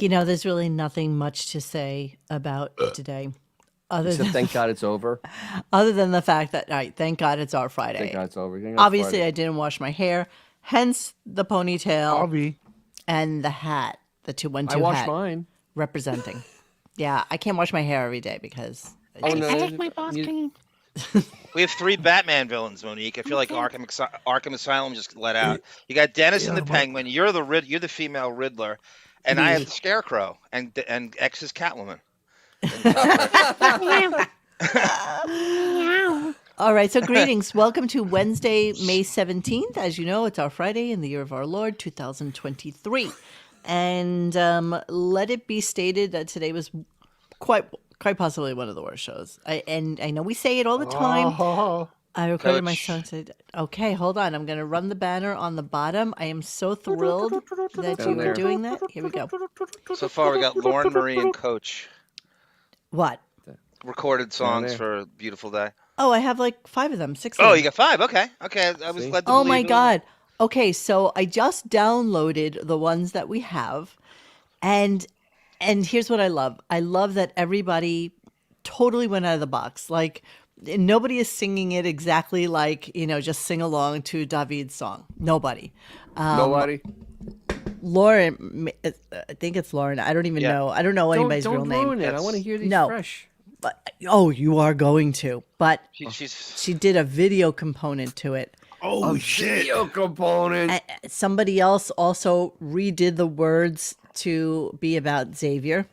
There's really nothing much to say about today. Except thank God it's over. Other than the fact that, all right, thank God it's our Friday. Thank God it's over. Obviously, Friday. I didn't wash my hair, hence the ponytail and the hat, the 212 hat. I washed mine. Representing. Yeah, I can't wash my hair every day because I like my boss clean. We have 3 Batman villains, Monique. I feel like Arkham Asylum just let out. You got Dennis and the Penguin. You're the female Riddler, and I have the Scarecrow and X's Catwoman. All right, so greetings. Welcome to Wednesday, May 17th. As you know, it's our Friday in the year of our Lord, 2023. And let it be stated that today was quite possibly one of the worst shows. I know we say it all the time. I recorded my song. Okay, hold on. I'm going to run the banner on the bottom. I am so thrilled that you were doing that. Here we go. So far, we got Lauren, Marie, and Coach. What? Recorded songs for a beautiful day. Oh, I have like 5 of them, 6 of them. Oh, you got 5. Okay. I was led to Oh my God. Okay, so I just downloaded the ones that we have, and here's what I love. I love that everybody totally went out of the box. Like, nobody is singing it exactly like, just sing along to David's song. Nobody. Nobody? Lauren, I think it's Lauren. I don't even know. I don't know anybody's real name. Don't ruin it. I want to hear these fresh. But, you are going to. But she did a video component to it. Oh, shit. Video component. Somebody else also redid the words to be about Xavier.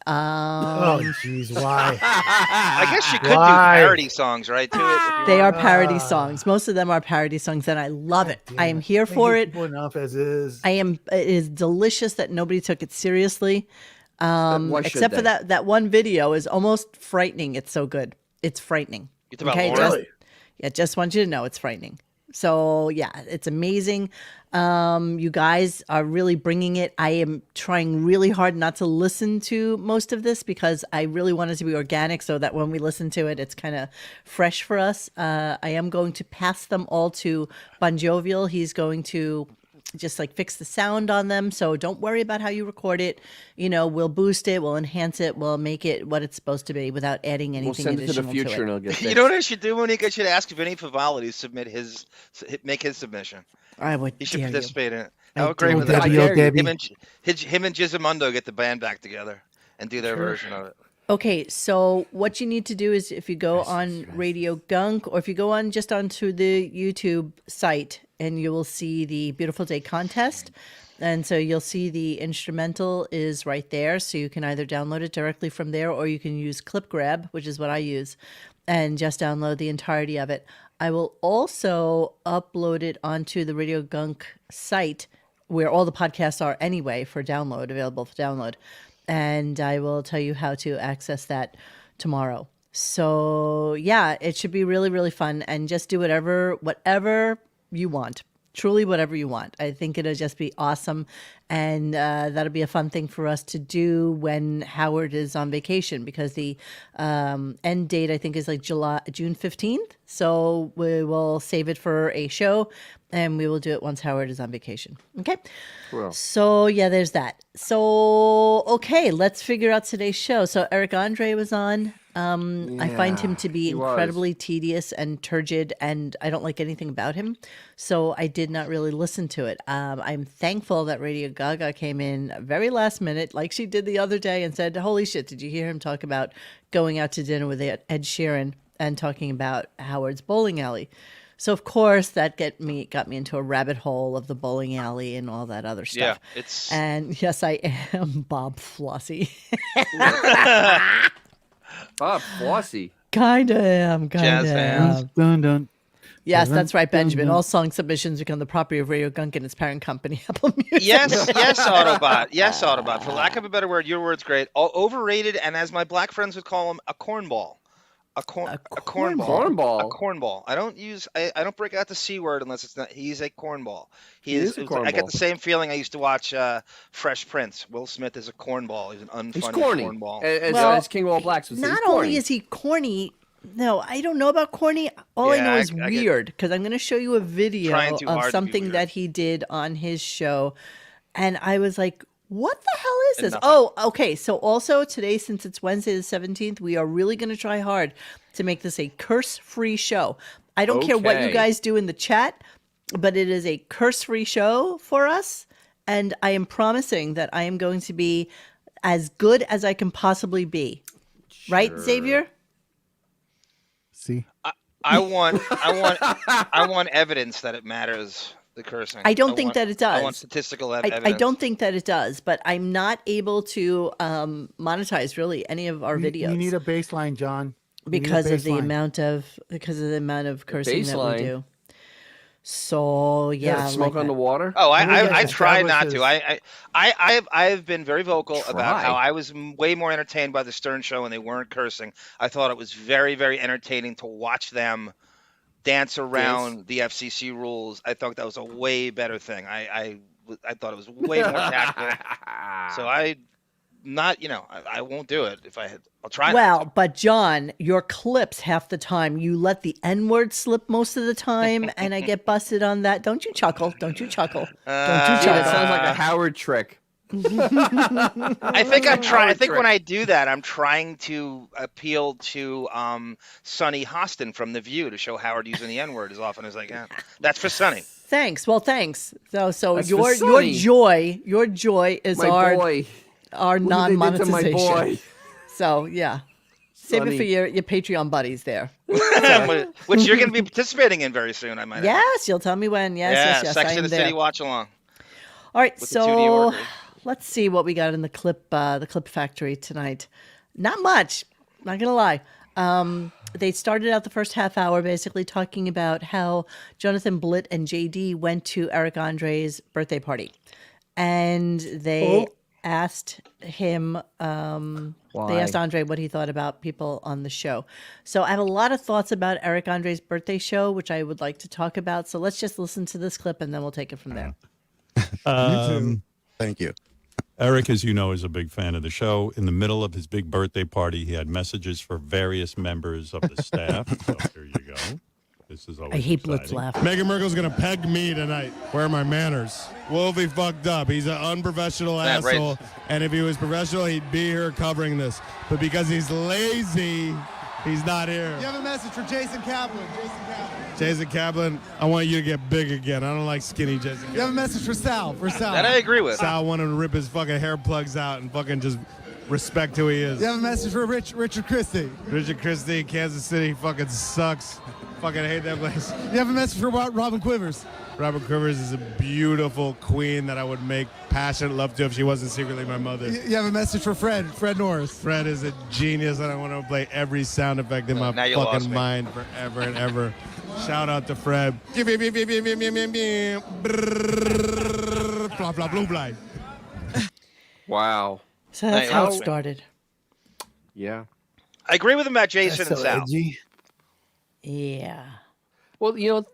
Oh, jeez, why? I guess you could do parody songs, right? They are parody songs. Most of them are parody songs, and I love it. I am here for it. Enough as is. It is delicious that nobody took it seriously. Except for that one video is almost frightening. It's so good. It's frightening. It's about Lauren? Just want you to know it's frightening. So yeah, it's amazing. You guys are really bringing it. I am trying really hard not to listen to most of this because I really want it to be organic so that when we listen to it, it's kind of fresh for us. I am going to pass them all to Bon Jovial. He's going to just like fix the sound on them. So don't worry about how you record it. We'll boost it, we'll enhance it, we'll make it what it's supposed to be without adding anything additional to it. We'll send it to the future and it'll get fixed. You know what I should do, Monique? I should ask Vinny Favali to make his submission. I would. He should participate in it. How great would that? Him and Gizamundo get the band back together and do their version of it. Okay, so what you need to do is if you go on RadioGunk or if you go on just onto the YouTube site and you will see the Beautiful Day contest. And so you'll see the instrumental is right there. So you can either download it directly from there or you can use Clip Grab, which is what I use, and just download the entirety of it. I will also upload it onto the RadioGunk site where all the podcasts are anyway available for download. And I will tell you how to access that tomorrow. So yeah, it should be really, really fun. And just do whatever you want. Truly whatever you want. I think it'll just be awesome. And that'll be a fun thing for us to do when Howard is on vacation because the end date, I think, is like June 15th. So we will save it for a show and we will do it once Howard is on vacation. Okay? Cool. So yeah, there's that. So, okay, let's figure out today's show. So Eric Andre was on. I find him to be incredibly tedious and turgid, and I don't like anything about him. So I did not really listen to it. I'm thankful that Radio Gaga came in very last minute, like she did the other day, and said, holy shit, did you hear him talk about going out to dinner with Ed Sheeran and talking about Howard's bowling alley? So of course that got me into a rabbit hole of the bowling alley and all that other stuff. Yeah, it's and yes, I am Bob Flossie. Bob Flossie. Kinda am. Dun, dun. Yes, that's right, Benjamin. All song submissions become the property of RadioGunk and its parent company, Apple Music. Yes, Autobot. Yes, Autobot. For lack of a better word, your word's great. Overrated, and as my black friends would call him, a cornball. A cornball. I don't break out the C word unless it's not. He's a cornball. He is a cornball. I get the same feeling I used to watch Fresh Prince. Will Smith is a cornball. He's an unfunny cornball. As King of All Blacks was. Not only is he corny. No, I don't know about corny. All I know is weird because I'm going to show you a video of something that he did on his show, and I was like, What the hell is this? Enough. Oh, okay. So also today, since it's Wednesday the 17th, we are really going to try hard to make this a curse-free show. I don't care what you Okay. guys do in the chat, but it is a curse-free show for us. And I am promising that I am going to be as good as I can possibly be. Right, Xavier? See? I want evidence that it matters. The cursing. I don't think that it does. I want statistical I evidence. don't think that it does, but I'm not able to monetize really any of our videos. You need a baseline, John. You need a because of the baseline. amount of cursing that we baseline. do. So yeah, Smoke like on the that. water. Oh, I think I that try not to. establishes- I've been very vocal about Try. how I was way more entertained by the Stern Show when they weren't cursing. I thought it was very, very entertaining to watch them dance around the FCC rules. I thought that was a way better thing. I thought it was way more tactful. So I won't do it if I had. I'll try. Well, but John, your clips half the time you let the N-word slip most of the time, and I get busted on that. Don't you chuckle? Don't you chuckle? Don't you That chuckle? sounds like a Howard trick. I think I'm trying. I think trick. when I do that, I'm trying to appeal to Sonny Hostin from The View to show Howard using the N-word as often as I can. That's for Sonny. Thanks. Well, thanks. So That's your for Sonny. your joy is My our boy. our Look what they did to non-monetization. my boy. So yeah, save it Sonny. for your Patreon buddies there. Which you're going to be participating in very soon, I might add. Yes, you'll tell me when. Yes, Yeah, yes, yes. Sex I in am the there. City watch along. All right, with the 2D so order. let's see what we got in the clip factory tonight. Not much, not gonna lie. They started out the first half hour basically talking about how Jonathan Blitt and JD went to Eric Andre's birthday party, and they asked him. They asked Andre what he thought about people on the show. So I have a lot of thoughts about Eric Andre's birthday show, which I would like to talk about. So let's just listen to this clip and then we'll take it from there. Thank you. Eric, as you know, is a big fan of the show. In the middle of his big birthday party, he had messages for various members of the staff. So here you go. This is always I hate Blitz exciting. laugh. Meghan Markle's gonna peg me tonight. Where are my manners? Wolfie fucked up. He's an unprofessional That right. asshole. And if he was professional, he'd be here covering this. But because he's lazy, he's not here. You have a message for Jason Kaplan. Jason Kaplan, I want you to get big again. I don't like skinny Jason You have a Kaplan. message for Sal. That I agree with. Sal wanted to rip his fucking hair plugs out and fucking just respect who he is. You have a message for Richard Christie. Richard Christie, Kansas City fucking sucks. Fucking hate that place. You have a message for Robin Quivers. Robert Quivers is a beautiful queen that I would make passionate love to if she wasn't secretly my mother. You have a message for Fred Norris. Fred is a genius, and I want to play every sound effect in my Now you lost fucking me. mind forever and ever. Shout out to Fred. Blah, blah, blah, blah. Wow. So that's Hey, how it well- started. Yeah. I agree with him about Jason and Sal. Yeah. Well, you know,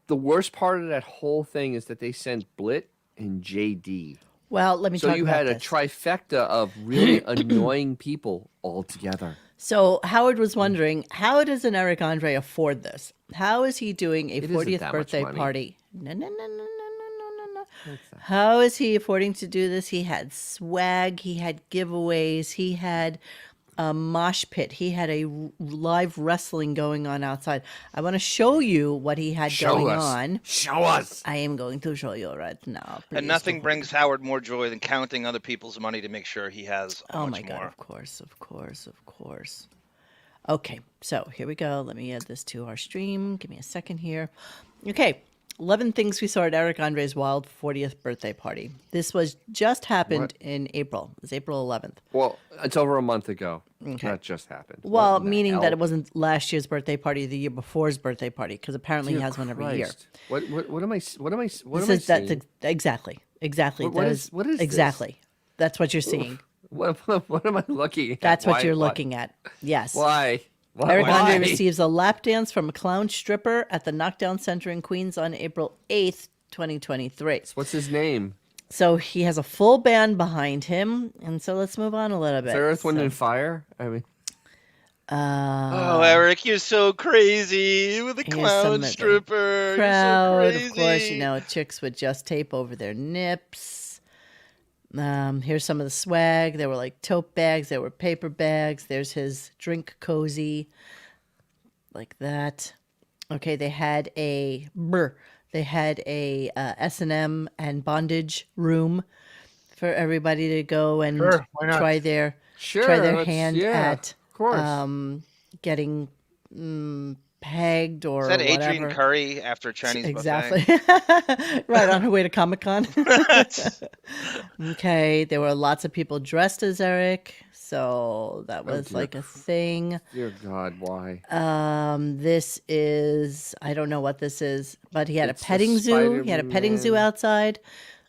the worst part of that whole thing is that they sent Blitt and JD. Well, let me So talk you about had a this. trifecta of really annoying people all together. So Howard was wondering, how does an Eric Andre afford this? How is he doing a isn't 40th that much birthday money. party? No. How is he affording to do this? He had swag, he had giveaways, he had a mosh pit, he had a live wrestling going on outside. I want to show you what he had going on. Show us. I am going to show you right now. And Please nothing don't- brings Howard more joy than counting other people's money to make sure he has Oh much my God, more. of course. Okay, so here we go. Let me add this to our stream. Give me a second here. Okay, 11 things we saw at Eric Andre's wild 40th birthday party. This was just happened in April. It was April 11th. Well, it's over a month ago. Okay. That just happened. Well, What in the meaning hell? that it wasn't last year's birthday party, the year before's birthday party, because apparently he Dear has one every year. Christ. What am I This is seeing? that's exactly. What that is- what is this? exactly? That's what you're seeing. What am I looking at? That's what Why- you're why- looking at. Yes. Why? Eric Why? Andre receives a lap dance from a clown stripper at the Knockdown Center in Queens on April 8th, 2023. What's his name? So he has a full band behind him. And so let's move on a little bit. Is there Earth, Wind, So, and Fire? I mean, Oh, Eric, you're so crazy with the Here's clown some of the stripper. crowd, You're so crazy. of course, chicks with just tape over their nips. Here's some of the swag. There were like tote bags. There were paper bags. There's his drink cozy, like that. Okay, they had a S&M and bondage room for everybody to go and Sure, why not? try their hand at of course. getting pegged or Is that Adrian whatever. Curry after a Chinese Exactly. buffet? Right on her way to Comic-Con. Okay, there were lots of people dressed as Eric, so that was dear like a thing. Dear God, why? This is, I don't know what this is, but he had It's a a petting zoo. He had a petting zoo Spider-Man. outside.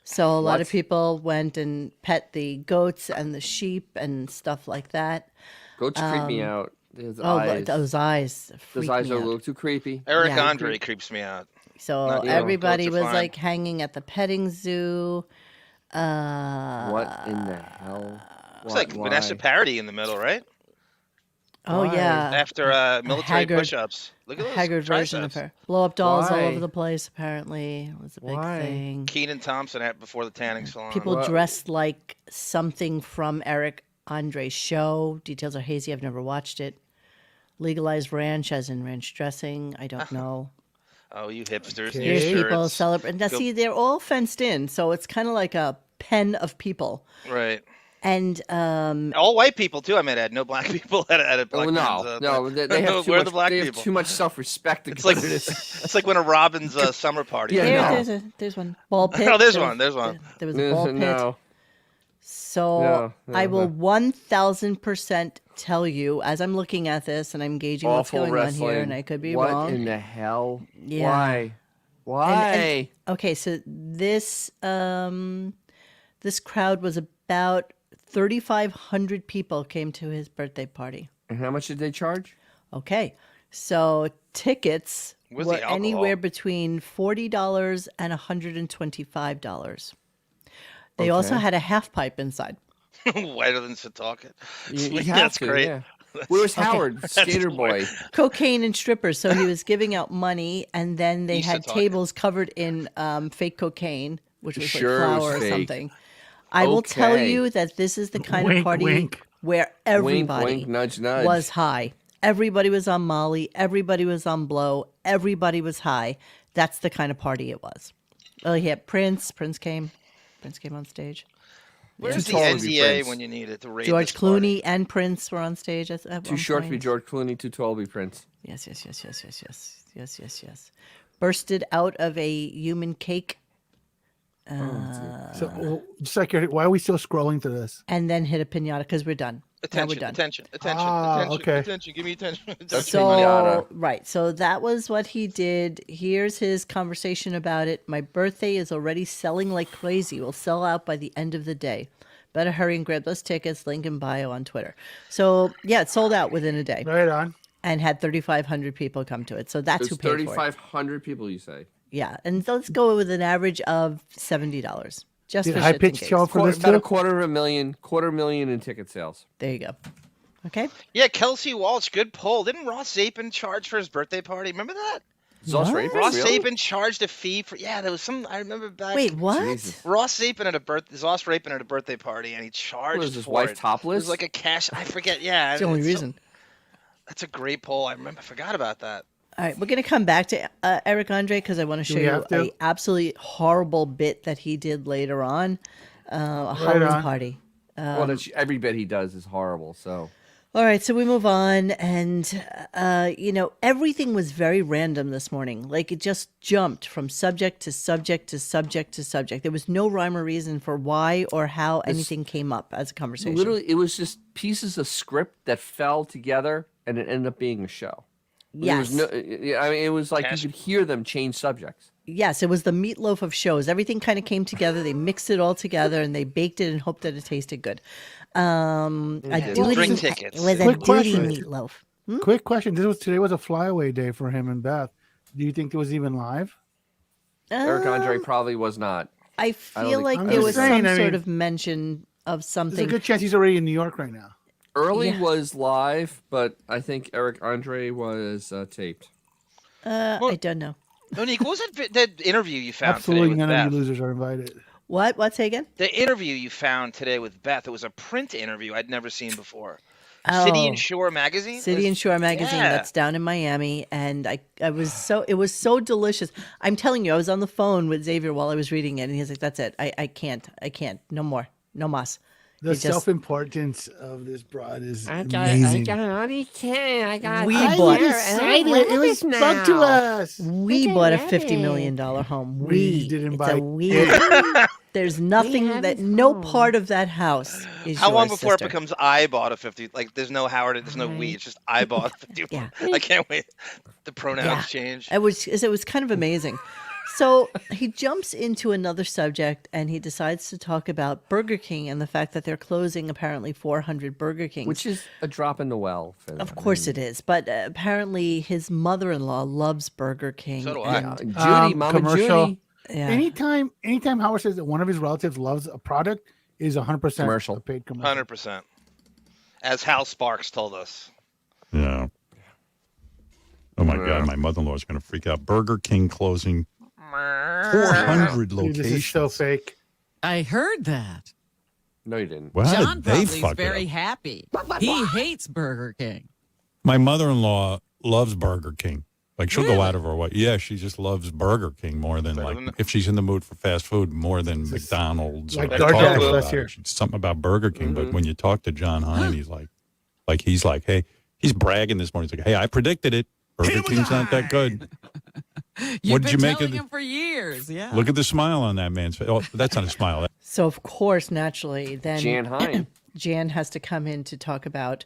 So a lot of What? people went and pet the goats and the sheep and stuff like that. Goats creep me out. His Oh, eyes. those eyes Those freak eyes me are a out. little too creepy. Eric Yeah. Andre creeps me out. So Not you. everybody Goats are was fine. like hanging at the petting zoo. What in the hell? Looks like Vanessa Parody in the middle, right? Oh Why? yeah, After military haggard- push-ups. Look a at those haggard version of triceps. her. Blow up dolls all Why? over the place. Apparently, it was a big Why? thing. Keenan Thompson before the tanning salon. People Well- dressed like something from Eric Andre's show. Details are hazy. I've never watched it. Legalized ranch, as in ranch dressing. I don't know. Oh, you hipsters. in Okay. your Here's people shirts. celebrating. Now, Go- see, they're all fenced in, so it's kind of like a pen of people. Right. And All white people, too, I might add. No black people at a black Oh, man's, no, they have too Where are much. the black They have people? too much self-respect to It's go like to this. it's like when a Robin's summer party. Yeah, there's one ball pit. Oh, there's There one, there's was- one. There was a ball pit. No, So No, I will no. 1000% tell you as I'm looking at this and I'm gauging what's awful going wrestling. on here, and I could be what wrong. in the hell? Yeah. Why? Why? Okay, so this this crowd was about 3,500 people came to his birthday party. And how much did they charge? Okay, so tickets Where's were the alcohol? anywhere between $40 and $125. They also Okay. had a half pipe inside. Whiter than Setauket. You have That's to, great. Yeah. Where's Howard, Skater Boy? Cocaine and strippers. So he was giving out money, and then they Used to had talk. tables covered in fake cocaine, which was Sure it like was flour or fake. something. I will tell Okay. you that this is the kind of Wink, party wink. where everybody Wink, wink, nudge, nudge. was high. Everybody was on Molly. Everybody was on blow. Everybody was high. That's the kind of party it was. Well, he had Prince. Prince came on stage. Where's Too the tall to be NDA Prince. when you need it to raid George this party? Clooney and Prince were on stage at Too one short to be point. George Clooney, too tall to be Prince. Yes. Bursted out of a human cake So, just like, why are we still scrolling through this? and then hit a pinata because we're done. Now we're Attention, done. Ah, okay. attention. Give me attention. That's So pinata. right, so that was what he did. Here's his conversation about it. My birthday is already selling like crazy. Will sell out by the end of the day. Better hurry and grab those tickets. Link in bio on Twitter. So yeah, it sold out within a day Right on. and had 3,500 people come to it. So that's There's who paid for it. 3,500 people, you say? Yeah, and let's go with an average of $70 just Did for high shits pitch and show gigs. up for this About a too? quarter million in ticket sales. There you go. Okay. Yeah, Kelsey Walsh, good poll. Didn't Ross Zapin charge for his birthday party? Remember that? Zoss What? Raven, Ross really? Zapin charged a fee for. Yeah, there was some. I remember back. Wait, what? Jesus. Ross Zapin at a Zoss Rapin at a birthday party, and he charged Was his for wife it. It topless? was like a cash. I forget. Yeah, That's the only it's so- reason. That's a great poll. I remember. I forgot about that. All right, we're going to come back to Eric Andre because I want to show we you have to? a absolutely horrible bit that he did later on, a Halloween on. party. Well, every bit he does is horrible, so. All right, so we move on, and everything was very random this morning. Like it just jumped from subject to subject to subject to subject. There was no rhyme or reason for why or how anything came up as a conversation. Literally, it was just pieces of script that fell together, and it ended up being a show. There was Yes. I mean, it was like Cash- you could hear them change subjects. Yes, it was the meatloaf of shows. Everything kind of came together. They mixed it all together and they baked it and hoped that it tasted good. A duty, Drink tickets. It was a Quick duty question. meatloaf. Quick question. Today was a flyaway day for him and Beth. Do you think it was even live? Eric Andre probably was not. I feel think- like I'm there just was saying, some I sort mean, of mention of There's a something. good chance he's already in New York right now. Early Yeah. was live, but I think Eric Andre was taped. I don't know. Monique, what was that interview you found Absolutely today none with of Beth? you losers are invited. What? What? Say again? The interview you found today with Beth, it was a print interview I'd never seen before. Oh. City and Shore magazine? City and Shore magazine, Yeah. that's down in Miami, and it was so delicious. I'm telling you, I was on the phone with Xavier while I was reading it, and he's like, "That's it. I can't, no more, no mas." The He just- self-importance of this broad is I amazing. got all can. I got. We I bought- was excited. It was fun to us. We bought a $50 million home. We didn't it's buy a we. There's nothing have that his no home. part of that house is How long yours, before sister. it becomes I bought a 50? Like, there's no Howard, there's no we. It's just I bought a 50. Yeah. I can't wait. The pronouns Yeah. change. It was kind of amazing. So he jumps into another subject and he decides to talk about Burger King and the fact that they're closing apparently 400 Burger Kings. Which is a drop in the well. For them. Of course it is, but apparently his mother-in-law loves Burger King. So do I. Yeah, and- Judy, Mama commercial. Judy. yeah. Anytime Howard says that one of his relatives loves a product, is 100% Commercial. a paid commercial. 100%. As Hal Sparks told us. Yeah. Oh my God, my mother-in-law is going to freak out. Burger King closing 400 Dude, locations. this is so fake. I heard that. No, you didn't. Well, how John did they probably is fuck it very up? happy. He hates Burger King. My mother-in-law loves Burger King. Like she'll go out of her way. Yeah, she just loves Burger King more than Better like than- if she's in the mood for fast food more than McDonald's. like or DoorDash, Taco let's Bell. hear. She's something about Burger King. But when you talk to John Hine, he's like, hey, he's bragging this morning. He's like, hey, I predicted it. Burger King's not that good. You've What did been you make of telling the- him for years. Yeah. Look at the smile on that man's face. Oh, that's not a smile. So of course, naturally, then Jan Hine. Jan has to come in to talk about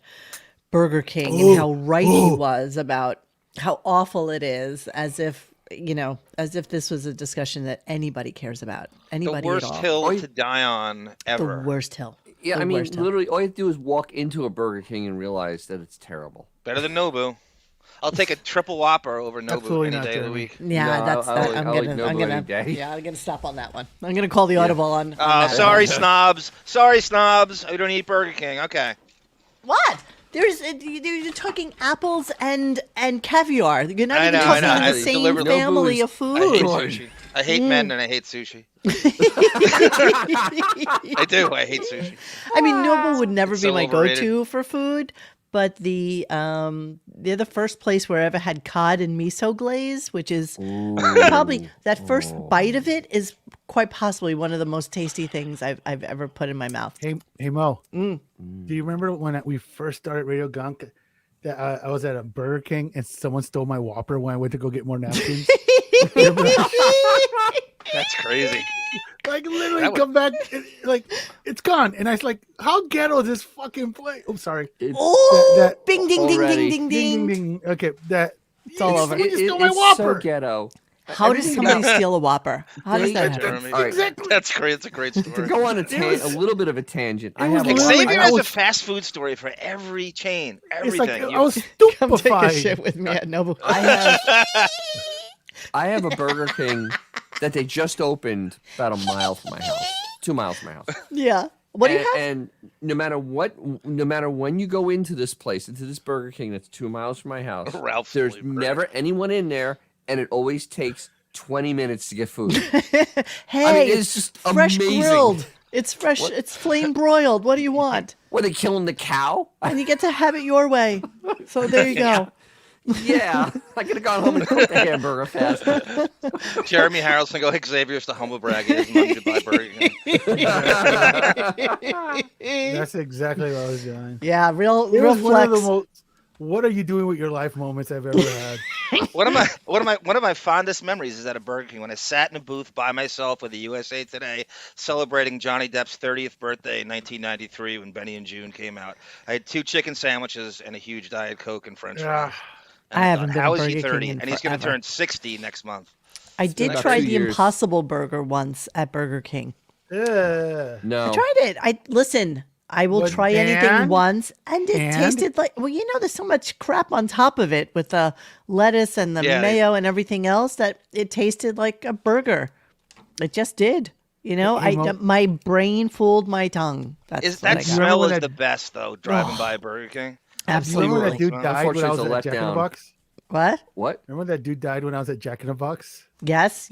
Burger King and how right he was about how awful it is, as if this was a discussion that anybody cares about. The Anybody worst at all. hill to die on The ever. worst hill. Yeah, The I mean, worst hill. literally, all you have to do is walk into a Burger King and realize that it's terrible. Better than Nobu. I'll take a triple Whopper over Nobu Absolutely any not, day of the Jeremy. week. Yeah, No, that's I that. like- I'm I like gonna, Nobu any day. yeah, I'm gonna stop on that one. I'm gonna call the audible on. that. Sorry, snobs. Sorry, snobs. We don't eat Burger King. Okay. What? You're talking apples and caviar. You're not I even know, talking I in know. the I same deliberately- family Nobu's- of food. I hate sushi. I hate men and I hate sushi. I do. I hate sushi. I mean, Nobu would never It's be so my overrated. go-to for food, but they're the first place where I ever had cod and miso glaze, which is probably that first bite of it is quite possibly one of the most tasty things I've ever put in my mouth. Hey Mo, do you remember when we first started Radio Gunk? That I was at a Burger King and someone stole my Whopper when I went to go get more napkins. That's crazy. Like literally That would- come back, like it's gone, and I was like, "How ghetto is this fucking place?" Oh, sorry. Oh, that- bing, ding, ding, already- ding, ding, ding. Okay, that It's all over. Someone just stole my Whopper. so ghetto. How does Everything somebody about- steal a Whopper? How does that happen? Jeremy. All right. Exactly. That's great. It's a great To story. go on a little bit of a tangent. I was have a literally- lot. Xavier I has a was- fast food story for every chain. It's Everything. like You- I was Come take a shit stupefied. with me at Nobu. I have a Burger King that they just opened about 2 miles from my house. Yeah. What do you have? And no matter when you go into this place, into this Burger King that's 2 miles from my house, Ralph's there's Fully never anyone in there, and it always takes 20 minutes to get food. Hey, I mean, it's just fresh amazing. grilled. It's fresh. It's flame broiled. What do you want? Were they killing the cow? And you get to have it your way. So there you go. Yeah, I could have gone home and cooked a hamburger faster. Jeremy Harrelson go, hey, Xavier's the humble brag. He doesn't want you to buy Burger King. That's exactly what I was doing. Yeah, real It was one of the flex. most. What are you doing with your life moments I've ever had. One of my fondest memories is at a Burger King when I sat in a booth by myself with the USA Today celebrating Johnny Depp's 30th birthday in 1993 when Benny and June came out. I had 2 chicken sandwiches and a huge Diet Coke and French fries. And I I haven't thought, been how to is he Burger King 30? in And he's going to forever. turn 60 next month. I did about try 2 the years. Impossible Burger once at Burger King. Ugh. No. I tried it. I will What- try anything and? once, and it And? tasted like there's so much crap on top of it with the lettuce and the Yeah, mayo and everything else that it tasted like a burger. It just did. Hey, Mo- My brain fooled my tongue. That's Is what I that got. smell when is that- the best though? Driving by Burger King. Remember when that Absolutely. dude died when I was Unfortunately, at it's a Jack in the letdown. Box? What? What? Remember when that dude died when I was at Jack in the Box? Yes.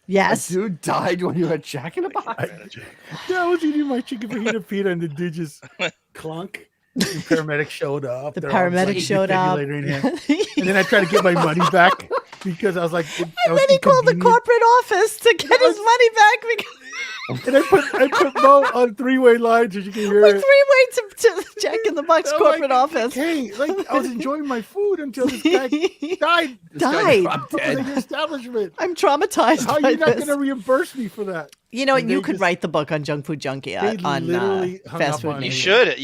Yes. A dude died when you had Jack in the Box. I was eating my chicken fajita pita and the dude just clunk. The paramedics showed up. The They're all, paramedics showed up. defibrilatoring him. And then I tried to get my money back because I was like, And then he called the corporate office to get his money back because And I put Mo on three-way line so she can hear with it. three-way to Jack in the Box I'm corporate like, office. Hey, like I was enjoying my food until this guy died. Died. I'm dead. In the establishment. I'm traumatized How are by you not this. going to reimburse me for that? You know what? And You they could just- write the book on Junk Food Junkie They on literally hung fast up food. on me. You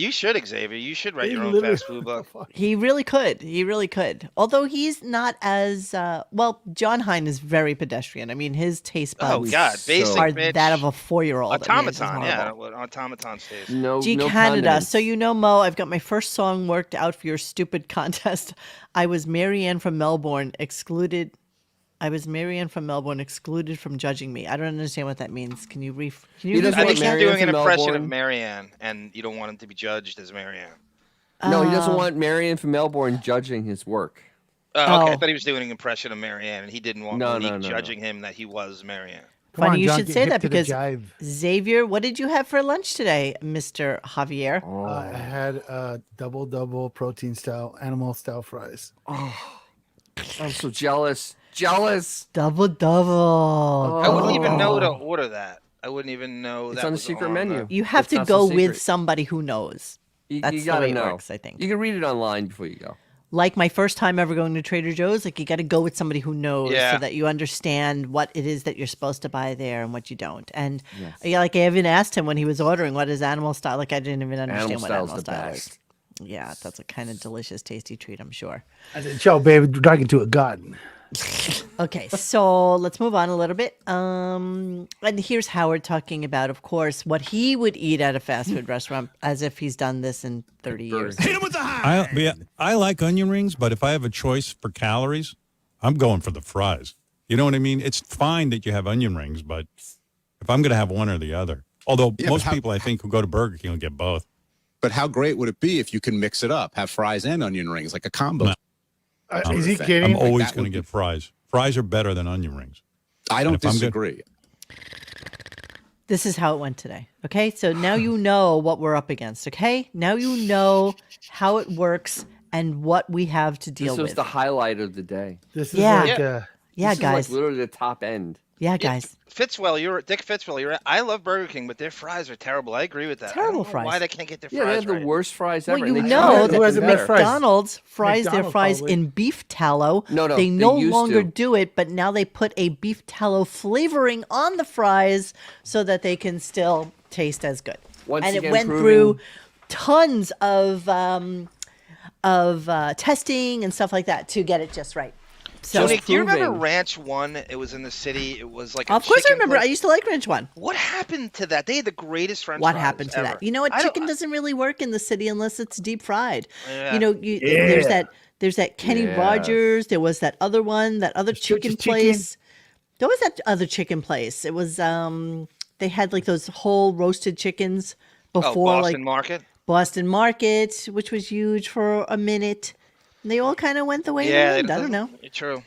News. should, Xavier. You should write They your own literally- fast food book. He really could. He really could. Although he's not as well. John Hine is very pedestrian. I mean, his taste Oh buds God, basic are bitch. that of a 4-year-old. Automaton, yeah, what automaton stays. No, G no Canada. condiments. So you know, Mo, I've got my first song worked out for your stupid contest. I was Marianne from Melbourne excluded. Excluded from judging me. I don't understand what that means. Can you He doesn't I want think he's Marianne doing an from impression of Melbourne. Marianne, and you don't want him to be judged as Marianne. No, he doesn't want Marianne from Melbourne judging his work. Oh, okay. Oh. I thought he was doing an impression of Marianne, and he didn't want No, Monique no, no, judging him that he was Marianne. Come Funny on, you John, should get say hip that to the because jive. Xavier, what did you have for lunch today, Mr. Javier? I had double protein style, animal style fries. I'm so jealous. Jealous. Double. I wouldn't even know Oh. to order that. I wouldn't even know It's that on the was secret on menu. You have It's to not so go secret. with somebody who knows. You That's the gotta way it know. works, I think. You can read it online before you go. Like my first time ever going to Trader Joe's, like you got to go with somebody who knows Yeah. so that you understand what it is that you're supposed to buy there and what you don't. And yeah, like I even asked him when he was ordering, what is animal style? Like I didn't even understand Animal what style's animal the style best. is. Yeah, that's a kind of delicious, tasty treat, I'm sure. I said, "Ciao, baby, dragging to a garden." Okay, so let's move on a little bit. And here's Howard talking about, of course, what he would eat at a fast food restaurant, as if he's done this in 30 years. I like onion rings, but if I have a choice for calories, I'm going for the fries. You know what I mean? It's fine that you have onion rings, but if I'm going to have one or the other, although Yeah, most but how- people I think who go to Burger King will get both. But how great would it be if you can mix it up, have fries and onion rings, like a combo? No. Is he thing. kidding? I'm always that going would to be- get fries. Fries are better than onion rings. I And don't if I'm good- disagree. This is how it went today. Okay. So now you know what we're up against. Okay. Now you know how it works and what we have to deal This was with. the highlight of the day. This is Yeah. like Yeah, This is guys. like literally the top end. Yeah, guys. Fitzwell, Dick Fitzwell. I love Burger King, but their fries are terrible. I agree with that. Terrible I don't know fries. Why they can't get their Yeah, they fries have the right. worst fries Well, ever. you and they know try to that get has them the best better. fries? McDonald's fries their McDonald's fries probably. in beef tallow. No, they they no used longer to. do it, but now they put a beef tallow flavoring on the fries so that they can still taste as good. Once and it again, went proving- through tons of testing and stuff like that to get it just right. So, Monique, do you remember proving- Ranch One? It was in the city. It was like a of course, I chicken remember. place. I used to like Ranch One. What happened to that? They had the greatest French What fries happened to ever. that? You know what? I don't- Chicken doesn't really work in the city unless it's deep fried. Yeah. You know, there's that Kenny Yes. Rogers. There was that other one, that other chicken Church's Chicken. place. There was that other chicken place. It was they had like those whole roasted chickens before, Boston like Market. Boston Market, which was huge for a minute. And they all kind of went the way Yeah, they went. I don't know. True.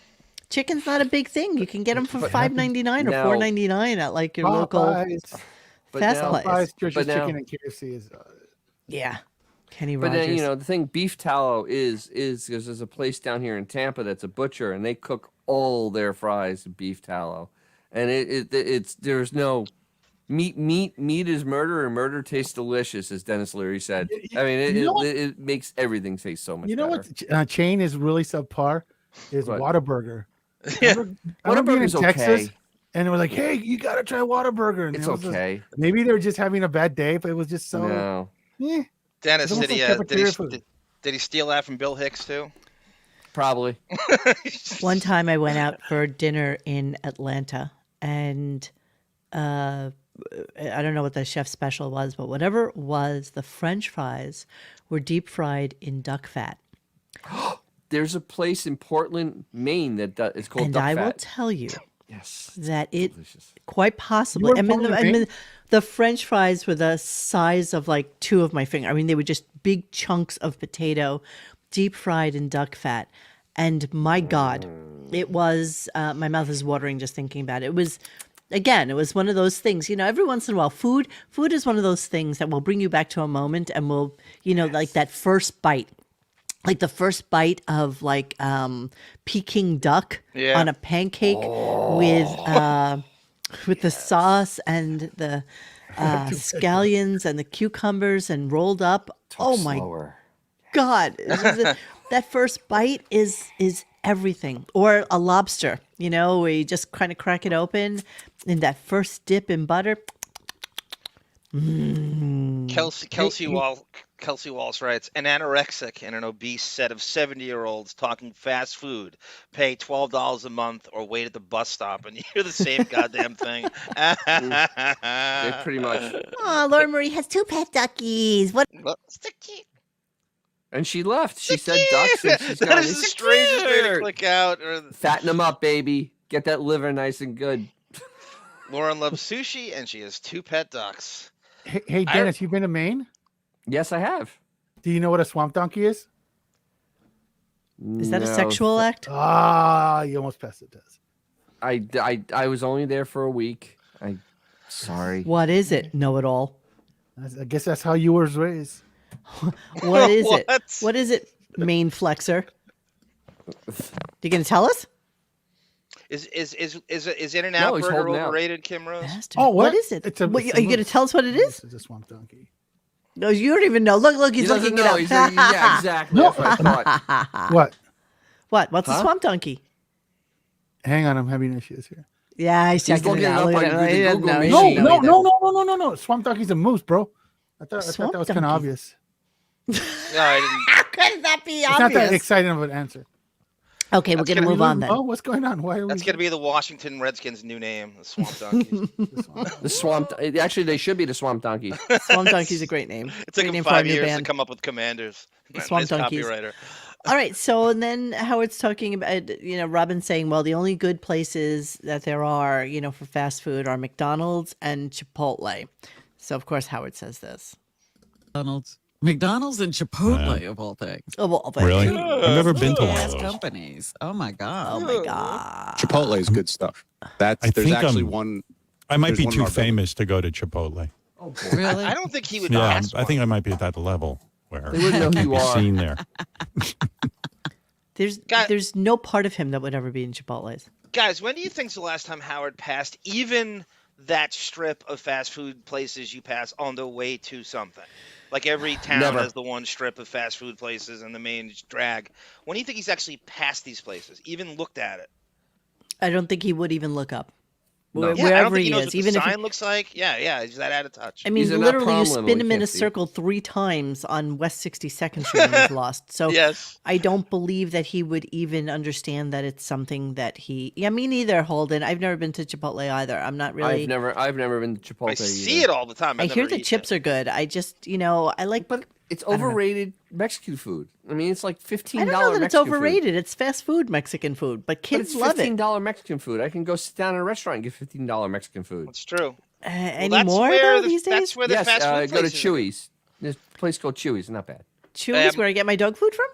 Chicken's not a big thing. You can get them for $5.99 or now- $4.99 at like your local Popeyes, But fast now- place. Popeyes, Church's But now- Chicken, and KFC is. Yeah, Kenny But Rogers. then, you know, the thing beef tallow is because there's a place down here in Tampa that's a butcher, and they cook all their fries in beef tallow, and it's there's no meat is murder, and murder tastes delicious, as Dennis Leary said. I mean, you know what? it makes everything taste so much You know better. what chain is really subpar? Is What? Whataburger. Yeah. I remember being in Whataburger's Texas, okay. and they were like, "Hey, you gotta try Whataburger." And It's it was just- okay. maybe they were just having a bad day, but it was just so. No, Eh. Dennis, It's did almost he, like cafeteria food. did he steal that from Bill Hicks too? probably. One time I went out for dinner in Atlanta and I don't know what the chef special was, but whatever it was, the French fries were deep fried in duck fat. There's a place in Portland, Maine that it's called And duck I will fat. tell you Yes, that it delicious. quite possibly, were in Portland, Maine? the French fries were the size of like two of my finger. I mean, they were just big chunks of potato, deep fried in duck fat. And my God, it was, my mouth is watering just thinking about it. It was, again, it was one of those things, every once in a while, food is one of those things that will bring you back to a moment and will, like that first bite. Like the first bite of like Peking duck on a pancake with the sauce and the scallions and the cucumbers and rolled up. My God. That first bite is everything. Or a lobster, where you just kind of crack it open and that first dip in butter. Kelsey Walsh writes, an anorexic and an obese set of 70-year-olds talking fast food pay $12 a month or wait at the bus stop and you hear the same goddamn thing. Yeah, pretty much. Oh, Laura Marie has 2 pet duckies. What? Sticky. And she left. She said ducks, and she's That gone. is the strangest way to click out. Fatten them up, baby. Get that liver nice and good. Lauren loves sushi, and she has 2 pet ducks. Hey Dennis, you been to Maine? Yes, I have. Do you know what a swamp donkey is? Is that a sexual act? You almost passed it, Des. I was only there for a week. Sorry. What is it? Know it all. I guess that's how you were raised. What is it? What is it, main flexor? You gonna tell us? Is In-N-Out he's Burger holding out. overrated, Kim Rose? Bastard. Oh, what what? is it? It's a- What, it's are you a gonna moose. tell us what it is? It's a swamp donkey. No, you don't even know. Look, he's looking it up. Yeah, exactly. That's what I thought. What? What? What's a swamp donkey? Hang on, I'm having issues here. Yeah, he's checking looking it it out. up Look on at it. He doesn't Google know. machine. He No, doesn't know either. no. Swamp donkey's a moose, bro. I thought Swamp that was kind of donkey. obvious. No, I didn't. How could that be It's not that obvious? exciting of an answer. Okay, we're gonna move on then. Oh, what's going on? Why are That's we? going to be the Washington Redskins' new name, the Swamp Donkeys. The swamp. Actually, they should be the swamp donkey. Swamp Donkey's a great name. It took Great him name for our 5 new years to band. come up with Commanders. Swamp Nice Donkeys. copywriter. All right, so and then Howard's talking about, Robin saying, well, the only good places that there are, for fast food are McDonald's and Chipotle. So of course Howard says this. McDonald's and Chipotle of all things. Oh, well, Really? I've never been to one Yes, of those. companies. Oh my God. Oh my God. Chipotle is good stuff. I There's think actually I'm- one. I might There's be one in too our building. famous to go to Chipotle. Really? I don't think he would Yeah, pass I think I might be at that level where They wouldn't know who I'd you be are. seen there. There's no part of him that would ever be in Chipotle's. Guys, when do you think's the last time Howard passed even that strip of fast food places you pass on the way to something? Like every town Never. has the one strip of fast food places and the main drag. When do you think he's actually passed these places, even looked at it? I don't think he would even look up. No. Yeah, I don't Wherever think he knows is, what even the if sign looks like. Yeah, he's that out of touch. I mean, These are not literally, you prom limb, spin we him in a can't see. circle 3 times on West 62nd Street and he's lost. So Yes. I don't believe that he would even understand that it's something that he. Yeah, me neither, Holden. I've never been to Chipotle either. I'm not really. I've never been to Chipotle. I see either. it all the time. I I've hear never the eaten chips it. are good. I just, I like. But it's don't know. overrated Mexican food. I mean, it's like $15 I don't know that Mexican it's overrated. It's fast food Mexican food, but But kids it's love it. $15 Mexican food. I can go sit down in a restaurant and get $15 Mexican food. It's true. Anymore though, these days? That's where the Yes, fast food go to places are. Chewy's. There's a place called Chewy's. Not bad. Chewy's, where I get my dog food from?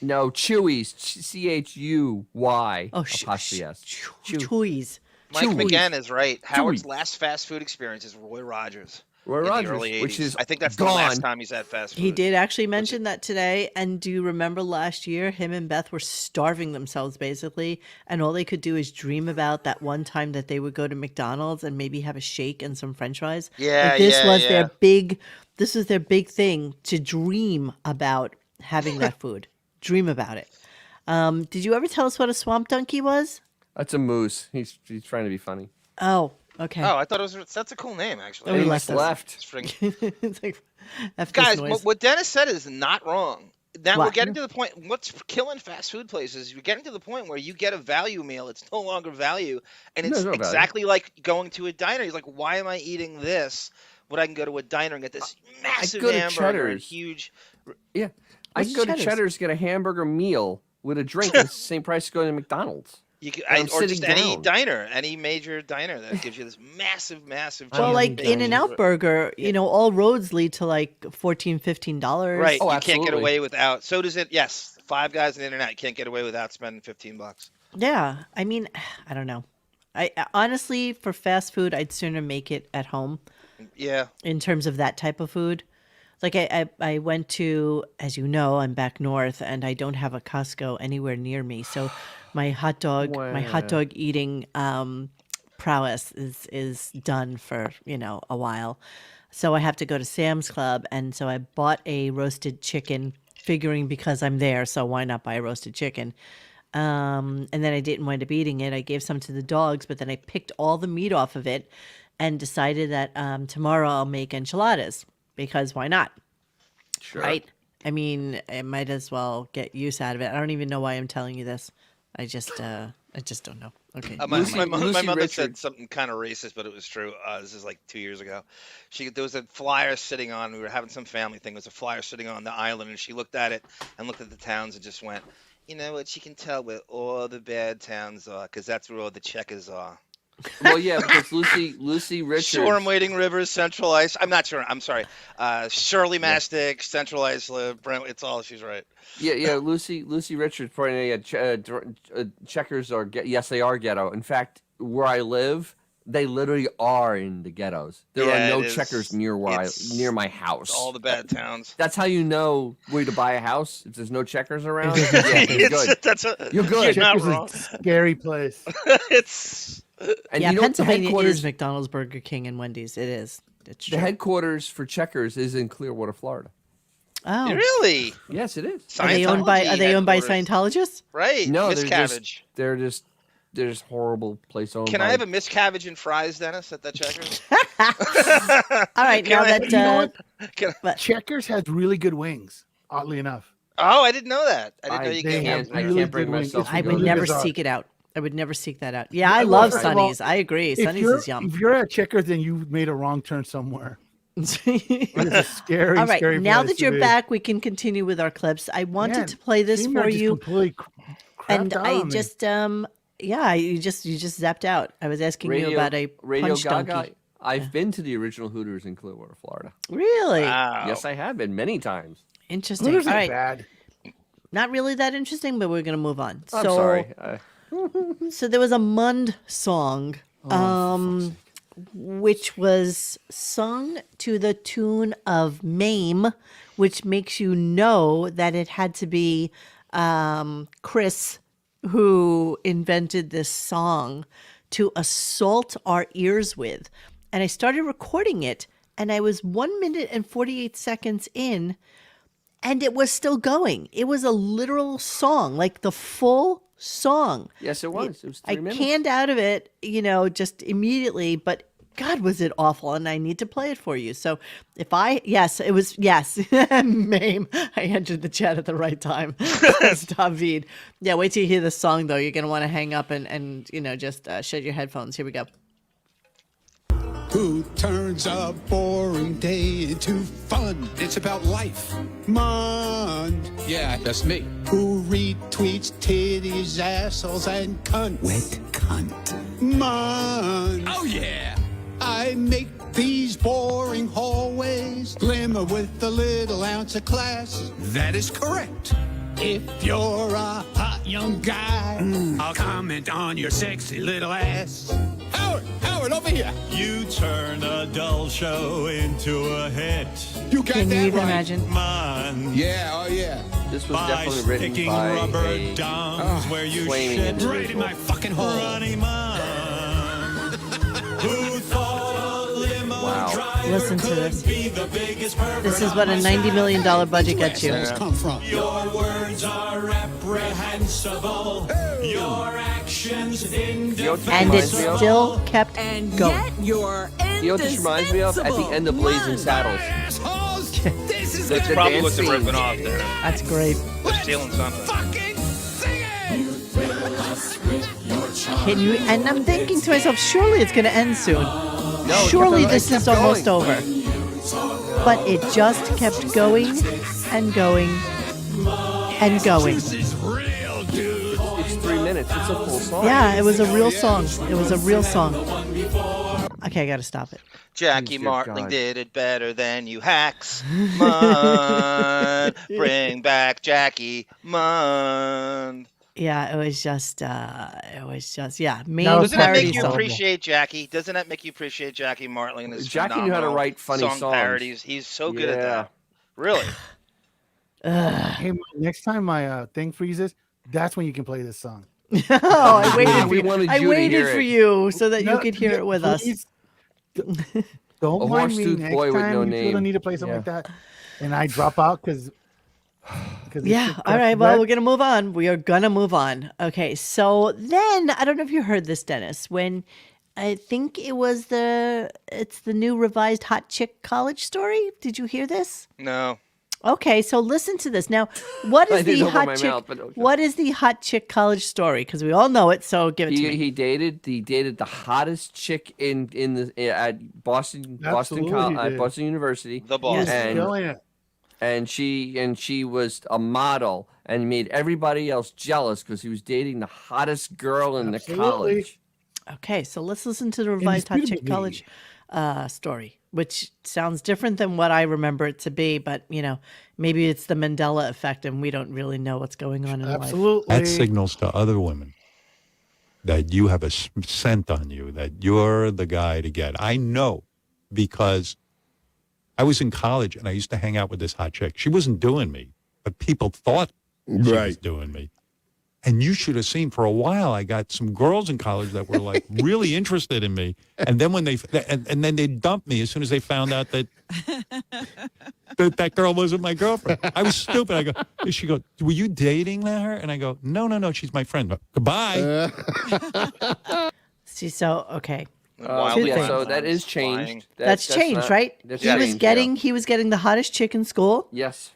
No, Chewy's. CHUY. Oh, apostrophe S. Chewy's. Mike Chewy. McGann is right. Howard's Chewy. last fast food experience is Roy Rogers. Roy in Rogers, the early 80s. which is I think that's the gone. last time he's had fast food. He did actually mention that today. And do you remember last year, him and Beth were starving themselves basically, and all they could do is dream about that one time that they would go to McDonald's and maybe have a shake and some French fries. Yeah, like this yeah, was yeah. their big. This was their big thing to dream about having that food. Dream about it. Did you ever tell us what a swamp donkey was? That's a moose. He's trying to be funny. Oh, okay. Oh, I thought it was. That's a cool name, actually. Oh, he He left us. left. It's friggin- It's like, F this Guys, noise. what Dennis said is not wrong. Now What? we're getting to the point. What's killing fast food places? You're getting to the point where you get a value meal. It's no longer value, and it's No, no value. exactly like going to a diner. He's like, "Why am I eating this? When I can go to a diner and get this massive go to hamburger and Cheddar's. huge." Yeah. I What's can go Cheddar's? to Cheddar's, get a hamburger meal with a drink. And it's the same price as going to McDonald's. I'm or just sitting any down. diner, any major diner that gives you this massive, massive. Well, cheese like and In and Out Burger, all roads lead to like $14-15. Right. Oh, You can't get absolutely. away without. So does it. Yes. Five Guys in the internet. You can't get away without spending $15. Yeah, I mean, I don't know. I honestly, for fast food, I'd sooner make it at home. Yeah. In terms of that type of food. Like I went to, as you know, I'm back north and I don't have a Costco anywhere near me. So my hot dog eating prowess is done for, a while. So I have to go to Sam's Club, and so I bought a roasted chicken, figuring because I'm there, so why not buy a roasted chicken? And then I didn't wind up eating it. I gave some to the dogs, but then I picked all the meat off of it and decided that tomorrow I'll make enchiladas, because why not? Sure. Right? I mean, I might as well get use out of it. I don't even know why I'm telling you this. I just don't know. Okay. My Lucy mother Richard. said something kind of racist, but it was true. This is like 2 years ago. There was a flyer sitting on. We were having some family thing. There was a flyer sitting on the island, and she looked at it and looked at the towns and just went, "You know what? She can tell where all the bad towns are, because that's where all the checkers are." Well, yeah, because Lucy Richards. Shoreham, Wading Rivers, Central Ice. I'm not sure. I'm sorry. Shirley Mastic, Central Islip, Brent. It's all. She's right. Yeah. Lucy Richards pointing at checkers are yes, they are ghetto. In fact, where I live, they literally are in the ghettos. There are no checkers near my house. All the bad towns. That's how you know where to buy a house. If there's no checkers around, you're good. You're good. You're not Checkers is wrong. a scary place. It's. And Pennsylvania is McDonald's, Burger King, and Wendy's. It is. It's true. The headquarters for Checkers is in Clearwater, Florida. Oh, Really? Yes, it is. Are they owned by headquarters. Scientologists? Right. No, Miscavige. they're just horrible place owned. Can I have a miscavige and fries, Dennis, at that Checkers? All right, now that Checkers has really good wings, oddly enough. Oh, I didn't know that. I didn't know you they could have have. I really can't bring good wings. myself It's to I go would really never bizarre. seek it out. I would never seek that out. Yeah, I love first of all, Sunny's. I agree. If Sunny's you're- is yum. If you're at Checkers, then you made a wrong turn somewhere. It's a scary, All right, scary now place that to you're be. back, we can continue with our clips. I wanted Man, to play this Seymour for just you, completely and crapped out I on me. just you just zapped out. I was asking you about a Radio punch Gaga. donkey. I've been to the original Hooters in Clearwater, Florida. Really Wow. Yes, I have been many times. interesting. Hooters All ain't right, bad. not really that interesting, but we're gonna move on. I'm so, sorry. So there was a Mund song, which was sung to the tune of MAME, which makes you know that it had to be Chris who invented this song to assault our ears with. And I started recording it, and I was 1 minute and 48 seconds in, and it was still going. It was a literal song, like the full song. Yes, it was. It was 3 I minutes. canned out of it, just immediately, but God, was it awful, and I need to play it for you. So yes, Mame, I entered the chat at the right time. That's David. Yeah, wait till you hear the song, though. You're going to want to hang up and just shut your headphones. Here we go. Who turns a boring day into fun? It's about life. Mond. Yeah, that's me. Who retweets titties, assholes, and cunt? Wet cunt. Mond. Oh, yeah. I make these boring hallways glimmer with a little ounce of class. That is correct. If you're a hot young guy, I'll comment on your sexy little ass. Howard, over here. You turn a dull show into a hit. You got Can that you even right. imagine? Man, Yeah, oh yeah. This was by definitely written sticking by rubber a dongs where you flaming shit individual. Right in my fucking hole. Ronnie Man. Who thought a limo Wow. driver Listen to could this. be the biggest pervert This is on what my a $90 million budget Where gets you. assholes come from? Your words are reprehensible. Your actions indefensible. And it still kept And going. yet you're You know what this reminds me of? At the end of Blazing Saddles. Assholes! This is The gonna Probably dance what they're scene. ripping off there. That's great. They're stealing something. fucking sing it! Can you? And I'm thinking to myself, surely it's going to end soon. No, Surely it this kept is almost going. over. But it just kept going and going and going. This is real, dude. It's 3 minutes. minutes. It's a full song. Yeah, it was a real song. It was a real song. Okay, I got to stop it. Jackie Dear Martling God. did it better than you hacks. Mun, bring back Jackie Mun. Yeah, it was just, yeah, main No, Doesn't that parody make you song. appreciate Jackie? Doesn't that make you appreciate Jackie Martling and his Jackie knew how to phenomenal write funny song songs. parodies? He's so good at Yeah. that. Really? Hey, Mom, next time my thing freezes, that's when you can play this song. Oh, I waited for We you. wanted I you to waited hear for it. you so that you No, could hear no, it with us. please, Don't A mind me horse-toothed next boy with time no you feel the name. need to play something Yeah. like that, and I drop out because. Yeah. All right. Well, we're gonna move on. We are gonna move on. Okay. So then, I don't know if you heard this, Dennis. When I think it's the new revised hot chick college story. Did you hear this? No. Okay. So listen to this now. What I is didn't the open my hot chick? mouth, but okay. What is the hot chick college story? Because we all know it. So give it to me. He dated the hottest chick in the at Boston Absolutely he did. Boston University. The He boss. was And- killing it. And she was a model and made everybody else jealous because he was dating the hottest girl in the Absolutely. college. Okay, so let's listen to the revised hot chick college story, which sounds different than what I remember it to be. But maybe it's the Mandela effect, and we don't really know what's going on in life. Absolutely. That signals to other women that you have a scent on you, that you're the guy to get. I know because I was in college and I used to hang out with this hot chick. She wasn't doing me, but people thought she was doing me. And you should have seen for a while, I got some girls in college that were like really interested in me. And then when and then they dumped me as soon as they found out that that girl wasn't my girlfriend. I was stupid. I go, she goes, were you dating her? And I go, no, she's my friend. Goodbye. See, so okay. Wildly yeah, flying so that lines, is changed. flying. That's changed, not- right? That's He was changed, yeah. getting the hottest chick in school, Yes.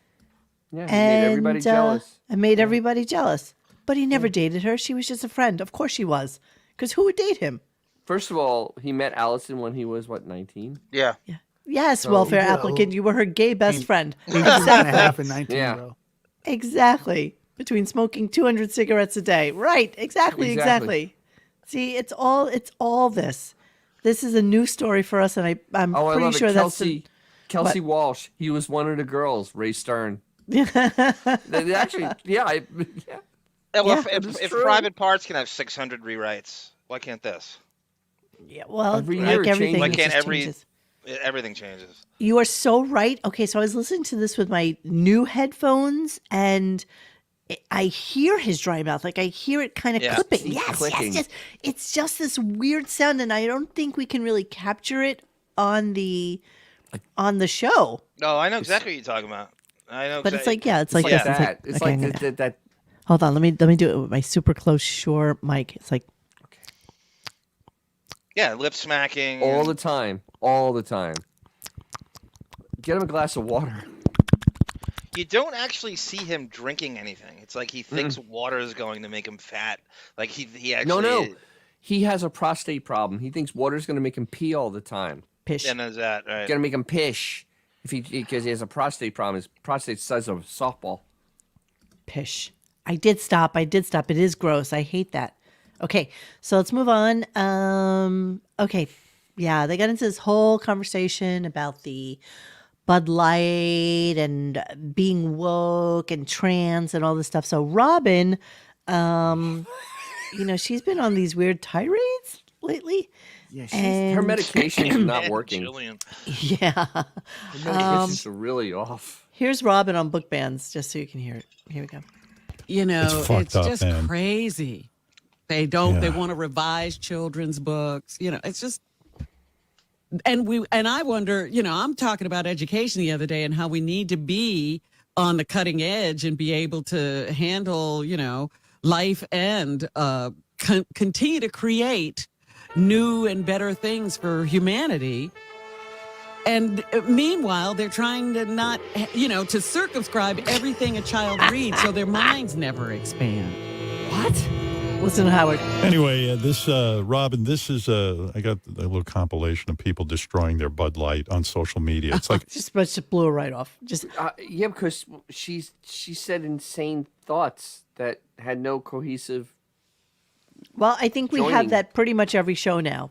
Yeah, he and made everybody jealous. and made everybody jealous. But he never dated her. She was just a friend. Of course she was, because who would date him? First of all, he met Allison when he was, 19? Yeah. Yeah. Yes, welfare yeah. applicant. You were her gay best friend. 18 and a half and 19, Yeah. bro. Exactly. Between smoking 200 cigarettes a day. Right. Exactly. Exactly. See, it's all this. This is a new story for us, and I'm Oh, I pretty love sure it. that's Kelsey Walsh. He was one of the girls, Ray Stern. They actually, yeah. Yeah, well, Yeah, if true. Private Parts can have 600 rewrites, why can't this? yeah, well, Every like year it everything, changes. Why it can't just every changes. everything changes? You are so right. Okay, so I was listening to this with my new headphones, and I hear his dry mouth. Like I hear it kind of Yeah. clipping. It's Yes, clicking. yes. It's just this weird sound, and I don't think we can really capture it on the show. No, I know exactly what you're talking about. I know. But it's exactly. like, yeah, it's like like this. that. It's okay, I'm like gonna- that. Hold on, let me do it with my super close Shure mic. It's like Yeah, lip smacking. All and- the time. All the time. Get him a glass of water. You don't actually see him drinking anything. It's like he thinks water is going to make him fat. Like he actually. No. He has a prostate problem. He thinks water's going to make him pee all the time. pish. And is that right? Going to make him pish because he has a prostate problem. His prostate's the size of a softball. Pish. I did stop. It is gross. I hate that. Okay, so let's move on. Okay, yeah, they got into this whole conversation about the Bud Light and being woke and trans and all this stuff. So Robin, she's been on these weird tirades lately. Yeah, Her medication's not Man, working. Jillian. Yeah. Her medications are really off. Here's Robin on book bands, just so you can hear it. Here we go. It's fucked up, just man. crazy. They don't. They Yeah. want to revise children's books. It's just. And I wonder. I'm talking about education the other day and how we need to be on the cutting edge and be able to handle, life and continue to create new and better things for humanity. And meanwhile, they're trying to not, to circumscribe everything a child reads so their minds never expand. What? Listen to Howard. Anyway, this Robin, this is I got a little compilation of people destroying their Bud Light on social media. It's like Just blew her right off. Just Yeah, because she said insane thoughts that had no cohesive Well, I think we have joining. that pretty much every show now.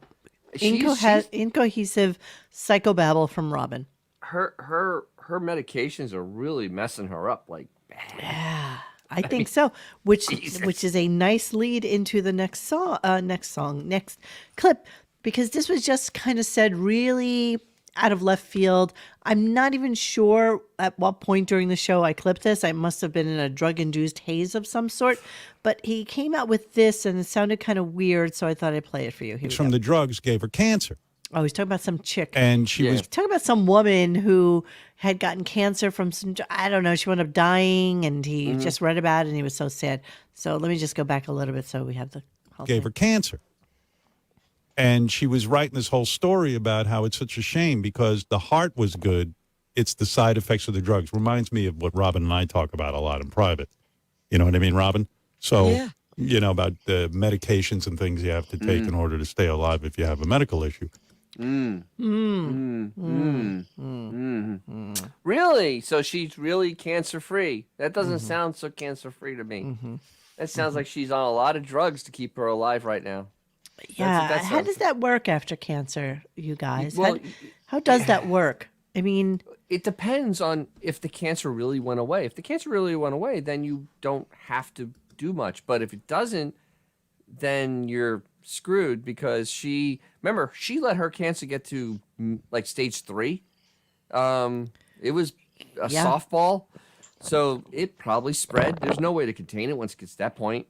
She's- Incohesive psychobabble from Robin. her medications are really messing her up. Like, I think so. Which is a nice lead into the next clip, because this was just kind of said really out of left field. I'm not even sure at what point during the show I clipped this. I must have been in a drug-induced haze of some sort. But he came out with this, and it sounded kind of weird, so I thought I'd play it for you. Here we From go. the drugs gave her cancer. Oh, he's talking about some chick. And she was Talking about some woman who had gotten cancer from some, I don't know, she wound up dying, and he just read about it, and he was so sad. So let me just go back a little bit so we have the whole gave thing. her cancer. And she was writing this whole story about how it's such a shame because the heart was good. It's the side effects of the drugs. Reminds me of what Robin and I talk about a lot in private. You know what I mean, Robin? So, Yeah. you know, about the medications and things you have to take in order to stay alive if you have a medical issue. really? So she's really cancer free? That doesn't sound so cancer free to me. That sounds like she's on a lot of drugs to keep her alive right now. Yeah. that How sounds does that work after cancer, you guys? Well, how does that work? I mean, It depends on if the cancer really went away. If the cancer really went away, then you don't have to do much. But if it doesn't, then you're screwed because she let her cancer get to like stage 3. It was a Yeah. softball, so it probably spread. There's no way to contain it once it gets to that point.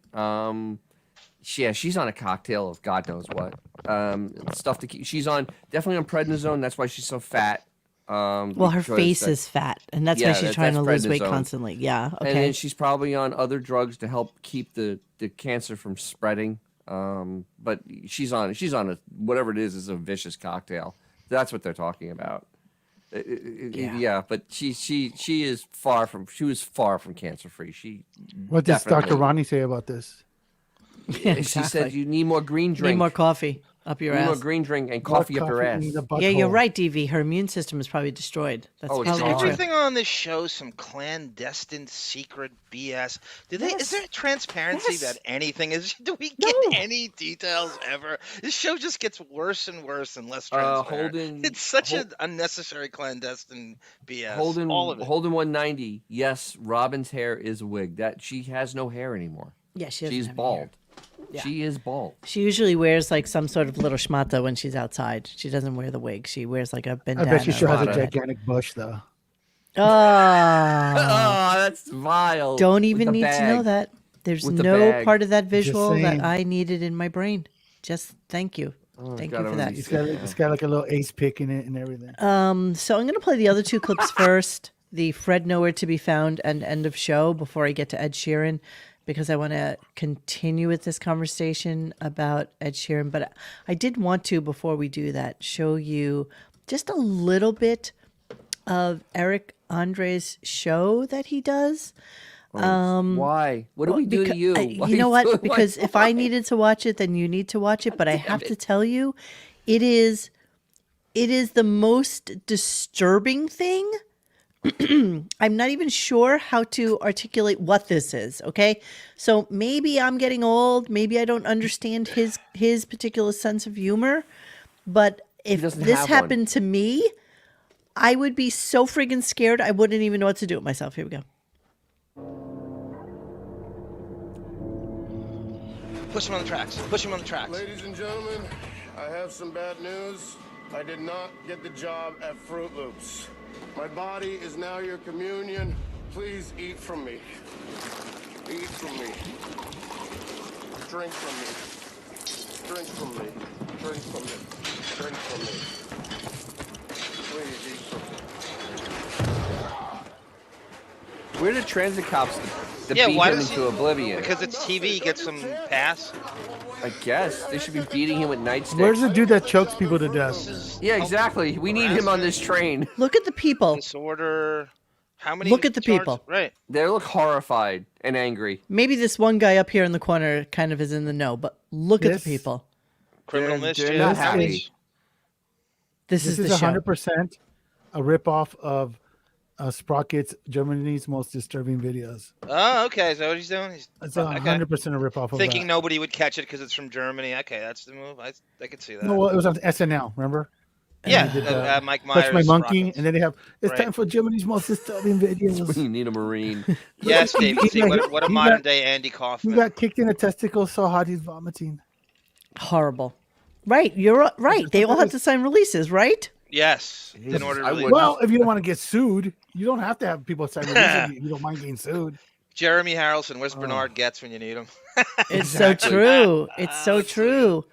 She's on a cocktail of God knows what stuff to keep. She's definitely on prednisone. That's why she's so fat. well, her because face that- is fat, and that's why Yeah, she's that- trying to that's lose weight prednisone. constantly. Yeah. Okay. And then she's probably on other drugs to help keep the cancer from spreading. But she's on a whatever it is a vicious cocktail. That's what they're talking about. Yeah, but she was far from cancer free. What does definitely- Dr. Ronnie say about this? Yeah, She said exactly. you need more green drink. Need more coffee up your You need more ass. green drink and coffee up your ass. Yeah, you're right, DV. Her immune system is probably destroyed. That's Oh, it's Is probably gone. true. everything on this show some clandestine secret BS? Is there transparency about anything? Do we get any details ever? This show just gets worse and worse and less transparent. It's such an unnecessary clandestine BS. Holden, all of it. Holden 190. Yes, Robin's hair is a wig. That she has no hair anymore. Yeah, she doesn't She's have any bald. hair. Yeah. She is bald. She usually wears like some sort of little schmata when she's outside. She doesn't wear the wig. She wears like a I bandana. bet she still has a around her head. gigantic bush, though. Oh, Oh, that's vile. don't With even the need to know bag. that. There's With the no bag. part of that visual that saying. I needed in my brain. Just thank you. Thank God, you for I'm that. It's got like a little ace pick in it and everything. So I'm going to play the other two clips first. The Fred Nowhere to Be Found and End of Show before I get to Ed Sheeran, because I want to continue with this conversation about Ed Sheeran. But I did want to, before we do that, show you just a little bit of Eric Andre's show that he does. Why? What do we do to you? Why You know are what? Because if I needed to watch it, then you need to watch it. But I have to tell you, it is the most disturbing thing. I'm not even sure how to articulate what this is. Okay. So maybe I'm getting old. Maybe I don't understand his particular sense of humor. But if doesn't this have one. happened to me, I would be so friggin' scared. I wouldn't even know what to do with myself. Here we go. Push him on the tracks. Push him on the tracks. Ladies and gentlemen, I have some bad news. I did not get the job at Fruit Loops. My body is now your communion. Please eat from me. Eat from me. Drink from me. Drink from me. Drink from me. Drink from me. Please eat from me. Where did transit cops beat why him does into oblivion? Because it's TV, he gets some pass. I guess they should be beating him with nightsticks. Where's the dude that chokes people to death? Yeah, exactly. We need him on this train. Look at the people. Disorder. How many? Look at the charges? people. Right. They look horrified and angry. Maybe this one guy up here in the corner kind of is in the know, but look at This- the people. Criminal They're mischief. not How many- happy. This This is is the show. 100% a ripoff of Sprocket's Germany's most disturbing videos. Oh, okay. Is that what he's doing? He's It's okay. 100% a ripoff of Thinking that. nobody would catch it because it's from Germany. Okay, that's the move. I could see that. No, well, it was on SNL. Remember? And yeah, they did, Mike Touch My Myers. Monkey, Sprockets. and then they have it's Right. time for Germany's most disturbing videos. You need a Marine. Yes, David. See, what a He modern got- day Andy He Kaufman. got kicked in the testicle so hard he's vomiting. Horrible. Right. You're right. They all have to sign releases, right? Yes, in order to I release. wouldn't. Well, if you don't want to get sued, you don't have to have people sign releases if you don't mind getting sued. Jeremy Harrelson, where's Bernard Getz when you need him? It's so true. It's so true.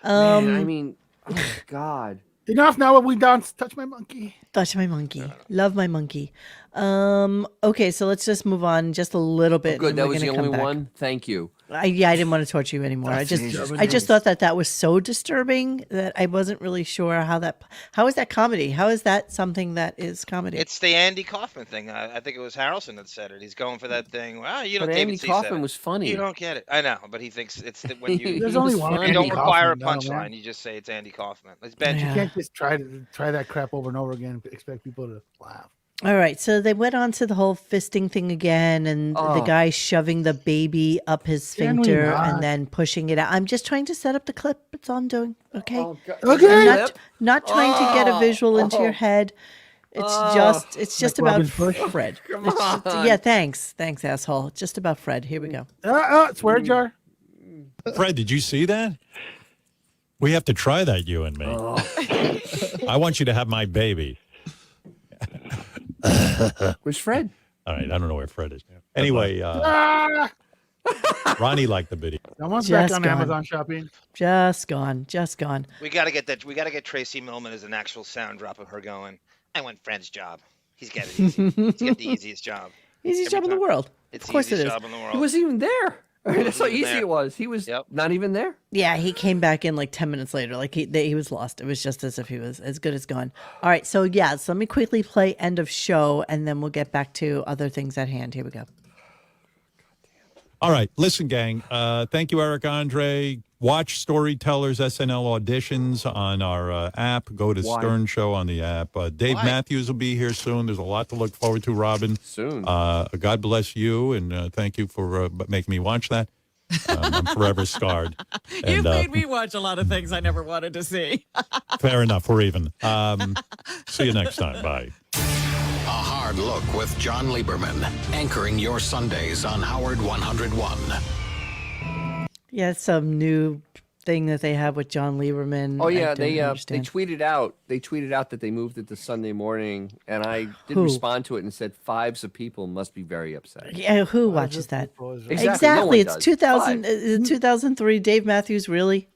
Man, I mean, oh my God. Enough now. We dance. Touch my monkey. Touch my monkey. Love my monkey. Okay, so let's just move on just a little bit. Good. and That we're was the gonna only come back. one. Thank you. I didn't want to torture you anymore. I just thought that was so disturbing that I wasn't really sure how is that comedy? How is that something that is comedy? It's the Andy Kaufman thing. I think it was Harrelson that said it. He's going for that thing. Well, you know, But David Andy C. Kaufman said it. was funny. You don't get it. I know, but he thinks it's when you. There's He only was one. funny. You don't Andy require a Kaufman, no, man. punchline. You just say it's Andy Kaufman. Let's bench Yeah. You can't just try that crap over and over again. And expect people to laugh. All right, so they went on to the whole fisting thing again, and the guy shoving the baby up his Can we sphincter not? and then pushing it out. I'm just trying to set up the clip. That's all I'm doing. Okay. Okay. I'm not trying to get a visual into your head. It's just Like about Robin Bush? Fred. Yeah, thanks, asshole. Just about Fred. Here we go. Swear jar. Fred, did you see that? We have to try that, you and me. I want you to have my baby. Where's Fred? All right, I don't know where Fred is. Anyway, Ronnie liked the video. Someone's back Just on gone. Amazon shopping. Just gone. We gotta get that. We gotta get Tracy Millman as an actual sound drop of her going. I want Fred's job. He's got it easy. He's got the easiest job. Easiest Every job in the time. world. It's Of course the it easiest is. job in the world. He wasn't even there. That's how wasn't easy there. it was. He was Yep. not even there. Yeah, he came back in like 10 minutes later. Like he was lost. It was just as if he was as good as gone. All right, so so let me quickly play end of show, and then we'll get back to other things at hand. Here we go. All right, listen, gang. Thank you, Eric Andre. Watch Storytellers SNL auditions on our app. Go to Why? Stern Show on the app. Dave Why? Matthews will be here soon. There's a lot to look forward to, Robin. Soon. God bless you, and thank you for making me watch that. I'm forever scarred. You've And, made me watch a lot of things I never wanted to see. fair enough. We're even. See you next time. Bye. A Hard Look with John Lieberman, anchoring your Sundays on Howard 101. Yeah, it's some new thing that they have with John Lieberman. Oh I yeah, don't they understand. tweeted out. They tweeted out that they moved it to Sunday morning, and I did Who? respond to it and said fives of people must be very upset. Yeah, who watches that? Exactly. No one It's does. 2000. Five. 2003. Dave Matthews, really?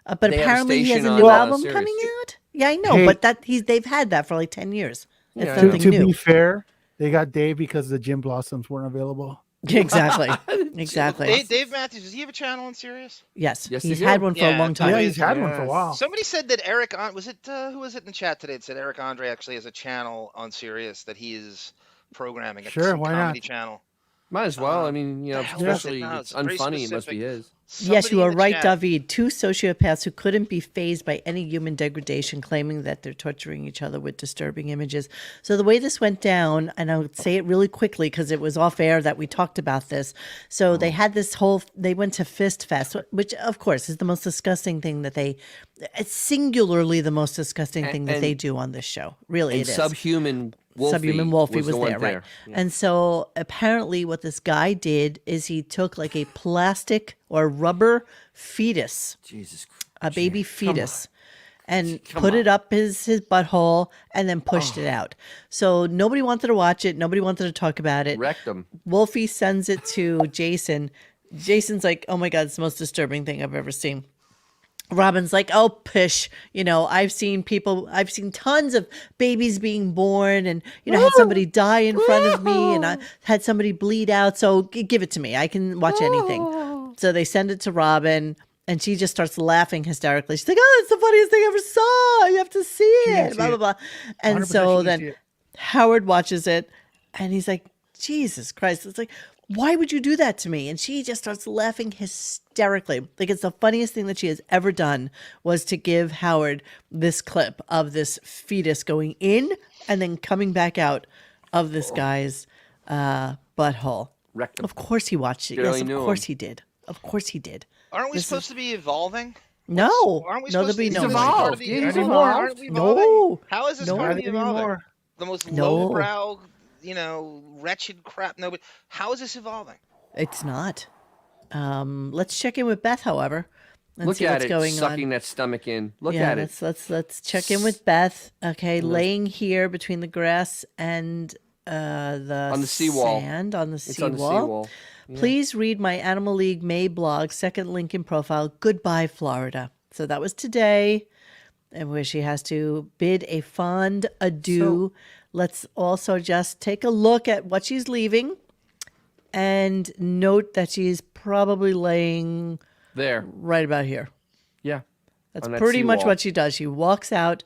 But They have a apparently he has a station new on, album Sirius. coming out. Yeah, I know, Hey. but they've had that for like 10 years. It's Yeah, I know. nothing To new. be fair, they got Dave because the Jim Blossoms weren't available. Exactly. Exactly. Dave Matthews, does he have a channel on Sirius? Yes, Yes, he's they had do. one for Yeah, a long time. Yeah, he's had one for a Yes. while. Somebody said that was it who was it in the chat today? It said Eric Andre actually has a channel on Sirius that he is programming. It's Sure, some why comedy not? channel. Might as well. I mean, the hell is it? especially No, it's it's very unfunny. It must specific. be his. Yes, Somebody you in are the right, chat- David. Two sociopaths who couldn't be fazed by any human degradation, claiming that they're torturing each other with disturbing images. So the way this went down, and I would say it really quickly because it was off air that we talked about this. So they had they went to Fist Fest, which of course is the most disgusting thing it's singularly the most disgusting thing that and- they do on this show. Really, And it is. Subhuman Wolfie was the one there, right? And so apparently, what this guy did is he took like a plastic or rubber fetus, Jesus Christ. a baby fetus, and put it up his butthole and then pushed it out. So nobody wanted to watch it. Nobody wanted to talk about it. Rectum. Wolfie sends it to Jason. Jason's like, "Oh my God, it's the most disturbing thing I've ever seen." Robin's like, "Oh, pish, I've seen tons of babies being born and, had somebody die in front of me and I had somebody bleed out. So give it to me. I can watch anything." So they send it to Robin and she just starts laughing hysterically. She's like, "Oh, it's the funniest thing I ever saw. You have to see it, blah, blah, blah." And 100% so she then see it. Howard watches it and he's like, "Jesus Christ." It's like, "Why would you do that to me?" And she just starts laughing hysterically. Like it's the funniest thing that she has ever done was to give Howard this clip of this fetus going in and then coming back out of this guy's butthole. Rectum. Of course he watched it. Barely Yes, of knew course him. he did. Of course he did. Aren't we This supposed to be evolving? No. Aren't we No, there'll supposed be to no be more. part of evolved. the Yeah, he's evolving? evolved. Aren't we evolving? No. How is this No. part of Not the evolving? anymore. The most No. lowbrow, wretched crap. Nobody. How is this evolving? It's not. Let's check in with Beth, however, and Look see at what's it, going sucking on. that stomach in. Look Yeah, at it. let's check in with Beth. Okay, laying here between the grass and the On the seawall. sand on the It's on the seawall. seawall. Please read my Animal League May blog, second link in profile. Goodbye, Florida. So that was today, and where she has to bid a fond adieu. Let's also just take a look at what she's leaving and note that she's probably laying There. right about here. Yeah. That's On that pretty much seawall. what she does. She walks out.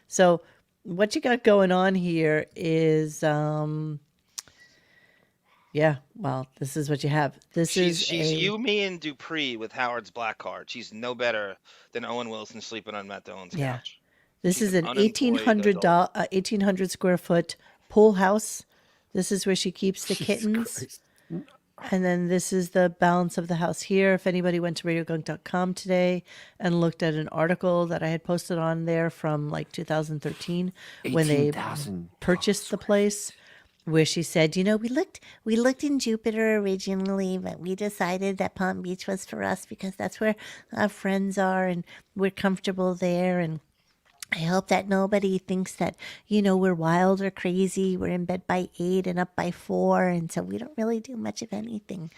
So what you got going on here is this is what you have. She's you, me, and Dupree with Howard's black card. She's no better than Owen Wilson sleeping on Matt Dillon's Yeah. couch. This She's is an an unemployed adult. 1800 square foot pool house. This is where she keeps the kittens. And then this is the balance of the house here. If anybody went to radiogunk.com today and looked at an article that I had posted on there from like 2013 when they 18,000 purchased the place, where she said, we looked in Jupiter originally, but we decided that Palm Beach was for us because that's where our friends are and we're comfortable there. And I hope that nobody thinks that, we're wild or crazy. We're in bed by 8 and up by 4. And so we don't really do much of anything.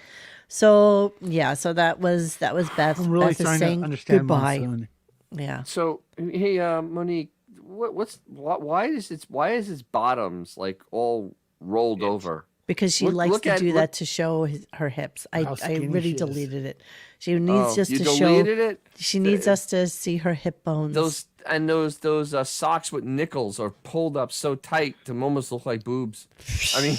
So, yeah, so that was Beth. I'm really Beth is trying saying to understand goodbye. Monsoon. Yeah. So hey, Monique, why is its bottoms like all rolled over? Because she likes to do that to show her hips. I How skinny really she is. deleted it. She needs just you to show. deleted it? She needs us to see her hip bones. Those socks with nickels are pulled up so tight to almost look like boobs. I mean,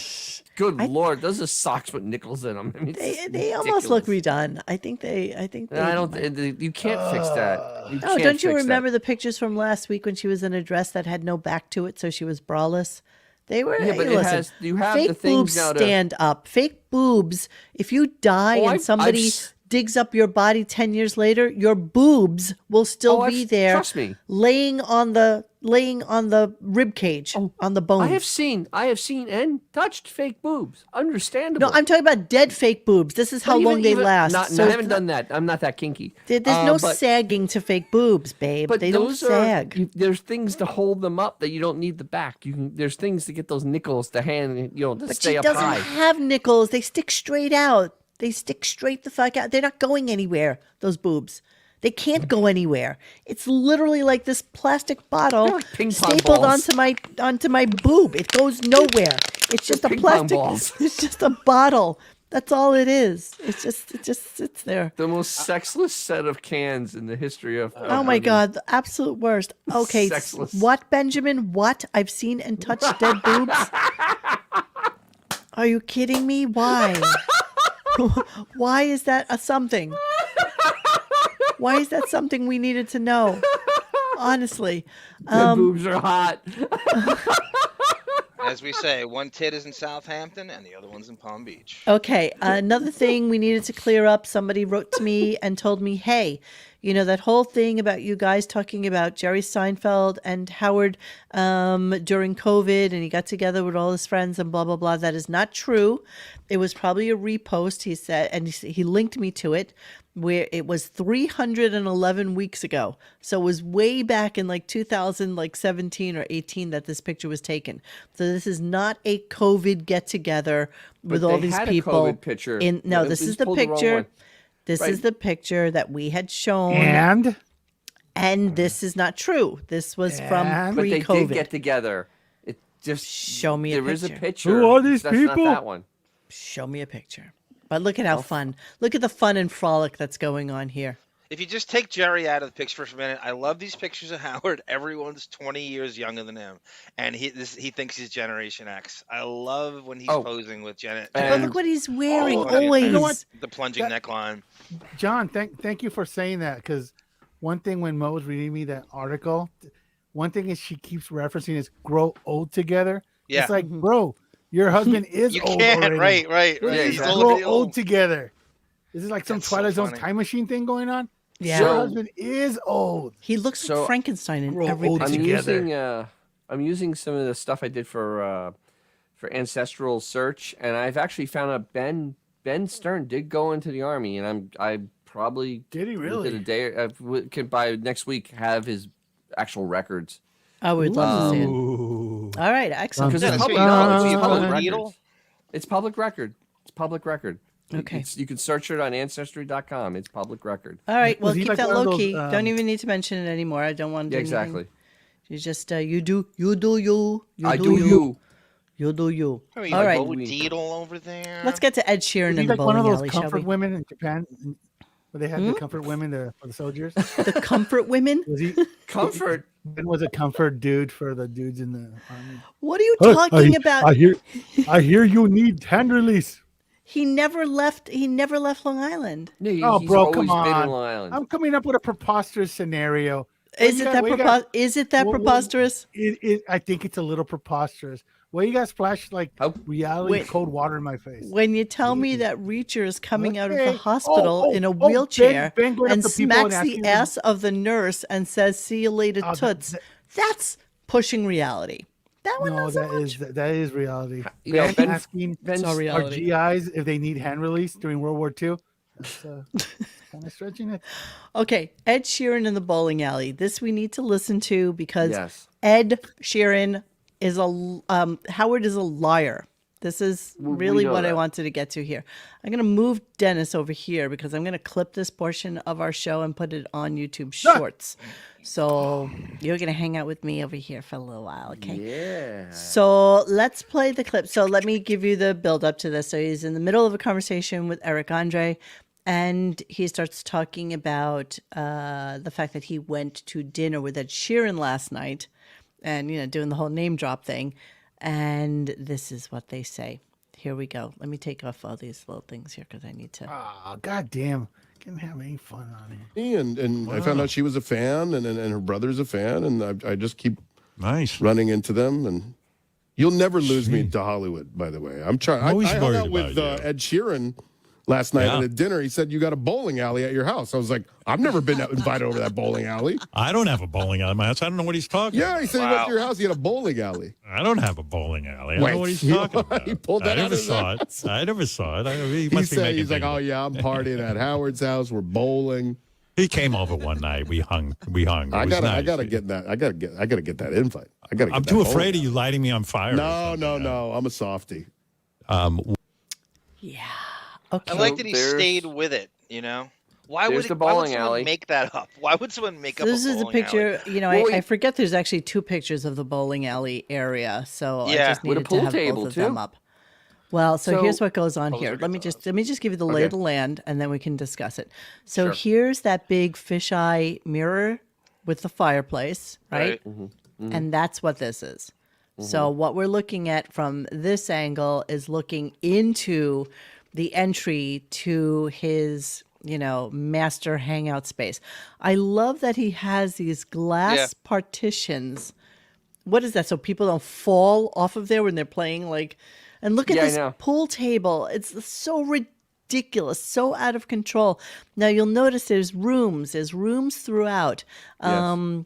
good lord, those are socks with nickels in them. I mean, they almost look redone. I think they. I don't. You can't fix that. You Oh, can't don't you fix remember that. the pictures from last week when she was in a dress that had no back to it, so she was braless? They were. Yeah, but hey, listen, you have fake the things boobs now to. stand up. Fake boobs. If you die and somebody digs up your body 10 years later, your boobs will still be there. Trust me. Laying on the rib cage, on the bones. I have seen and touched fake boobs. Understandable. No, I'm talking about dead fake boobs. This is how long they last. I haven't done that. I'm not that kinky. There's no but sagging to fake boobs, babe. But They don't those sag. there's things to hold them up that you don't need the back. There's things to get those nickels to hand, to But stay she up doesn't high. have nickels. They stick straight out. They stick straight the fuck out. They're not going anywhere, those boobs. They can't go anywhere. It's literally like this plastic bottle They're like ping pong stapled balls. onto my boob. It goes nowhere. It's just a ping pong plastic. balls. It's just a bottle. That's all it is. It just sits there. The most sexless set of cans in the history of. Oh my God, the absolute worst. Okay, Sexless. what, Benjamin? What? I've seen and touched dead boobs? Are you kidding me? Why? Why is that a something? Why is that something we needed to know? Honestly. The boobs are hot. As we say, one tit is in Southampton and the other one's in Palm Beach. Okay, another thing we needed to clear up. Somebody wrote to me and told me, hey, that whole thing about you guys talking about Jerry Seinfeld and Howard during COVID, and he got together with all his friends and blah, blah, blah. That is not true. It was probably a repost, he said, and he linked me to it, where it was 311 weeks ago. So it was way back in like 2017 or 18 that this picture was taken. So this is not a COVID get together with But all they these had a people. COVID picture. No, But this it is the pulled the wrong picture. one. This Right. is the picture that we had shown. And this is not true. This was from But they pre-COVID. did get together. It just Show me a There is a picture. picture. Who are these That's people? Not that one. Show me a picture. But look at how fun. Look at the fun and frolic that's going on here. If you just take Jerry out of the picture for a minute, I love these pictures of Howard. Everyone's 20 years younger than him, and he thinks he's Generation X. I love when he's posing with Janet. But look what he's wearing Oh, always. You know what? The plunging neckline. John, thank you for saying that, because one thing when Mo was reading me that article, one thing is she keeps referencing is grow old together. Yeah. It's like, bro, Your husband is You old can't. already. Right. Yeah, They He's exactly. already grow old together. This is like some That's so Twilight Zone's funny. time machine thing going on. Yeah. Your So- husband is old. He looks So, like Frankenstein in grow every old picture. together. I'm using some of the stuff I did for ancestral search, and I've actually found out Ben Stern did go into the army, and I probably Did he really? within a day can by next week have his actual records. I would love to see it. Ooh. All right, excellent. Because Yeah, it's so public, you- no, so it's you public know records. Beetle? It's public record. It's public record. Okay. You can search it on Ancestry.com. It's public record. All right, well, Was he keep like that one of low those, key. Don't even need to mention it anymore. I don't want to Yeah, do anything. exactly. You just you do you. I do you. You do you. I mean, All like right, Bo Deedle over there. let's get to Ed Sheeran Is he in the like one bowling of those alley, shall comfort we? women in Japan? Where they had the comfort women for the soldiers? The comfort women? Was he? Comfort. Ben was a comfort dude for the dudes in the army. What are you talking about? I hear you need hand release. He never left Long Island. Yeah, Oh, he's bro, always come been in on. Long Island. I'm coming up with a preposterous scenario. Is it that preposterous? I think it's a little preposterous. Well, you guys splash like reality Wait. cold water in my face. When you tell me that Reacher is coming out of Okay. the hospital in a Ben wheelchair going up and to people and smacks asking the them- ass of the nurse and says, "See you later, Oh, toots," that's pushing reality. That one No, not so much. that is reality. You know, Ben Ben- asking Ben's- It's all our reality. GIs if they need hand release during World War II. That's kind of stretching it. Okay, Ed Sheeran in the bowling alley. This we need to listen to because Yes. Ed Sheeran is Howard is a liar. This is really know what I that. wanted to get to here. I'm going to move Dennis over here because I'm going to clip this portion of our show and put it on YouTube Shorts. So you're going to hang out with me over here for a little while, okay? Yeah. So let's play the clip. So let me give you the build up to this. So he's in the middle of a conversation with Eric Andre, and he starts talking about the fact that he went to dinner with Ed Sheeran last night, and doing the whole name drop thing. And this is what they say. Here we go. Let me take off all these little things here because I need to. Oh, goddamn. Can't have any fun on here. And I found out she was a fan, and her brother's a fan, and I just keep Nice. running into them. And you'll never lose me to Hollywood, by the way. I'm trying. I'm always I hung worried out with about you. Ed Sheeran last night Yeah. at a dinner. He said, you got a bowling alley at your house. I was like, I've never been invited over that bowling alley. I don't have a bowling alley in my house. I don't know what he's talking Yeah, he said he went to your house. He had a bowling alley. I don't have a bowling alley. I don't know what he's Wait, talking about. he pulled that I out never of his saw ass. it. I never saw it. He He must be said, making he's like, things oh up. yeah, I'm partying at Howard's house. We're bowling. He came over one night. We hung. It was I nice. gotta get that. I gotta get that invite. I gotta. I'm get too that afraid bowling of you lighting me on fire. or alley. something. No. I'm a softie. Yeah. Okay. I like that he there's- stayed with it. Why There's would the why would bowling someone alley. make that up? Why would someone make up? This a is a bowling picture. alley? Well, I forget there's actually two pictures of the bowling alley area. So I Yeah. just With a needed pool to have table, both of them too. up. Well, so So- here's what goes on Those here. are Let me good just give you the lay of Okay. the land, and then we can discuss it. So Sure. here's that big fisheye mirror with the fireplace, right? And that's what this is. So what we're looking at from this angle is looking into the entry to his, master hangout space. I love that he has these glass Yeah. partitions. What is that? So people don't fall off of there when they're playing and look at Yeah, I this know. pool table. It's so ridiculous, so out of control. Now you'll notice there's rooms throughout. And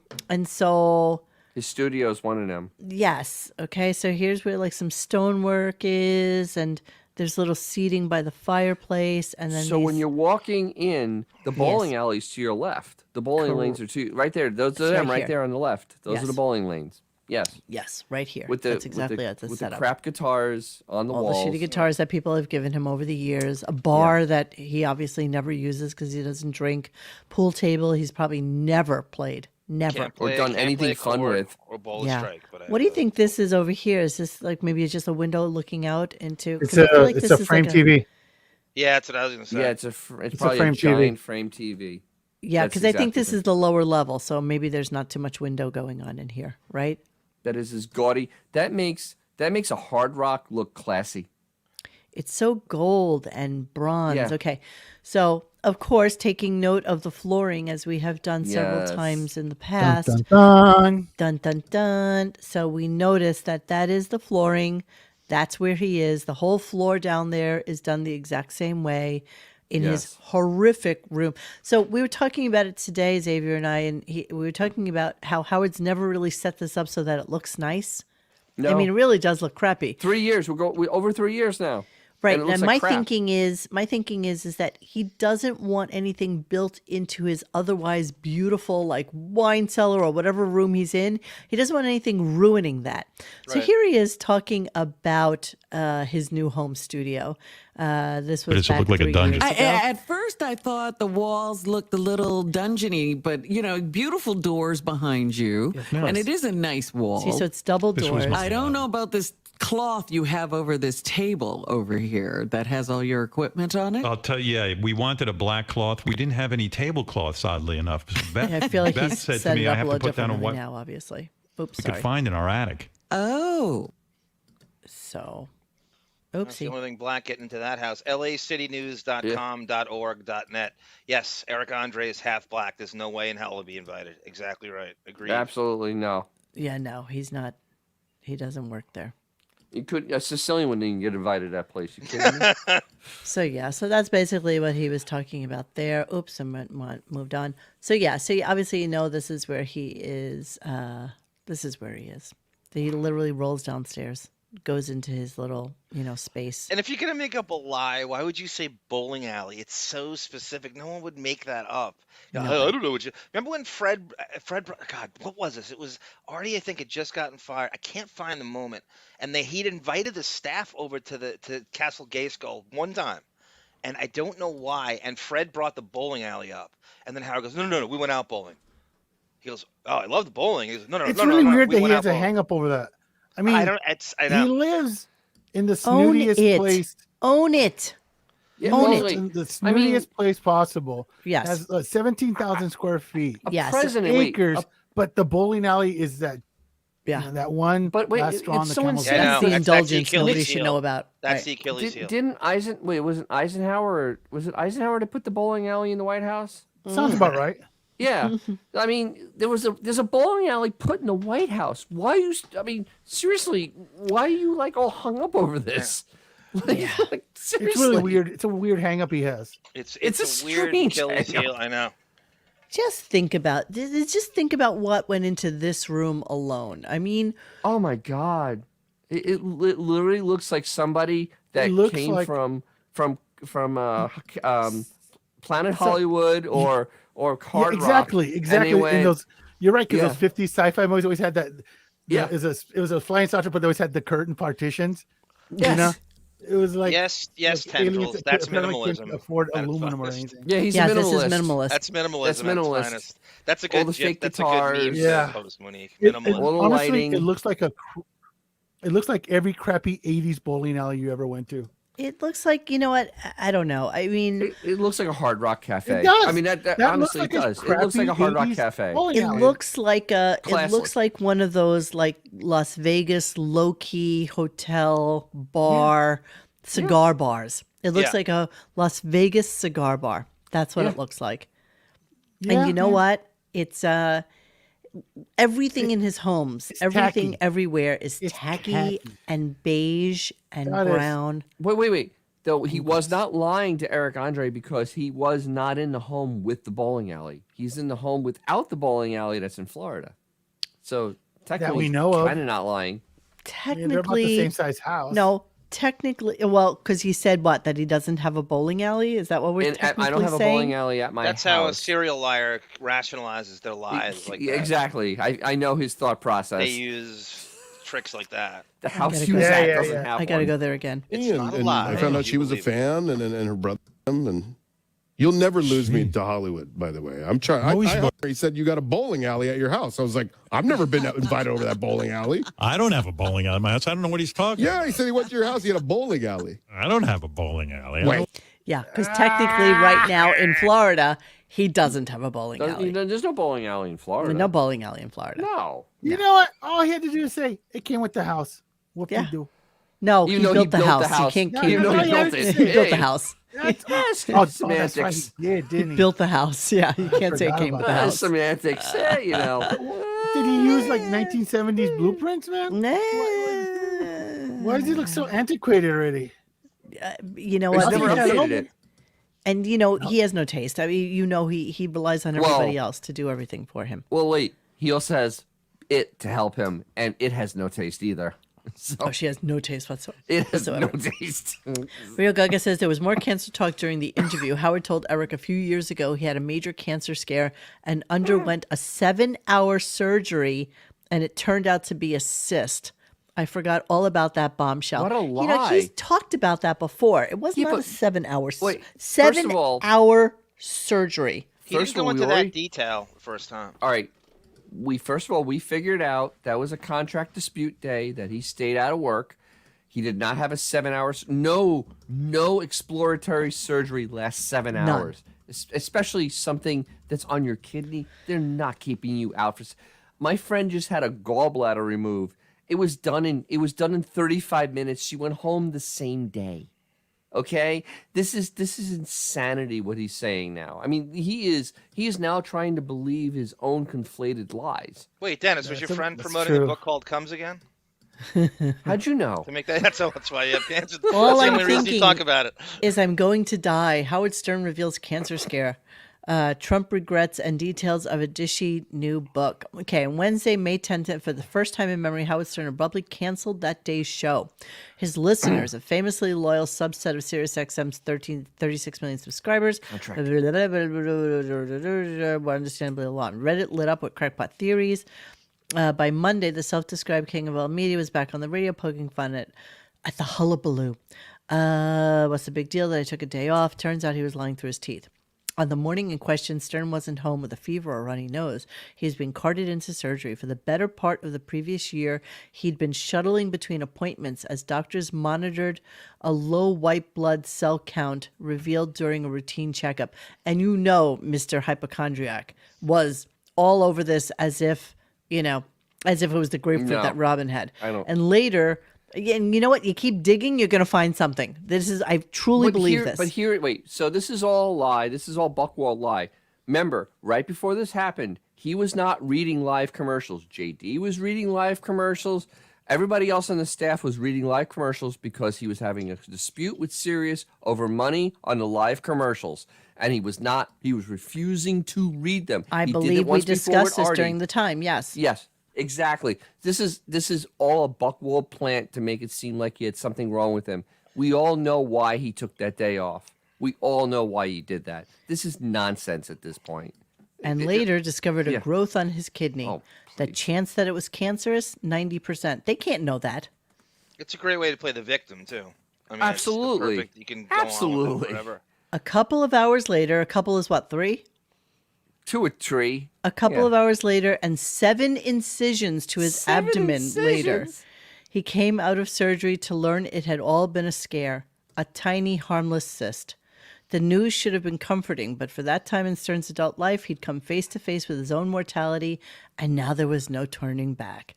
so His studio is one of them. yes, okay. So here's where some stonework is, and there's little seating by the fireplace, and then So when these- you're walking in, the bowling alley's to your left. The bowling lanes are right there. Those are It's them right right here. there on the left. Those are Yes. the bowling lanes. Yes. yes, right here. With the That's exactly with at the with setup. the crap guitars on the All walls. the shitty guitars that people have given him over the years, a bar that he obviously never uses because he doesn't drink, pool table he's probably never played, never. Can't Or play- done can't anything play a fun chord with. or bowl Yeah. strike. But What do you think this is over here? Is this maybe just a window looking out into? It's 'cause I feel like it's this a is frame like TV. Yeah, that's what I was gonna say. Yeah, it's a probably a frame TV. giant frame TV. Yeah, That's because I think exactly this it. is the lower level, so maybe there's not too much window going on in here, right? That is as gaudy. That makes a hard rock look classy. It's so gold and bronze. Yeah. Okay. So, of course, taking note of the flooring as we have done several Yes. times in the Dun, past. dun, dun. Dun, dun, dun. So we notice that is the flooring. That's where he is. The whole floor down there is done the exact same way in his Yes. horrific room. So we were talking about it today, Xavier and I, and we were talking about how Howard's never really set this up so that it looks nice. No. I mean, it really does look crappy. 3 years. We over 3 years now. Right. And it looks And like crap. my thinking is that he doesn't want anything built into his otherwise beautiful like wine cellar or whatever room he's in. He doesn't want anything ruining that. So Right. here he is talking about his new home studio. This was does it back look like a 3 dungeon? years ago. At first, I thought the walls looked a little dungeony, but beautiful doors behind you, and it is a nice wall. See, so it's double This was doors. my- I don't know about this cloth you have over this table over here that has all your equipment on it. I'll tell you, yeah, we wanted a black cloth. We didn't have any tablecloths, oddly enough. So Beth, I feel like Beth he's said to set me, it I up a have to little put down a differently what now, obviously. Oops, we sorry. could find in our attic. Oh, So, That's the oopsie. only thing black getting into that house. LACityNews.com.org.net. Yes, Eric Andre is half black. There's no way in hell he'll be invited. Exactly right. Agreed. Absolutely no. Yeah, no, he's not. He doesn't work there. You could a Sicilian wouldn't even get invited to that place. You kidding me? So yeah, so that's basically what he was talking about there. Oops, I moved on. So yeah, so obviously this is where he is. This is where he is. He literally rolls downstairs, goes into his little space. And if you're gonna make up a lie, why would you say bowling alley? It's so specific. No one would make that up. I don't know what you remember when Fred. God, what was this? It was Artie. I think had just gotten fired. I can't find the moment. And he'd invited the staff over to Castle Gayskull one time, and I don't know why. And Fred brought the bowling alley up, and then Howard goes, No, we went out bowling. He goes, Oh, I love the bowling. He goes, No, It's no, really no, weird we that he went has out a bowling." hang up over that. I mean, I know. he lives in the Own snootiest it. place. Own it. Yeah, Own well, it. In the I mean- snootiest place possible. Yes. Has 17,000 square feet. Yes. President, wait, Acres. But the bowling alley is that. Yeah. That one. But wait, last it's straw on the so camel's insane. Yeah, I back. know. The That's the indulgence Achilles nobody should heel. know about. That's Right. the Achilles heel. Was it Eisenhower? Was it Eisenhower to put the bowling alley in the White House? Sounds about right. Yeah, I mean, there's a bowling alley put in the White House. Why you? I mean, seriously, why are you like all hung up over this? Like, seriously, It's really weird. It's a weird hang up he has. It's a a weird strange Achilles hang-up. heel. I know. Just think about what went into this room alone. I mean, Oh my God, it literally looks like somebody that It looks came like- from Planet Hollywood or Hard Rock. Exactly. Anyway, In those, you're right, because Yeah. those 50s sci-fi movies always had that. Yeah. It was a flying saucer, but they always had the curtain partitions. Yes. You know, it was like Yes, aliens tendrils. that That's apparently couldn't minimalism. afford at its aluminum or finest. anything. Yeah, he's yeah, a this minimalist. is minimalist. That's minimalism. That's at its minimalist. finest. That's a All good the GIF. fake That's a good meme guitars. to Yeah. post, Monique. It, Minimalist. All the honestly, lighting. it looks like it looks like every crappy 80s bowling alley you ever went to. It looks like, you know what? I don't know. I mean, It looks like a Hard Rock Cafe. It does. I mean, that looks honestly like it a does. It looks like a crappy Hard Rock 80s Cafe. bowling it alley. looks like it looks Classless. like one of those like Las Vegas low-key hotel bar cigar bars. It looks Yeah. like a Las Vegas cigar bar. That's what it looks like. Yeah, And you know yeah. what? It's everything in his homes, everything tacky. everywhere is It's tacky tacky. and beige and That is- brown. Wait. Though he was not lying to Eric Andre because he was not in the home with the bowling alley. He's in the home without the bowling alley that's in Florida. So technically, we know of. kind of not lying. Yeah, they're about the Technically, same size house. no. Technically, well, because he said what, that he doesn't have a bowling alley. Is that what we're And technically I don't have a saying? bowling alley at my That's house. how a serial liar rationalizes their lies. Like Yeah, that. exactly. I know his thought process. They use tricks like that. The house gotta he go. was at Yeah, doesn't yeah. have I gotta one. go there again. It's And- not a and lie. I found out if she you was a believe it. fan, and her brother, and you'll never lose me to Hollywood. By the way, I'm trying. Always He said you got a bowling alley at your house. I was like, I've never been invited over that bowling alley. I don't have a bowling alley at my house. I don't know what he's talking about. Yeah, he said he went to your house. He had a bowling alley. I don't have a bowling alley. I Wait. don't- Yeah, because technically, right now in Florida, he doesn't have a bowling alley. There's no bowling alley in Florida. No bowling alley in Florida. No. You know what? All he had to do is say it came with the house. What Yeah. you do? No, Even he though built the house. You can't No, keep. Even though no, he yeah, built it. He built the Hey. house. That's, Yes, that's right. semantics. He did, didn't he? Built the house. Yeah, you can't say it forgot came with about the that. house. Semantics. You know. Did he use like 1970s blueprints, man? Nah. Why does he look so antiquated already? You know He's what? never updated it. And he has no taste. I mean, he relies on everybody else to do everything for him. Well, wait. He also has it to help him, and it has no taste either. So Oh, she has no taste whatsoever. it has no taste. Real Gaga says there was more cancer talk during the interview. Howard told Eric a few years ago he had a major cancer scare and underwent a 7-hour surgery, and it turned out to be a cyst. I forgot all about that bombshell. What a You know, lie. he's talked about that before. It was not a 7-hour wait, first of all- 7-hour surgery. He didn't go into that detail the first time. All right. We figured out that was a contract dispute day that he stayed out of work. He did not have a 7 hours. No exploratory surgery lasts 7 hours. Especially something that's on your kidney. They're not keeping you out for. My friend just had a gallbladder removed. It was done in 35 minutes. She went home the same day. Okay, this is insanity what he's saying now. I mean, he is now trying to believe his own conflated lies. Wait, Dennis, was your friend that's promoting a true. book called Comes Again? How'd you know? To make that's why you have cancer. All That's the I'm only reason you thinking talk about it. is I'm going to die. Howard Stern reveals cancer scare. Trump regrets and details of a dishy new book. Okay, on Wednesday, May 10th, for the first time in memory, Howard Stern abruptly canceled that day's show. His listeners, a famously loyal subset of SiriusXM's 36 million subscribers, were understandably alarmed. Reddit lit up with crackpot theories. By Monday, the self-described king of all media was back on the radio poking fun at the hullabaloo. What's the big deal that I took a day off? Turns out he was lying through his teeth. On the morning in question, Stern wasn't home with a fever or runny nose. He has been carted into surgery. For the better part of the previous year, he'd been shuttling between appointments as doctors monitored a low white blood cell count revealed during a routine checkup. And Mr. Hypochondriac was all over this as if it was the grapefruit that Robin had. I don't. And later, and you know what? You keep digging, you're going to find something. I truly believe this. But wait. So this is all a lie. This is all buckwald lie. Remember, right before this happened, he was not reading live commercials. JD was reading live commercials. Everybody else on the staff was reading live commercials because he was having a dispute with Sirius over money on the live commercials. And he was refusing to read them. I He did it believe we once before discussed with this Artie. during the time. Yes. Yes, exactly. This is all a buckwald plant to make it seem like he had something wrong with him. We all know why he took that day off. We all know why he did that. This is nonsense at this point. And later discovered a yeah. growth on his kidney. Oh, The chance that it was cancerous, 90%. They can't know that. It's a great way to play the victim too. I mean, Absolutely. It's perfect. You can go on with Absolutely. it forever. A couple of hours later, a couple is what, 3? To a tree. A couple of hours later, and 7 incisions to his abdomen later. He came out of surgery to learn it had all been a scare, a tiny, harmless cyst. The news should have been comforting, but for that time in Stern's adult life, he'd come face to face with his own mortality, and now there was no turning back.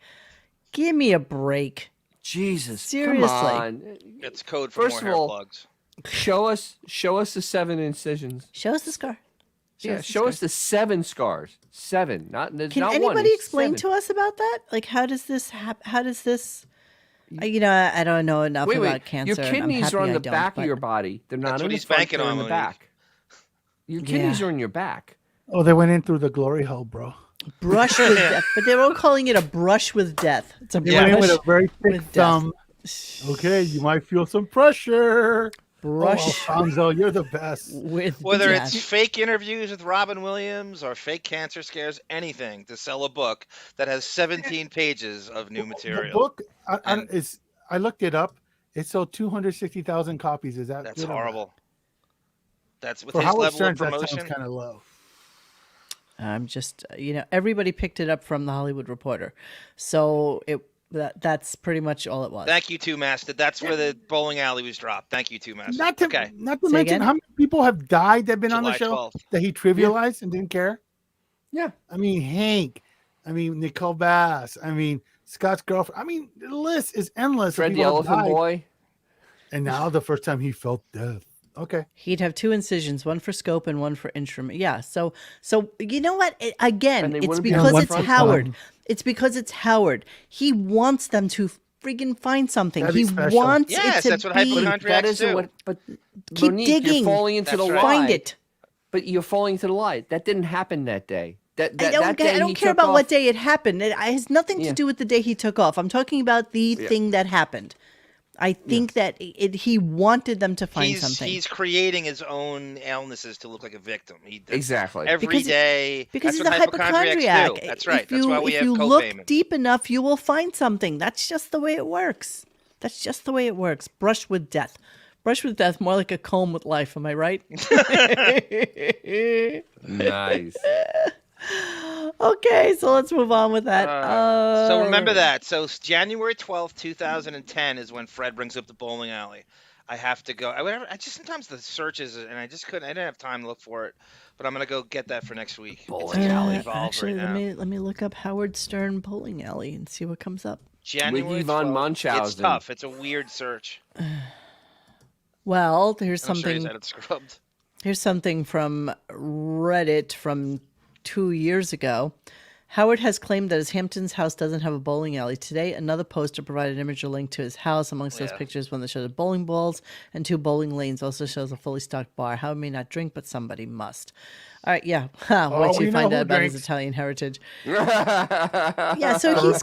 Give me a break. Jesus, Seriously. come on. It's code for First more of hair all, plugs. Show us the 7 incisions. Show us the scar. Show us the 7 scars. 7, not there's Can not anybody one, explain 7. to us about that? Like, how does this how does this? I don't know enough about cancer. Your and I'm kidneys happy are on I the don't, back but- of your body. They're not That's on what the he's front, banking they're on, in the Monique. back. Your kidneys Yeah. are in your back. Oh, they went in through the glory hole, bro. Brush with death, but they're all calling it a brush with death. It's a They went in with brush a very thick with death. thumb. Okay, you might feel some pressure. Brush Oh, Alfonso, you're the best. with Whether death. it's fake interviews with Robin Williams or fake cancer scares, anything to sell a book that has 17 pages of new The material. book, I looked it up. It sold 260,000 copies. Is that That's good or bad? horrible. That's with For his Howard level Stern, of that promotion. sounds kind of low. I'm just, everybody picked it up from the Hollywood Reporter, so that's pretty much all it was. Thank you, Two Master. That's where the bowling alley was dropped. Thank you, Two Master. Not to okay. mention again? how many people have died that've been on the July show 12th. that he trivialized and didn't care. Yeah. I mean, Hank. I mean, Nicole Bass. I mean, Scott's girlfriend. I mean, the list is endless. of Fred the people have Elephant died. Boy. And now the first time he felt death. Okay. He'd have 2 incisions, one for scope and one for instrument. Yeah. So you know what? Again, And they it's wouldn't be because on it's front Howard. line. It's because it's Howard. He wants them to friggin' find something. That'd be He special. wants Yes, it to that's what be. hypochondriacs That isn't do. what. But Keep Monique, digging. you're falling into That's the right. lie. Find it. But you're falling into the lie. That didn't happen that day. That I that day don't he care took about off- what day it happened. It has nothing to Yeah. do with the day he took off. I'm talking about the thing that happened. I think that he wanted them to find something. He's creating his own illnesses to look like a victim. He does Exactly. every day. Because That's he's a what hypochondriacs hypochondriac. do. That's right. If That's you, why we if have you co-payment. look deep enough, you will find something. That's just the way it works. That's just the way it works. Brush with death. Brush with death, more like a comb with life. Am I right? Nice. Okay, so let's move on with that. So remember that. So January 12th, 2010 is when Fred brings up the bowling alley. I have to go. I just sometimes the searches and I just couldn't. I didn't have time to look for it, but I'm gonna go get that for next week. Bowling alley. Actually, right now. let me look up Howard Stern bowling alley and see what comes up. January Wiggy von 12th. Munchausen. It's tough. It's a weird search. Well, there's I'm sure he's something. had it scrubbed. Here's something from Reddit from 2 years ago. Howard has claimed that his Hamptons house doesn't have a bowling alley. Today, another poster provided an image or link to his house. Amongst those pictures, one that shows bowling balls and 2 bowling lanes. Also shows a fully stocked bar. Howard may not drink, but somebody must. All right, yeah. Once we you know find who out about his drinks. Italian heritage. Yeah, so he's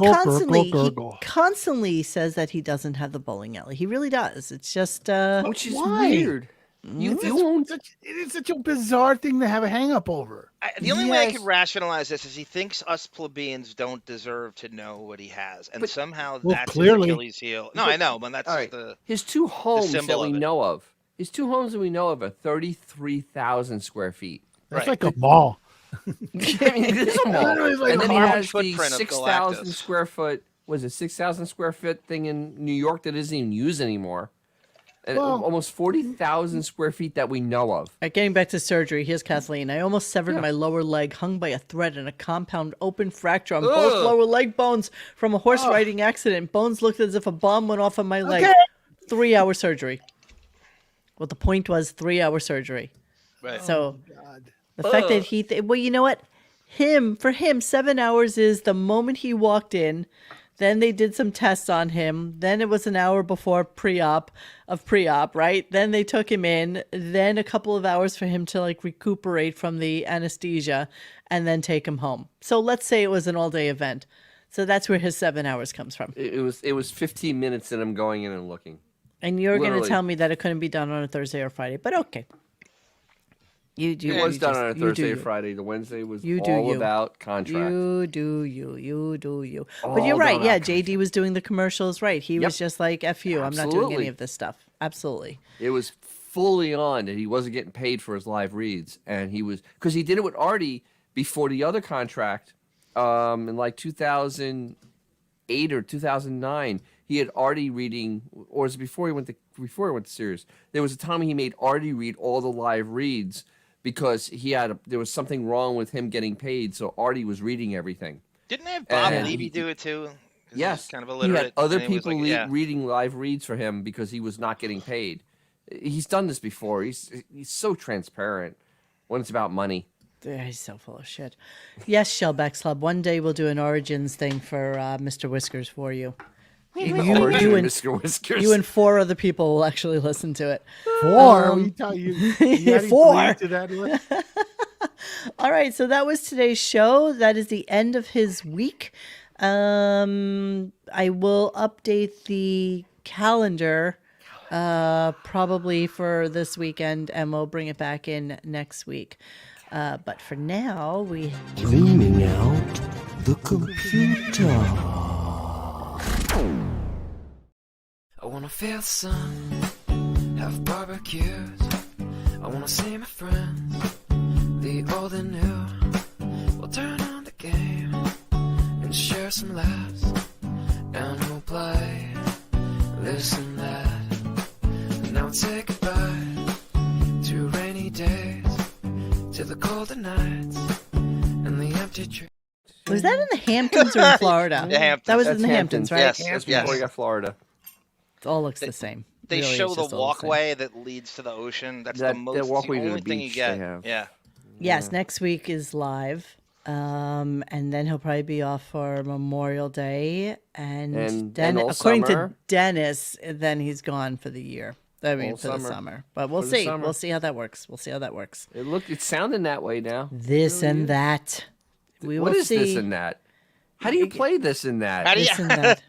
constantly says that he doesn't have the bowling alley. He really does. It's just Which is Why? weird. You own. It is such a bizarre thing to have a hang up over. The only way I Yes. can rationalize this is he thinks us plebeians don't deserve to know what he has, and somehow Well, that's clearly. his Achilles heel. No, I know, but that's All right. the His 2 homes that symbol we of it. know of. His 2 homes that we know of are 33,000 square feet. That's Right. like a mall. I mean, it is a mall. Literally like And then he carbon has the footprint of 6,000 Galactus. square foot. Was it 6,000 square foot thing in New York that isn't even used anymore? And Well- almost 40,000 square feet that we know of. getting back to surgery. Here's Kathleen. I almost severed my lower leg, hung by a thread in a compound open fracture on both Ugh. lower leg bones from a horse riding accident. Bones looked as if a bomb went off on my leg. Okay. 3-hour surgery. Well, the point was 3-hour surgery. right. So the fact that well, you know what? For him, 7 hours is the moment he walked in. Then they did some tests on him. Then it was an hour before pre-op, right? Then they took him in. Then a couple of hours for him to like recuperate from the anesthesia and then take him home. So let's say it was an all-day event. So that's where his 7 hours comes from. It was 15 minutes that I'm going in and looking. And you're going to Literally. tell me that it couldn't be done on a Thursday or Friday, but okay. You do. It was you done just- on a you do Thursday or you. Friday. The Wednesday was You do all you. about contract. You do you. But All you're right. done Yeah, out JD was doing the commercials, right? He Yep. was just like, F you. I'm not doing any Absolutely. of this stuff. Absolutely. It was fully on that he wasn't getting paid for his live reads, and he was because he did it with Artie before the other contract, in like 2008 or 2009. He had Artie reading, or was it before he went to Sirius? There was a time he made Artie read all the live reads because there was something wrong with him getting paid, so Artie was reading everything. Didn't they have Bob And Levy do it too? 'Cause he's Yes, kind of he illiterate. had other and he was people like, yeah. reading live reads for him because he was not getting paid. He's done this before. He's so transparent when it's about money. Yeah, he's so full of shit. Yes, Shellback's Club. One day we'll do an Origins thing for Mr. Whiskers for you. You and Mr. Whiskers. you and 4 other people will actually listen to it. 4? You tell you adding 4. 3 to that list? All right, so that was today's show. That is the end of his week. I will update the calendar probably for this weekend, and we'll bring it back in next week. But for now, Cleaning out the computer. I wanna feel the sun, have barbecues. I wanna see my friends, the old and new. We'll turn on the game and share some laughs, and we'll play this and that. And now we'll say goodbye to rainy days, to the colder nights and the empty trees. was that in the Hamptons or in Florida? The Hamptons. That was That's in the Hamptons, right? Yes, That's yes. before you got Florida. It all looks the same. They Really, show it's the just all same. walkway that leads to the ocean. That's That the most. walkway the to the only thing you beach get. they have. Yeah. Yes, next week is live. And then he'll probably be off for Memorial Day, and then all according summer. to Dennis, then he's gone for the year. I mean, All for the summer. summer. But we'll For the see. summer. We'll see how that works. We'll see how that works. It's sounding that way now. This and that. We What will is see. this and that? How do you play this and that? How do you? This and that.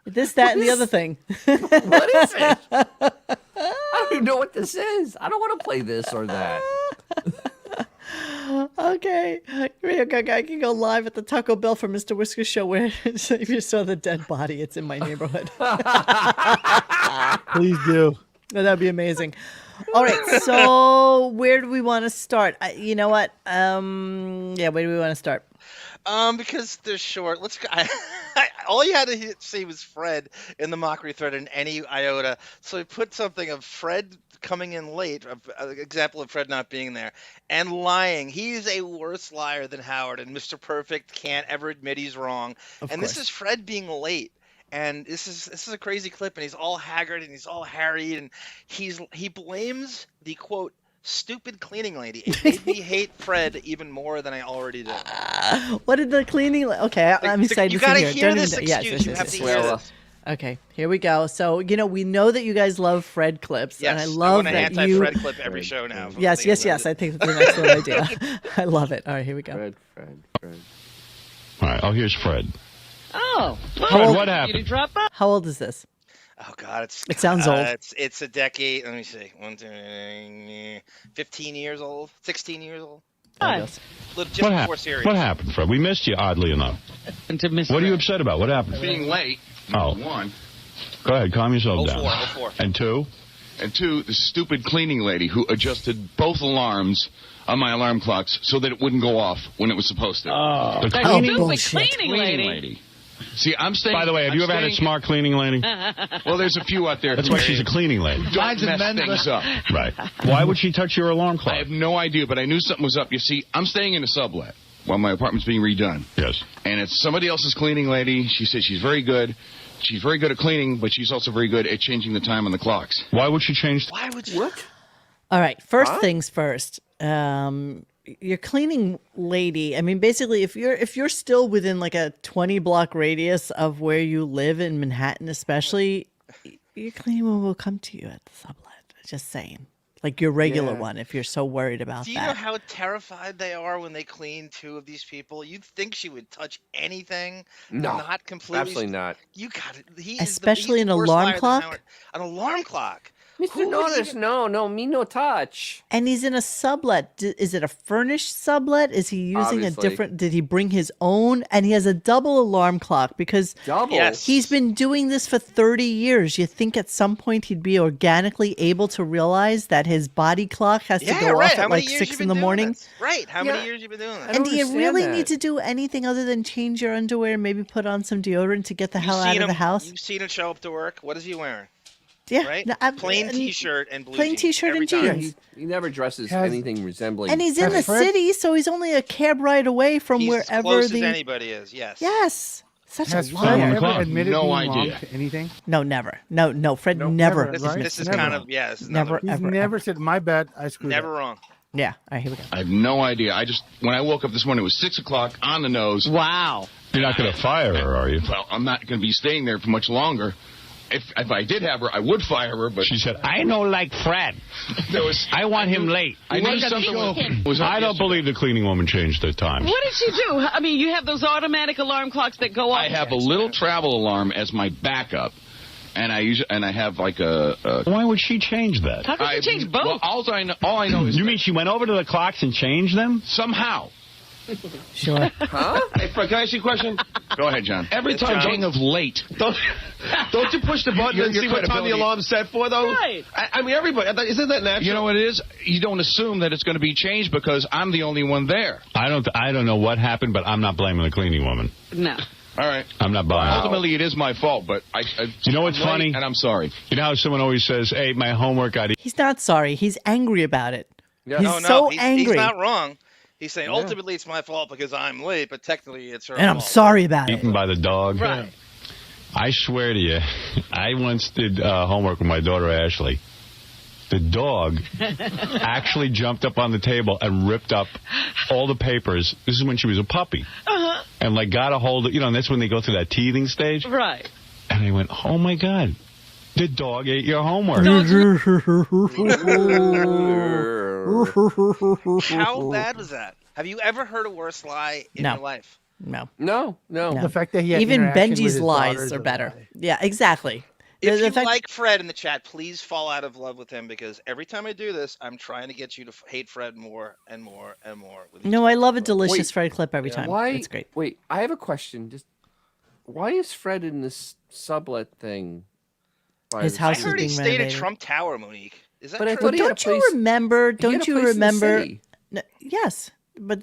This, that, and the other thing. What is it? I don't even know what this is. I don't want to play this or that. Okay. Radio Gunk, I can go live at the Taco Bell for Mr. Whisker's show where if you saw the dead body, it's in my neighborhood. Please do. That'd be amazing. All right. So where do we want to start? You know what? Where do we want to start? Because they're short. Let's go. All you had to see was Fred in the mockery thread in any iota. So we put something of Fred coming in late, an example of Fred not being there, and lying. He's a worse liar than Howard, and Mr. Perfect can't ever admit he's wrong. This is Fred being late. And this is a crazy clip, and he's all haggard and he's all harried, and he blames the quote stupid cleaning lady. It made me hate Fred even more than I already did. What did the cleaning? Okay, I'm excited You to gotta hear. hear Don't this even- excuse. You have to hear this. Okay, here we go. So we know that you guys love Fred clips, and I love want an that anti-Fred clip every show now. Yes. I think that's an excellent idea. I love it. All right, here we go. Fred. All right. Oh, here's Fred. Oh, Fred, what happened? How old is this? Oh God, It sounds old. It's a decade. Let me see. 15 years old, 16 years old. Just before series. What happened, Fred? We missed you, oddly enough. What are you upset about? What happened? Being late, one. Go ahead, calm yourself down. 04. And two? And two, the stupid cleaning lady who adjusted both alarms on my alarm clocks so that it wouldn't go off when it was supposed to. The cleaning lady. See, I'm staying. By the way, have you ever had a smart cleaning lady? Well, there's a few out there. That's why she's a cleaning lady. Don't mess things up. Right. Why would she touch your alarm clock? I have no idea, but I knew something was up. You see, I'm staying in a sublet while my apartment's being redone. Yes. And it's somebody else's cleaning lady. She says she's very good. She's very good at cleaning, but she's also very good at changing the time on the clocks. Why would she change? Why would you? What? All right. First things first. Your cleaning lady. I mean, basically, if you're still within like a 20 block radius of where you live in Manhattan, especially, your cleaning woman will come to you at the sublet. Just saying, like your regular one. If you're so worried about Do you know how terrified they are when they clean two of these people? You'd think she would touch anything. No, not completely. absolutely not. You got it. Especially an alarm clock? An alarm clock. Mr. Notice, no, me no touch. And he's in a sublet. Is it a furnished sublet? Is he using Obviously. a different? Did he bring his own? And he has a double alarm clock because Yes. he's been doing this for 30 years. You think at some point he'd be organically able to realize that his body clock has to go off at like 6 in the morning? This? Right. How many years you been doing that? And do you understand really that. need to do anything other than change your underwear and maybe put on some deodorant to get the hell out of the house? You've seen him show up to work. What is he wearing? Yeah, Right? no, Plain T-shirt and blue plain jeans T-shirt every and time. jeans. He never dresses Has- anything resembling. And he's in the Fred? city, so he's only a cab ride away from He's as wherever close the. as anybody is. Yes. Yes, such Has a Fred liar. ever admitted No being wrong idea. to anything? No, never. No, Fred never. never, This, right? this is Never. kind of This is Never. He's Ever, never ever. said, my bad, I screwed never up. wrong. Yeah. All right, here we go. I have no idea. When I woke up this morning, it was 6 o'clock on the nose. Wow. You're not going to fire her, are you? Well, I'm not going to be staying there for much longer. If I did have her, I would fire her, but She said, I know like Fred. there was. I want him late. I knew something was up I don't yesterday. believe the cleaning woman changed the times. What did she do? I mean, you have those automatic alarm clocks that go off. I have a little travel alarm as my backup, and I have like a. Why would she change that? How can she change both? Well, all I know is You mean she went over to the clocks and changed them? somehow. Sure. Hey, Fred, can I ask you a question? Go ahead, John. Every Yes, time John. being of late. Don't you push the button and see what time the alarm's set for, though? Right. I mean, everybody, isn't that natural? You know what it is? You don't assume that it's going to be changed because I'm the only one there. I don't know what happened, but I'm not blaming the cleaning woman. No. All right. I'm not buying it. Ultimately, it is my fault, but You know what's I'm late, funny? And I'm sorry. You know how someone always says, hey, my homework got He's not sorry. He's angry about it. Yeah. He's No, so he's angry. not wrong. He's saying ultimately it's my fault because I'm late, but technically it's her And I'm fault. sorry about it. eaten by the dog. Right. I swear to you, I once did homework with my daughter, Ashley. The dog actually jumped up on the table and ripped up all the papers. This is when she was a puppy. And like got a hold of, and that's when they go through that teething stage. Right. And I went, oh my God, the dog ate your homework. How bad was that? Have you ever heard a worse lie in your life? No. The fact that he had Even interaction with Benji's his lies daughters are a better. lie. Yeah, exactly. If The you fact- like Fred in the chat, please fall out of love with him, because every time I do this, I'm trying to get you to hate Fred more and more and more. With No, I love a delicious Wait, Fred clip every time. Why? It's great. Wait, I have a question. Just why is Fred in this sublet thing? by His the house I is city? heard he being stayed at renovated. Trump Tower, Monique. Is that But I true? thought he had a Don't you place- remember? he had a Don't you place in the remember? city. No, yes, but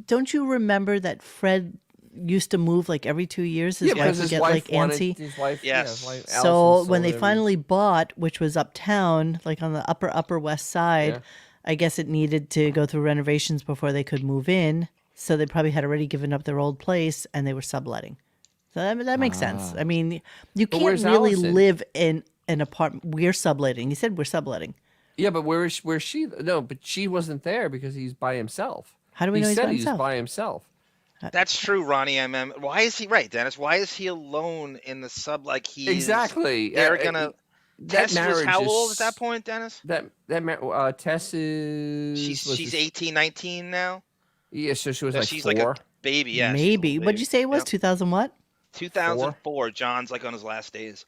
don't you remember that Fred used to move like every 2 years? His Yeah, wife because would his get wife like wanted antsy. his wife. Yes. Yeah, his wife, So Allison when they sold every- finally bought, which was uptown, like on the upper west side, Yeah. I guess it needed to go through renovations before they could move in. So they probably had already given up their old place and they were subletting. So that makes sense. I mean, you But can't where's really Allison? live in an apartment. We're subletting. You said we're subletting. Yeah, but where's she? No, but she wasn't there because he's by himself. How do we he know he's said by he himself? was by himself. That's true, Ronnie MM. Why is he right, Dennis? Why is he alone in the sub? Like he's Exactly. They're gonna. That Tess was marriage how is- old at that point, Dennis? Tess is She's 18, 19 now. Yeah, so she was So like she's 4. like a baby. Yeah, she's a Maybe. little What'd baby. you say it was? Yep. 2000 what? 2004. John's like on his last days.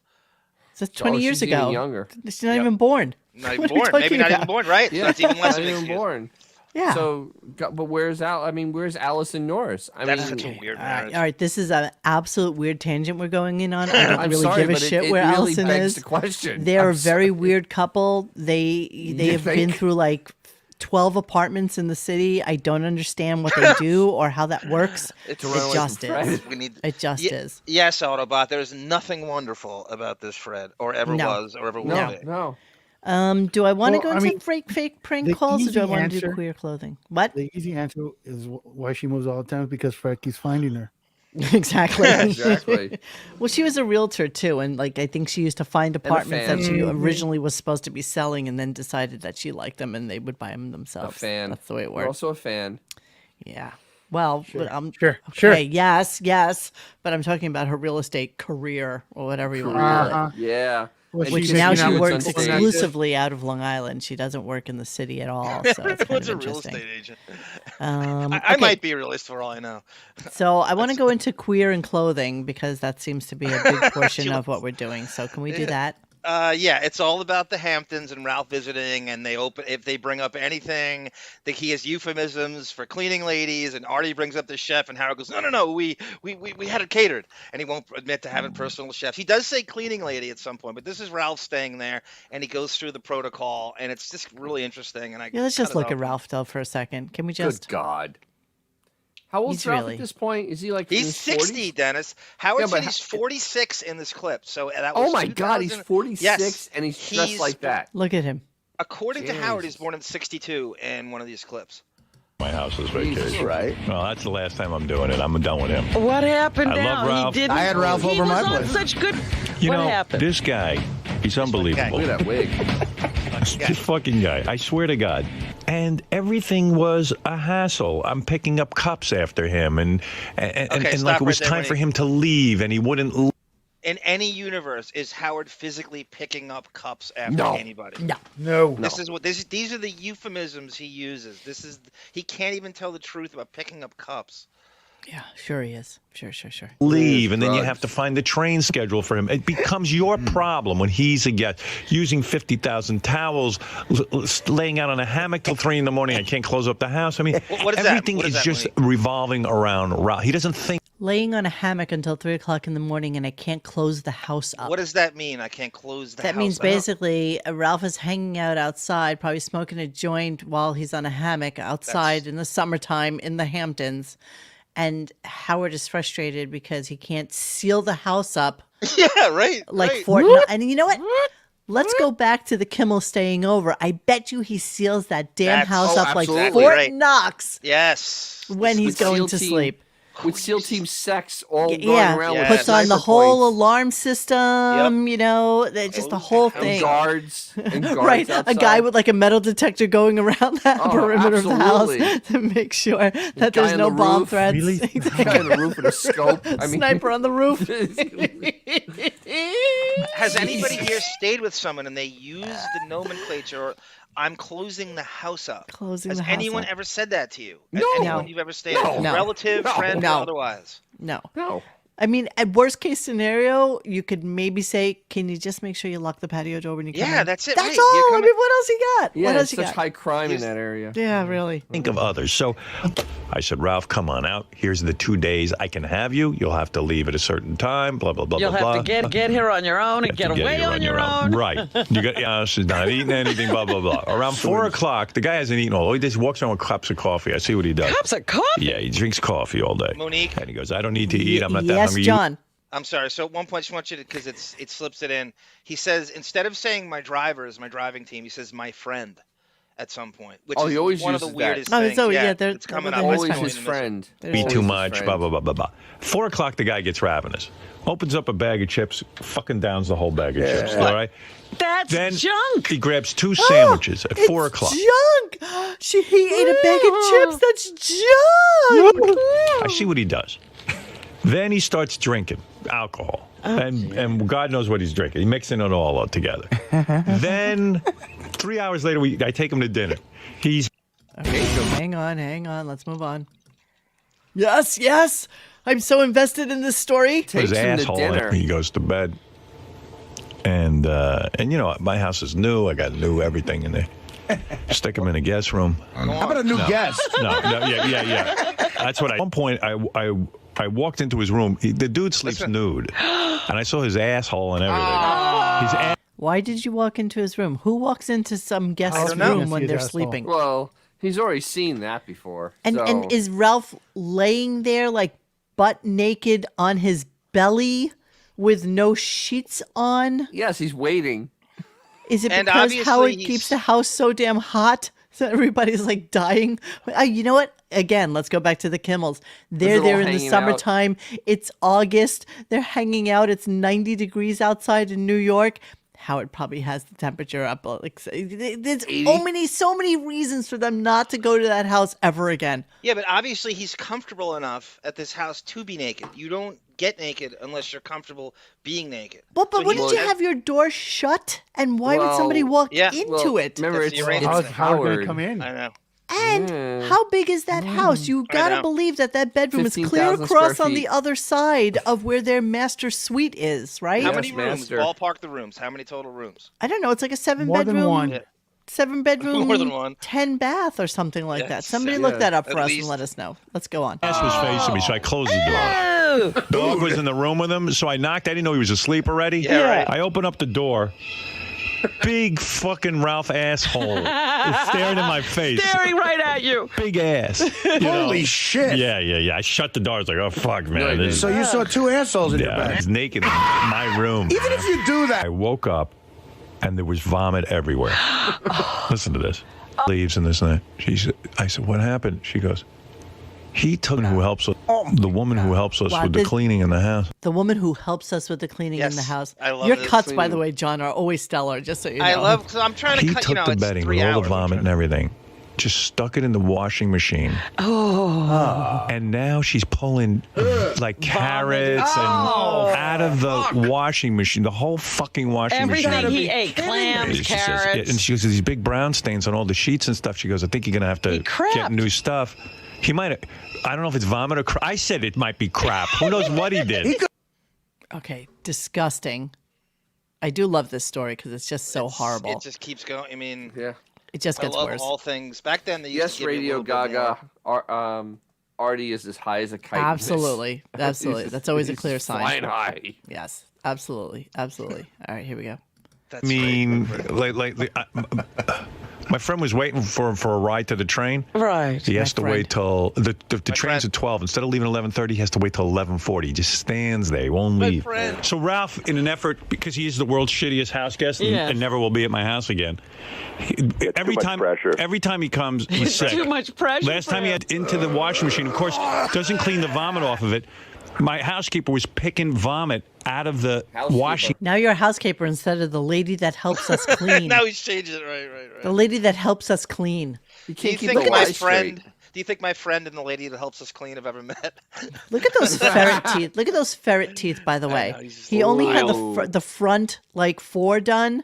So that's 20 years she's even ago. younger. She's not even born. Not even What are we born. Maybe talking not even about? born. Right. Yeah, So that's even less not of an even excuse. born. Yeah. So, but where's where's Allison Norris? I That's mean, such a weird All marriage. right, this is an absolute weird tangent we're going in on. I don't I'm really sorry, give a but shit it where really Allison begs is. the question. They're I'm a very sorry. weird couple. They You have been think? through like 12 apartments in the city. I don't understand what they do or how that works. It's To run away It from just Fred. is. We need. It just Ye- is. Yes, Autobot. There's nothing wonderful about this Fred, or ever No. was, or ever will No, be. no. Do I want to Well, go I into mean, fake prank the calls or do I easy want to do answer- queer clothing? What? The easy answer is why she moves all the time, because Fred keeps finding her. Exactly. Exactly. Well, she was a realtor too, and like I think she used to find apartments fan. that she originally was supposed to be selling, and then decided that she liked them, and they would buy them A themselves. fan. That's the way it You're works. also a fan. Yeah. Well, Sure, okay, yes, but I'm talking about her real estate career or whatever you want to call it. Uh-huh. Yeah. Well, And Which she's just, now you she know, it's works on stage. exclusively out of Long Island. She doesn't work in the city at all, so it's kind What's of a real interesting. estate agent? Um, I okay, might be a realist for all I know. so I want to go into queer and clothing because that seems to be a big portion of what we're doing. So can we do that? Yeah, it's all about the Hamptons and Ralph visiting, and if they bring up anything, that he has euphemisms for cleaning ladies, and Artie brings up the chef, and Howard goes, no, we had it catered, and he won't admit to having personal chefs. He does say cleaning lady at some point, but this is Ralph staying there, and he goes through the protocol, and it's just really interesting. And Yeah, let's just cut it look at off. Ralph though for a second. Can we Good just? God. How old's He's Ralph really- at this point? Is he like in He's his 60, 40s? Dennis. Howard Yeah, said but he's 46 in this clip. So that was Oh my God, he's 2000 46 Yes, and he's dressed he's- like that. Look at him. According to Howard, he's Jesus. born in 62 in one of these clips. My house is Jesus. vacation. Right. Well, that's the last time I'm doing it. I'm done with him. What happened I now? love Ralph. He didn't. I had Ralph he over was my on place. such good. You what know, happened? this guy, he's unbelievable. Look at that wig. This fucking guy, I swear to God. And everything was a hassle. I'm picking up cups after him, and Okay, like stop it was right there, time for Winnie. him to leave, and he wouldn't leave. In any universe, is Howard physically picking up cups after No. anybody? No. No. This is what these are the euphemisms he uses. He can't even tell the truth about picking up cups. Yeah, sure he is. Sure. Leave, and then you drugs. have to find the train schedule for him. It becomes your problem when he's a guest, using 50,000 towels, laying out on a hammock till 3 a.m. I can't close up the house. I mean, What is that? everything What is does that just mean? revolving around Ralph. He doesn't think. Laying on a hammock until 3:00 in the morning, and I can't close the house up. What does that mean? I can't close the That house means up? basically Ralph is hanging out outside, probably smoking a joint while he's on a hammock outside in the summertime in the Hamptons. And Howard is frustrated because he can't seal the house up Yeah, right. like right. Fort Knox. And you know what? Let's go back to the Kimmel staying over. I bet you he seals that damn That's- house oh, up like absolutely Fort right. Knox Yes. when he's With going SEAL to team. sleep. with SEAL Team Sex all going Yeah, around with puts on the sniper whole points. alarm system. You know, just the whole And thing. guards. And guards Right, outside. a guy with like a metal detector going around that perimeter of the house to make sure that there's no bomb threats. Really? Guy on the roof with a scope. I mean, Sniper on the roof. Has anybody here stayed with someone and they use the nomenclature, or I'm closing the house up? Closing Has the house anyone up. ever said that to you? No. Anyone you've ever stayed No. with? No. Relative, No. friend, No. or otherwise? No. No. I mean, at worst case scenario, you could maybe say, "Can you just make sure you lock the patio door when you come in?" Yeah, that's it. That's right. all. You're I coming- mean, what else you got? Yeah, what it's else you such got? high crime in that area. Yeah, really. Think of others. So I said, Ralph, come on out. Here's the 2 days I can have you. You'll have to leave at a certain time, blah, blah, blah, You'll blah, have blah. to get here on your own and You have get to away here on your own. Right. You got, she's not eating anything, blah, blah, blah. Around 4 o'clock, the guy hasn't eaten all. He just walks around with cups of coffee. I see what he does. Cups of coffee? Yeah, he drinks coffee all day. Monique? And he goes, I don't need to eat. I'm not that Yes, hungry. John. I'm sorry. So at one point, I just want you to, because it slips it in. He says, instead of saying my drivers, my driving team, he says my friend at some point, which Oh, he is always one of the uses that. weirdest Oh, things. so, yeah, it's coming up. Always It's his coming in this friend. Be Always too his much, friend. blah, blah, blah, blah, blah. 4 o'clock, the guy gets ravenous. Opens up a bag of chips, fucking downs the whole bag of chips, all right? That's Then junk. he grabs 2 sandwiches at 4 It's o'clock. junk. He ate a bag of chips. That's junk. I see what he does. Then he starts drinking alcohol. And God knows what he's drinking. He's mixing it all up together. Then 3 hours later, I take him to dinner. He's Okay, so hang on. Let's move on. Yes. I'm so invested in this story. his Takes him to asshole. dinner. And he goes to bed. And you know, my house is new. I got new everything in there. Stick him in a guest room. How about a new guest? No, yeah. That's what At one point, I walked into his room. The dude sleeps nude. And I saw his asshole and everything. His Why did you walk into his room? Who walks into some guest's don't know. room when His they're asshole. sleeping? Well, he's already seen that before. And so. is Ralph laying there like butt naked on his belly with no sheets on? Yes, he's waiting. Is it And because obviously Howard he's- keeps the house so damn hot that everybody's like dying? You know what? Again, let's go back to the Kimmels. They're all there in the hanging out. summertime. It's August. They're hanging out. It's 90 degrees outside in New York. Howard probably has the temperature up. Like, there's so many reasons for them not to go to that house ever again. Yeah, but obviously he's comfortable enough at this house to be naked. You don't get naked unless you're comfortable being naked. But So wouldn't he's- you have your door shut? And why would somebody Well, walk yeah. into it? Remember, That's it's, the arrangement. it's How's Howard going to Howard. come in? I know. And Yeah. how big is that house? You gotta know. believe that bedroom is clear 15,000 across square on the feet. other side of where their master suite is, right? How Yes, many rooms? master. Ballpark the rooms. How many total rooms? I don't know. It's like a seven More than bedroom, one. Yeah. 7 bedroom, More than one. 10 bath or something like that. Yes, Somebody yeah. look that up At for us least. and let us know. Let's go on. ass was facing me, so I closed the door. Dog was in the room with him, so I knocked. I didn't know he was asleep already. Yeah, right. I opened up the door. Big fucking Ralph asshole is staring in my face. Staring right at you. Big ass. You know? Holy shit. Yeah. I shut the door. I was like, oh, fuck, man. This- So you saw 2 assholes in your yeah, bed. he's naked in my room. Even if you do that. I woke up, and there was vomit everywhere. Listen to this. Leaves and this and that. I said, what happened? She goes, he took who helps us, the woman who helps us Wow, with the this- cleaning in the house. The woman who helps us with the cleaning in Yes, the house. I love Your this cuts, by cleaning. the way, John, are always stellar, just so you know. I love, because I'm trying to He cut, took the it's bedding 3 with all hours. the vomit and everything, just stuck it in the washing machine. Oh. And now she's pulling like carrots and out of the washing machine, the whole fucking washing Everything machine. he ate, clams, She says, carrots. and she goes, these big brown stains on all the sheets and stuff. She goes, I think you're going to have to crapped. get new stuff. He might have, I don't know if it's vomit or crap. I said it might be crap. Who knows what he did? Okay, disgusting. I do love this story because it's just so horrible. It just keeps going. I mean, Yeah. It just I gets love worse. all things. Back then, they used Yes, to give you a Radio little bit more. Gaga. Artie is as high as a kite. in this. Absolutely. Absolutely. That's always a He's clear sign. Flying high. Yes, absolutely. All right, here we go. That's I mean, great. like My friend was waiting for a ride to the train. Right. He has to wait till the train's at 12. Instead of leaving 11:30, he has to wait till 11:40. He just stands there. He won't leave. So Ralph, in an effort, because he is the world's shittiest house guest and never will be at my house again. Every time he comes, he's sick. Too much pressure. Last time he had into the washing machine, of course, doesn't clean the vomit off of it. My housekeeper was picking vomit out of the washing. Now you're a housekeeper instead of the lady that helps us clean. Now he's changing it. Right. The lady that helps us clean. You Do you can't keep think the my lies friend? straight. Do you think my friend and the lady that helps us clean have ever met? Look at those ferret teeth. Look at those ferret teeth, by the way. He only had the front, like, 4 done.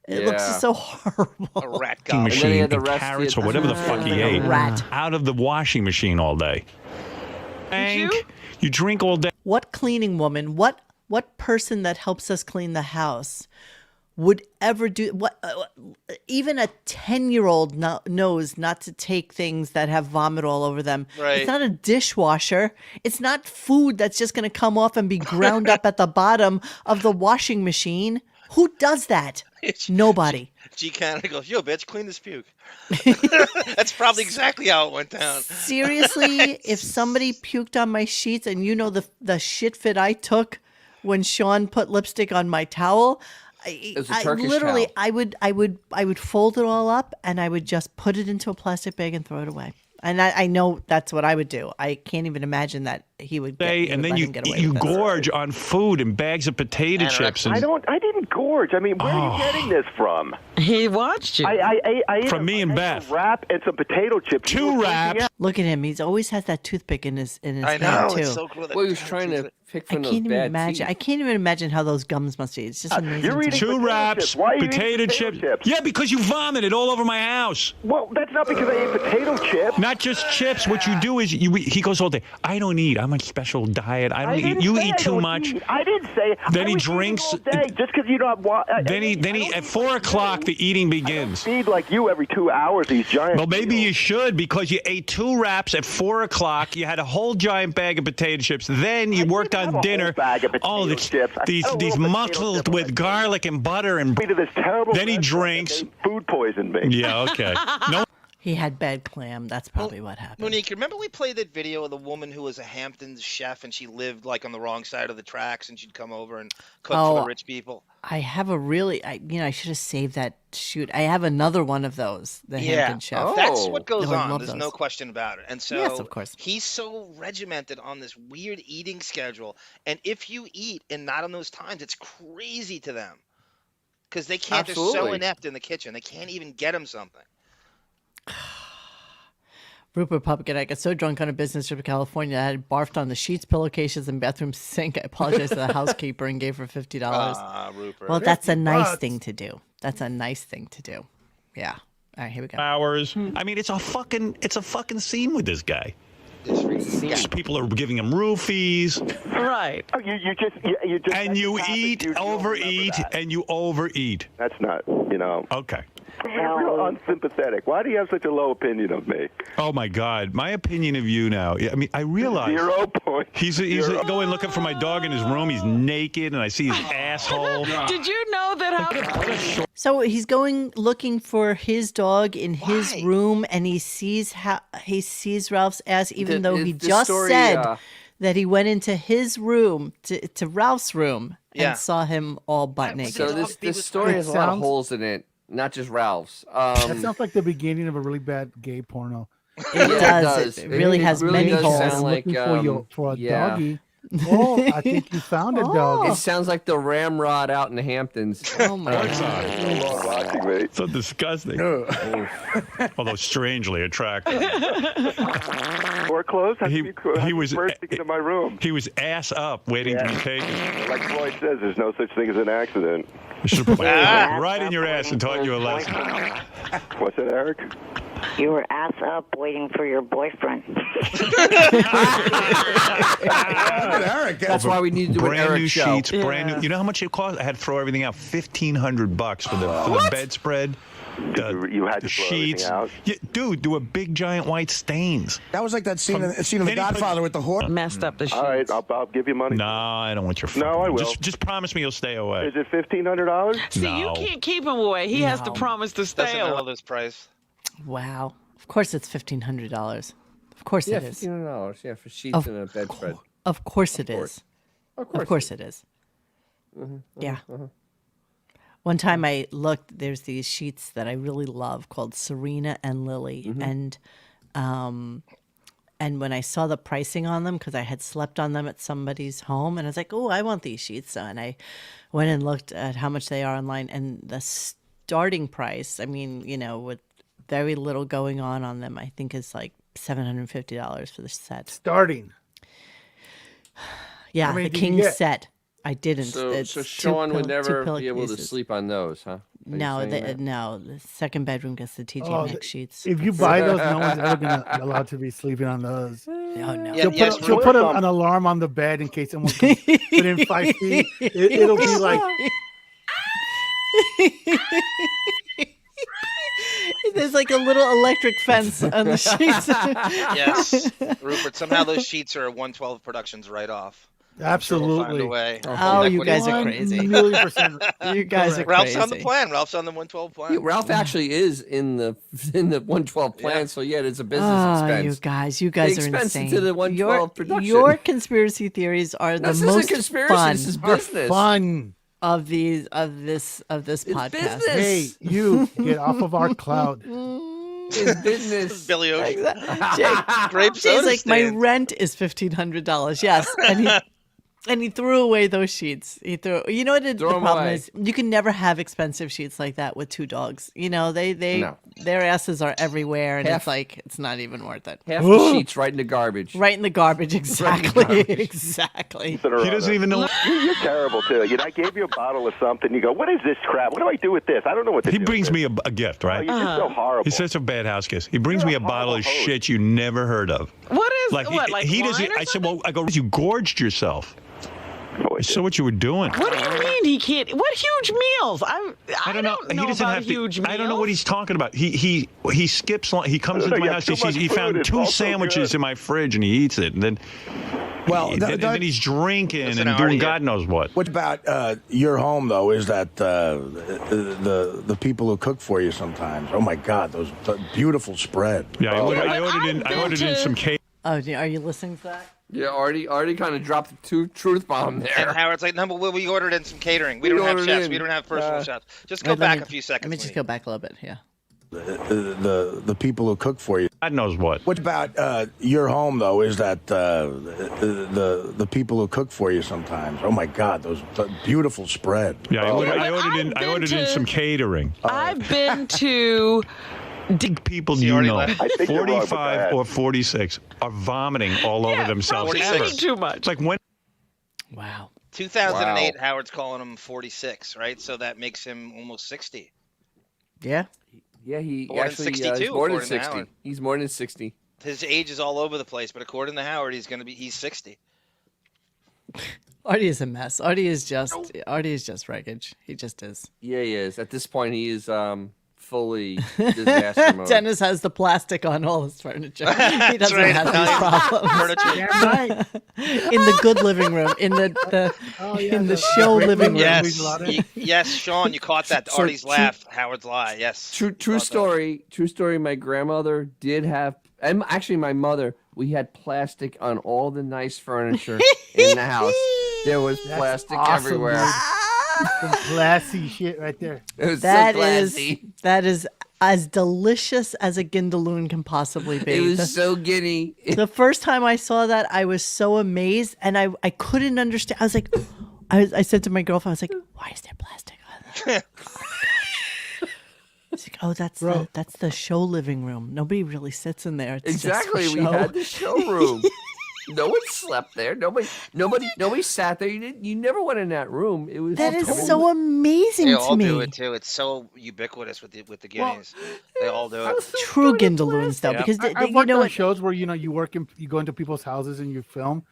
It looks Yeah. so horrible. A rat And then he machine had the and rest carrots of or whatever the fuck he ate Rat. out of the washing machine all day. Hank, you drink all day. What cleaning woman, what person that helps us clean the house would ever do what? Even a 10-year-old knows not to take things that have vomit all over them. Right. It's not a dishwasher. It's not food that's just going to come off and be ground up at the bottom of the washing machine. Who does that? Nobody. G Canada goes, yo, bitch, clean this puke. That's probably exactly how it went down. Seriously, if somebody puked on my sheets and you know the shit fit I took when Sean put lipstick on my towel, It's a Turkish literally towel. I would fold it all up and I would just put it into a plastic bag and throw it away. And I know that's what I would do. I can't even imagine that he would And then you get away with this. gorge on food and bags of potato chips. And, I didn't gorge. I mean, where are you getting this from? He watched you. I ate From me and Beth. a wrap and some potato chips. You were 2 freaking wraps. out. Look at him. He's always has that toothpick in his I hand know, too. it's so cool. Well, he was trying to pick I from those can't even bad imagine. teeth. I can't even imagine how those gums must be. It's just amazing. You're to eating me. 2 potato wraps, chips. Why are you eating potato potato chips? Yeah, because you vomited all over my house. Well, that's not because I ate potato chips. Not just chips. What you do is he goes all day. I don't eat. I'm on a special diet. I don't eat. didn't You say eat I too don't much. eat. I didn't say. Then I he was eating drinks. all day just because you don't want. Then he at 4 o'clock the eating begins. Feed like you every 2 hours. These giant. Well, maybe you should because you ate 2 wraps at 4 o'clock. You had a whole giant bag of potato chips. Then you worked have a on whole dinner. bag of potato chips. I These had a little potato muddled chip with garlic and butter and. Me to this terrible. Then he restaurant drinks. and they food poisoned me. Yeah. Okay. No. He had bad clam. That's probably what happened. Monique, remember we played that video of the woman who was a Hamptons chef and she lived like on the wrong side of the tracks and she'd come over and cook for the rich people? I have a really, I should have saved that shoot. I have another one of those, the Hampton Chef. That's what goes No, I on. love There's those. no question about it. And so Yes, of course. he's so regimented on this weird eating schedule. And if you eat and not on those times, it's crazy to them. Because they can't, they're so Absolutely. inept in the kitchen. They can't even get him something. Rupert Pumpkin, I got so drunk on a business trip to California, I had barfed on the sheets, pillowcases, and bathroom sink. I apologized to the housekeeper and gave her $50. Ah, Rupert. Well, that's a nice $50. thing to do. That's a nice thing to do. Yeah. All right, here we go. Hours. I mean, it's a fucking scene with this guy. People are giving him roofies. Right. Oh, you just. And you eat, overeat, and you overeat. That's not. You know. Okay. You're real unsympathetic. Why do you have such a low opinion of me? Oh my God, my opinion of you now. I mean, I realize 0 points. he's going looking for my dog in his room. He's naked, and I see his asshole. Did you know that? So he's going looking for his dog in his room, and he sees Ralph's ass, even though he just said that he went into his room to Ralph's room and saw him all butt naked. So this story has a lot of holes in it, not just Ralph's. That sounds like the beginning of a really bad gay porno. It does. It really has many does holes. sound like, Looking for a doggy. Oh, I think you found a dog. It sounds like the ramrod out in the Hamptons. Oh my God. So disgusting. Although strangely attractive. Or clothes. He was first to get in my room. He was ass up, waiting to be taken. Like Floyd says, there's no such thing as an accident. Should have put my right in your ass and taught you a lesson. What's that, Eric? You were ass up waiting for your boyfriend. Eric, That's why we need to do an brand Eric new show. sheets, brand new. You know how much it cost? I had to throw everything out. $1,500 for the bedspread. You had to throw sheets. everything out? Yeah, dude, there were big giant white stains. That was like that scene in The Godfather with the horse. Messed up the sheets. All right, I'll give you money. No, I don't want your. No, I will. Just promise me you'll stay away. Is it $1,500? See, you can't keep him away. He has to promise to stay Doesn't know away. this price. Wow. Of course it's $1,500. Of course Yeah, it is. $1,500. Yeah, for sheets and a bedspread. Of course it is. Of course it is. Yeah. One time I looked, there's these sheets that I really love called Serena and Lily. And when I saw the pricing on them, because I had slept on them at somebody's home, and I was like, oh, I want these sheets. So, and I went and looked at how much they are online, and the starting price, I mean, you know, with very little going on them, I think is like $750 for the set. Starting. Yeah, How many the did you king get? set. I didn't. So It's Sean would never pillow be able to cases. sleep on those, huh? Are you No, saying that? no. The second bedroom gets the TJ Oh, Maxx sheets. If you buy those, no one's ever gonna allowed to be sleeping on those. No, no. She'll put an alarm on the bed in case someone comes within 5 feet. It'll be like. There's like a little electric fence on the sheets. Yes, Rupert. Somehow those sheets are 112 Productions right off. Absolutely. We'll find a way. Oh, you guys are crazy. You guys are Ralph's crazy. on the plan. Ralph's on the 112 plan. Yeah, Ralph actually is in the 112 plan, so yeah, it's a business Oh, expense. you guys The are expense insane. to the 112 production. Your conspiracy theories are the This most isn't conspiracy. fun. This is business. Fun. Of this podcast. business. Hey, you get off of our cloud. It's business. Billy Ocean. Grape soda Jay's like, my stand. rent is $1,500. Yes, and he threw away those sheets. You know what the Throw 'em problem away. is? You can never have expensive sheets like that with two dogs. You know, No. their asses are everywhere, and Half- it's like it's not even worth it. Half the sheets right in the garbage. Right in the garbage, exactly, exactly. He doesn't even know. You're terrible too. You know, I gave you a bottle of something. You go, "What is this crap? What do I do with this? I don't know what to He do." brings with me a gift, right? Oh, you're just so horrible. He's such a bad house guest. He brings me a bottle of shit you never heard of. What is Like what? Like he wine doesn't. or I said, well, I go, you gorged yourself. I saw what you were doing. What do you mean he can't? What huge meals? I don't know. He doesn't about have huge to. meals. I don't know what he's talking about. He skips. He comes into my You house. have He too much sees. He food. found It's 2 also sandwiches good. in my fridge, and he eats it. And then, then he's drinking Listen, and Artie, doing God knows what. What about your home though? Is that the people who cook for you sometimes? Oh my God, those beautiful spread. Yeah, I ordered in to- some cake. Oh, are you listening to that? Yeah, Artie kind of dropped the truth bomb And there. Howard's like, no, but we ordered in some catering. We We don't have ordered chefs. in. We don't have personal chefs. Just go Wait, let back me- a few seconds. Let me just go back a little bit. Yeah. The people who cook for you. God knows what. What about your home though? Is that the people who cook for you sometimes? Oh my God, those beautiful spread. Yeah, I ordered in to- some catering. I've been to. People See, you Artie know, left. I think you're wrong with 45 that. or 46, are vomiting all over themselves. probably ever. eating too much. It's like when 2008, Wow. Howard's calling him 46, right? So that makes him almost 60. Yeah. Yeah, he Born in actually 62, he's more than according to 60. Howard. He's more than 60. His age is all over the place, but according to Howard, he's 60. Artie is a mess. Artie is just wreckage. He just is. Yeah, he is. At this point, he is fully disaster mode. Dennis has the plastic on all his furniture. He doesn't right, have Italian these problems. furniture. Right. In the good living room, in the in the show living room. Yes, Sean, you caught that. So Artie's laugh, Howard's lie. Yes. True story. True story. My grandmother did have, and actually my mother. We had plastic on all the nice furniture in the house. There was plastic awesome, everywhere. dude. Some classy shit right there. It was That so is classy. that is as delicious as a Gindaloon can possibly be. It was so giddy. The first time I saw that, I was so amazed, and I couldn't understand. I was like, I said to my girlfriend, I was like, why is there plastic on that? She's like, oh, that's the show living room. Nobody really sits in there. It's Exactly. Just for We show. had the showroom. No one slept there. Nobody sat there. You never went in that room. It was That is so amazing They to all me. do it too. It's so ubiquitous with the guineas. They all do it. True Gindaloons, though, Yep. because I've you worked know on what? shows where you go into people's houses and you film,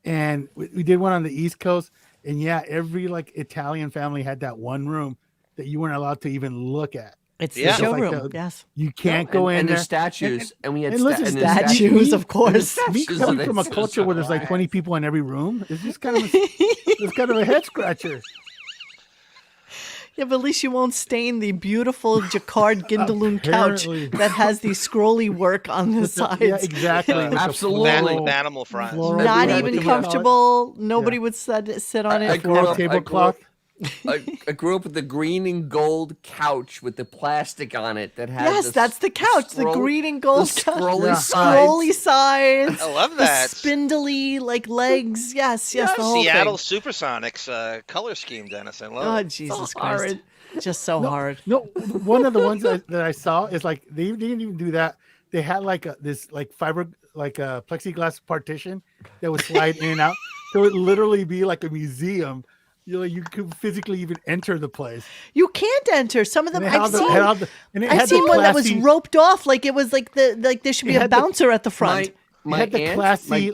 and we did one on the East Coast, and yeah, every like Italian family had that one room that you weren't allowed to even look at. It's Yeah. the showroom. Yes. You can't go in and there. there's statues, and we had and listen, statues, of course. Me Statues coming of from a it. culture where there's like 20 people in every room, it's just kind of it's kind of a head scratcher. Yeah, but at least you won't stain the beautiful jacquard Gindaloon couch Apparently. that has the scrolly work on the sides. Yeah, exactly. With the Absolutely. floral- Animal fries. floral- Not Yeah, even what comfortable. Nobody would sit on it. Floral tablecloth. I grew up with the green and gold couch with the plastic on it that had. Yes, that's the couch, the green and gold the couch. scrolly Yeah. sides. Scrolly sides. I love The that. spindly like legs. Yes, the whole Seattle thing. Supersonics color scheme, Dennis. I love Oh, it. Jesus So Christ. hard. Just so hard. No, one of the ones that I saw is like they didn't even do that. They had like this like fiber like a plexiglass partition that would slide in and out. So it would literally be like a museum. You could physically even enter the place. You can't enter. Some of them And it I've had seen. it I've had seen the one that was classy- roped off, like it was like there should be It a had the- bouncer at the front. It had the classy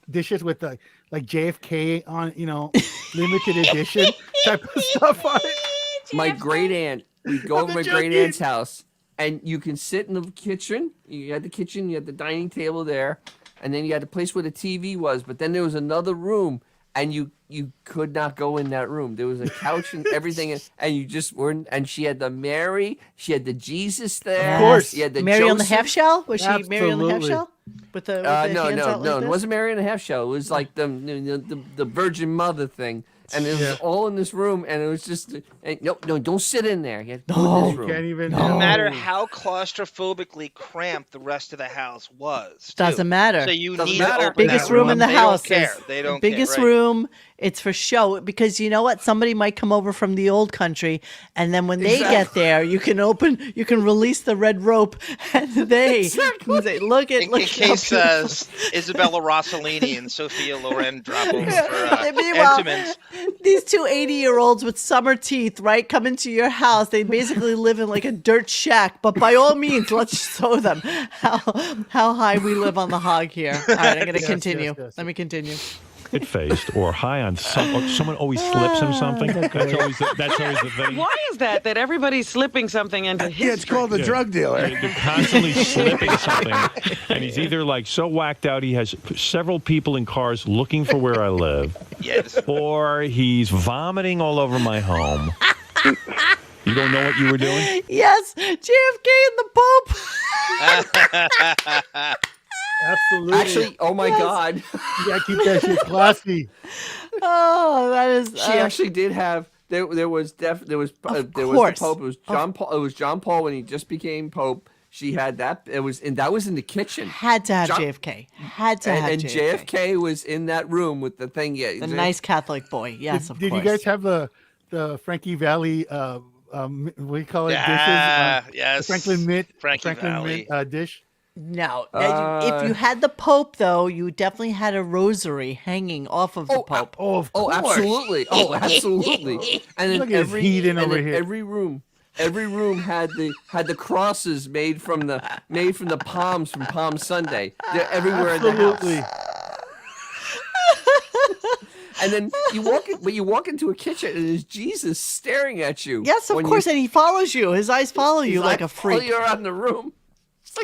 dishes with the like JFK on, limited edition type of stuff on it. My great aunt. We'd go over to my great aunt's house, and you can sit in the kitchen. You had the kitchen, you had the dining table there, and then you had the place where the TV was. But then there was another room, and you could not go in that room. There was a couch and everything, and you just weren't. And she had the Mary, she had the Jesus there. Of course. She had the Mary on the Joseph. half shell? Was she Mary on the half Absolutely. shell? With the No, hands out no, like it this? wasn't Mary and a Half Shell. It was like the Virgin Mother thing, and it was all in this room, and it was just no, don't sit in there. You have to go in this room. Can't even. No matter how claustrophobically cramped the rest of the house was. too. Doesn't matter. So you Doesn't need matter. to open Biggest that room in the They house. Don't care. is They don't biggest care. Right. room. It's for show because you know what? Somebody might come over from the old country, and then when they get there, you can release the red rope, and they can say, look at In how case beautiful." Isabella Rossellini and Sophia Loren drop over for Meanwhile, Entenmann's. these two 80-year-olds with summer teeth, right, come into your house. They basically live in like a dirt shack, but by all means, let's show them how high we live on the hog here. All right, I'm going to continue. Let me continue. Faced or high on someone always slips him something. That's always the thing. Why is that everybody's slipping something into his Yeah, it's called the drug dealer. They're constantly slipping something, and he's either like so whacked out he has several people in cars looking for where I live, Yes. or he's vomiting all over my home. You don't know what you were doing? Yes, JFK and the Pope. Absolutely. Actually, oh my God, You gotta keep that shit classy. Oh, that is. she actually did have. There was the Pope. It was John Paul. It was John Paul when he just became Pope. She had that. That was in the kitchen. Had to have JFK. Had to have and JFK. JFK was in that room with the thing. Yeah, The nice Catholic boy. Yes, of Did course. you guys have the Frankie Valley? What do you call it? Yeah, dishes. yes. The Franklin Mint. Frankie Valley. Mint dish. No. If you had the Pope, though, you definitely had a rosary hanging off of the Pope. Of course. absolutely. Oh, absolutely. And Look then at this heathen over here. every room had the crosses made from the palms from Palm Sunday. They're everywhere in the Absolutely. house. And then you walk into a kitchen and there's Jesus staring at you. Yes, of course, and he follows you. His eyes follow you like a freak. Follow you around the room.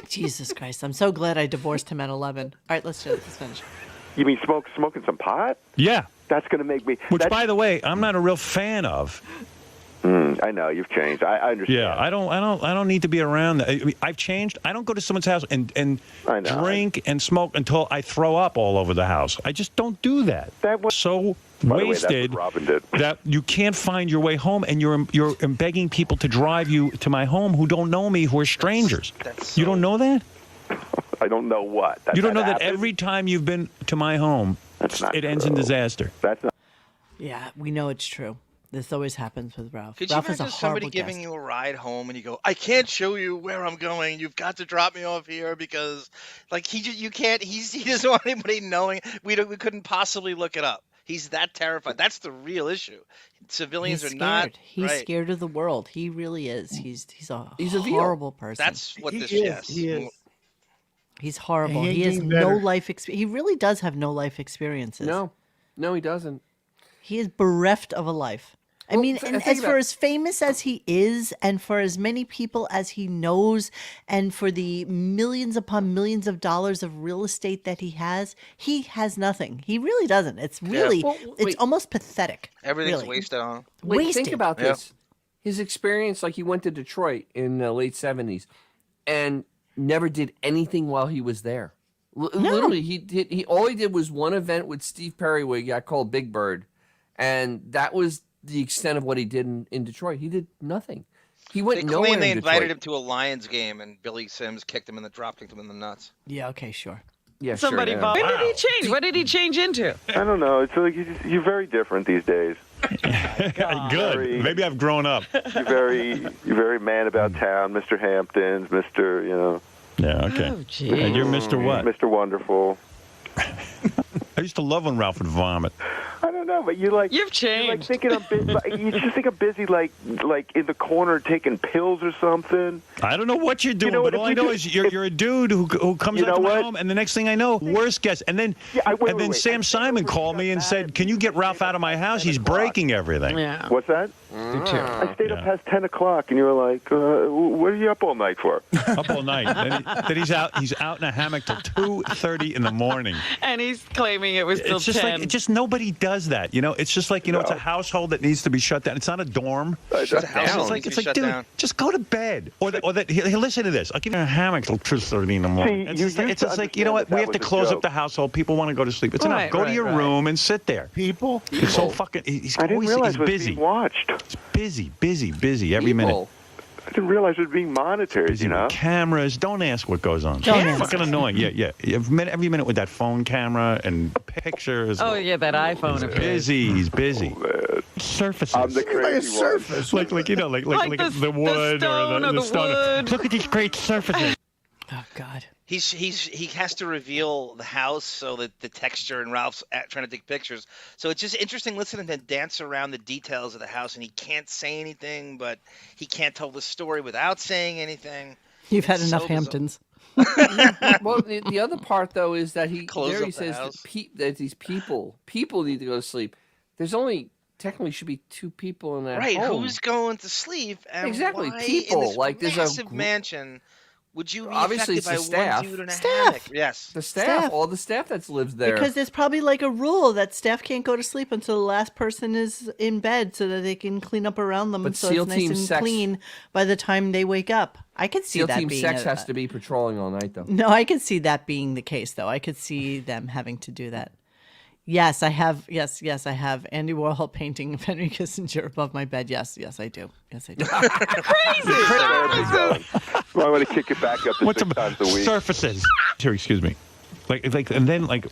Jesus Christ! I'm so glad I divorced him at 11. All right, let's finish. You mean smoking some pot? Yeah. That's going to make me. Which, by the way, I'm not a real fan of. I know you've changed. I understand. Yeah, I don't need to be around that. I mean, I've changed. I don't go to someone's house and drink and smoke until I throw up all over the house. I just don't do that. That was so wasted Robin did. that you can't find your way home, and you're begging people to drive you to my home who don't know me, who are strangers. You don't know that? I don't know what. You don't know that every time you've been to my home, it ends in disaster. That's not. Yeah, we know it's true. This always happens with Ralph. Could Ralph you is a imagine somebody horrible giving guest. you a ride home and you go, I can't show you where I'm going. You've got to drop me off here because, like, you can't. He doesn't want anybody knowing. We couldn't possibly look it up. He's that terrified. That's the real issue. Civilians He's are scared. not. He's right. scared of the world. He really is. He's a He's horrible person. That's what He this. is. Yes. He is. He's horrible. And he He has ain't no better. life experience. He really does have no life experiences. No, he doesn't. He is bereft of a life. I Well, mean, th- and think as about- for as famous as he is, and for as many people as he knows, and for the millions upon millions of dollars of real estate that he has nothing. He really doesn't. It's really, Well, it's wait. almost pathetic. Everything's really. wasted on him. Wait, Wasted. think about Yeah. this. His experience, like he went to Detroit in the late 70s and never did anything while he was there. Literally, he all he did was one event with Steve Perry where he got called Big Bird. And that was the extent of what he did in Detroit. He did nothing. He went They nowhere claim they in invited Detroit. him to a Lions game and Billy Sims kicked him in the kicked him in the nuts. Yeah. Okay. Sure. Yeah, Somebody sure. What did he change? What did he change into? I don't know. It's like you're very different these days. Good. Maybe I've grown up. You're very man about town, Mr. Hamptons, Mr. Yeah, okay. Oh, gee. And you're Mr. What? Mr. Wonderful. I used to love when Ralph would vomit. I don't know, but you've changed. You're like thinking you just think I'm busy, like in the corner taking pills or something. I don't know what you're doing, know what, but all if I we know do- is you're a dude who comes You up to know my what? home, and the next thing I know, worst guest. And then wait. Sam Simon called me and said, "Can you get Ralph out of my house? He's breaking everything." Yeah. What's that? I stayed up past 10 o'clock, and you were like, "What are you up all night for?" Up all night. Then he's out in a hammock till 2:30 in the morning. And he's claiming it was till It's just 10. like nobody does that. It's just like it's a household that needs to be shut down. It's not a dorm. Shut down. It's like, Needs to be shut dude, down. just go to bed. Or that he'll listen to this. I'll give you a hammock till 2:30 in the morning. See, It's you just like, used to you know what? understand We have to that was a close up joke. the household. People want to go to sleep. It's Right, enough. Go to right, your right. room and sit there. People. He's so fucking. He's I didn't always realize he's it was busy. being watched. It's busy every minute. People. I didn't realize it was being monitored. Busy with cameras. Don't ask what goes on. Don't It's ask. fucking annoying. Yeah. Every minute with that phone camera and pictures. Oh, yeah, that iPhone He's of his. busy. He's busy. Surfaces. I'm the Like a crazy one. surface. like the wood stone or or the the stone. wood. Look at these great surfaces. Oh God. He has to reveal the house so that the texture and Ralph's trying to take pictures. So it's just interesting listening to him dance around the details of the house, and he can't say anything, but he can't tell the story without saying anything. You've had It's enough so bizarre. Hamptons. Well, the other part though is that he Close there he up the says house. that these people need to go to sleep. There's only technically should be 2 people in that Right? home. Who's going to sleep? And Exactly, why people, in this like, there's a massive group- mansion. Would you be Obviously, affected by it's the staff. one dude in a Staff. hammock? Yes. The staff, Staff. all the staff that lives there. Because there's probably like a rule that staff can't go to sleep until the last person is in bed so that they can clean up around them But so SEAL it's nice Team and sex- clean by the time they wake up. I could see SEAL that Team being Sex a- has to be patrolling all night though. No, I could see that being the case though. I could see them having to do that. Yes, I have. Yes, I have Andy Warhol painting of Henry Kissinger above my bed. Yes, I do. Yes, I do. Well, I'm going to kick it back up to What's 6 times a week. surfaces? Here, excuse me. And then like.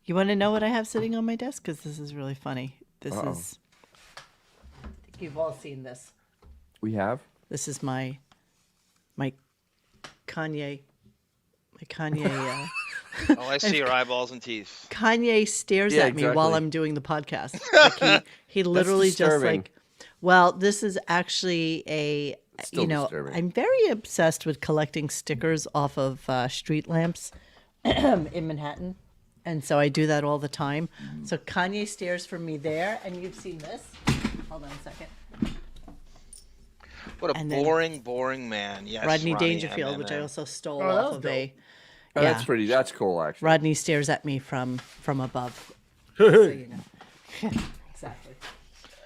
You want to know what I have sitting on my desk? Because this is really funny. This is. I think you've all seen this. We have. This is my Kanye. My Kanye. Oh, I see your eyeballs and teeth. Kanye stares Yeah, at me while exactly. I'm doing the podcast. Like he literally just disturbing. like. Well, this is actually a. Still disturbing. I'm very obsessed with collecting stickers off of street lamps in Manhattan. And so I do that all the time. So Kanye stares from me there, and you've seen this. Hold on a second. What a And then boring man. Yes. Rodney Ronnie, Dangerfield, which I M&M. also stole Oh, that off was of dope. a. Oh, Yeah, That's cool actually. Rodney stares at me from above. So you know. Exactly.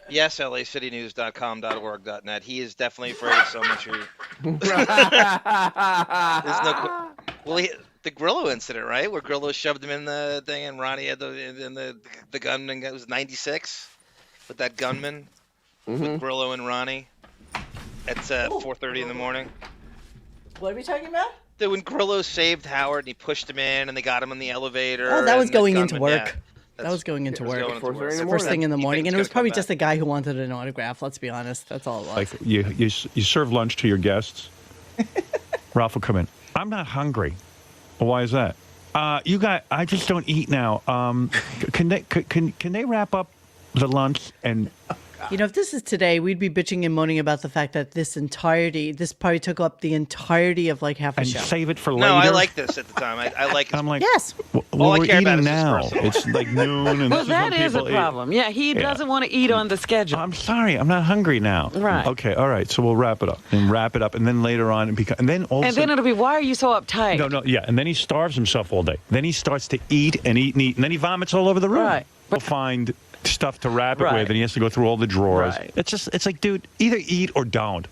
Yes, LACityNews.com.org.net. He is definitely afraid of so much. The Grillo incident, right? Where Grillo shoved him in the thing, and Ronnie had the gunman. It was '96 with that gunman with Grillo and Ronnie at 4:30 in the morning. What are we talking about? When Grillo saved Howard and he pushed him in, and they got him in the elevator. Oh, that was and the going into gunman- work. That was going into work. First thing in the morning, and it was gonna probably come just a guy who wanted an autograph. Let's be honest. That's all it was. Like you serve lunch to your guests. Ralph will come in. I'm not hungry. Why is that? You got. I just don't eat now. Can they wrap up the lunch and? You know, if this is today, we'd be bitching and moaning about the fact that this probably took up the entirety of like half a And show. save it for later. No, I like this at the time. I like it. I'm like, yes. Well, I we're care about eating is his now. personal It's like noon, and Well, this that is is a when people problem. Yeah, he Yeah. doesn't want to eat on the schedule. I'm sorry, I'm not hungry now. Right. Okay, all right. So we'll wrap it up, and then later on, and then also. And then it'll be, why are you so uptight? No, yeah, and then he starves himself all day. Then he starts to eat and eat and eat, and then he vomits all over the room. Right. We'll find stuff to wrap it Right. with, and he has to go through all the drawers. Right. It's like, dude, either eat or don't.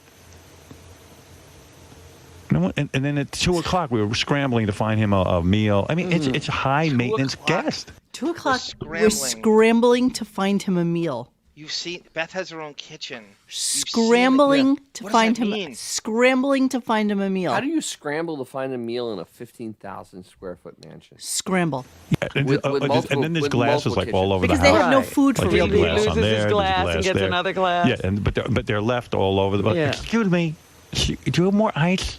And then at 2:00, we were scrambling to find him a meal. I mean, it's a high maintenance guest. 2:00. We're scrambling to find him a meal. You've seen Beth has her own kitchen. Scrambling to What does find that him. mean? Scrambling to find him a meal. How do you scramble to find a meal in a 15,000 square foot mansion? Scramble. And, With and multiple- then there's with glasses like multiple all over Because the they house. have no food for Like, real there's people. glass on loses his there, there's glass and gets there. another glass. Yeah, but they're left all over the. Yeah. Excuse me, do you have more ice?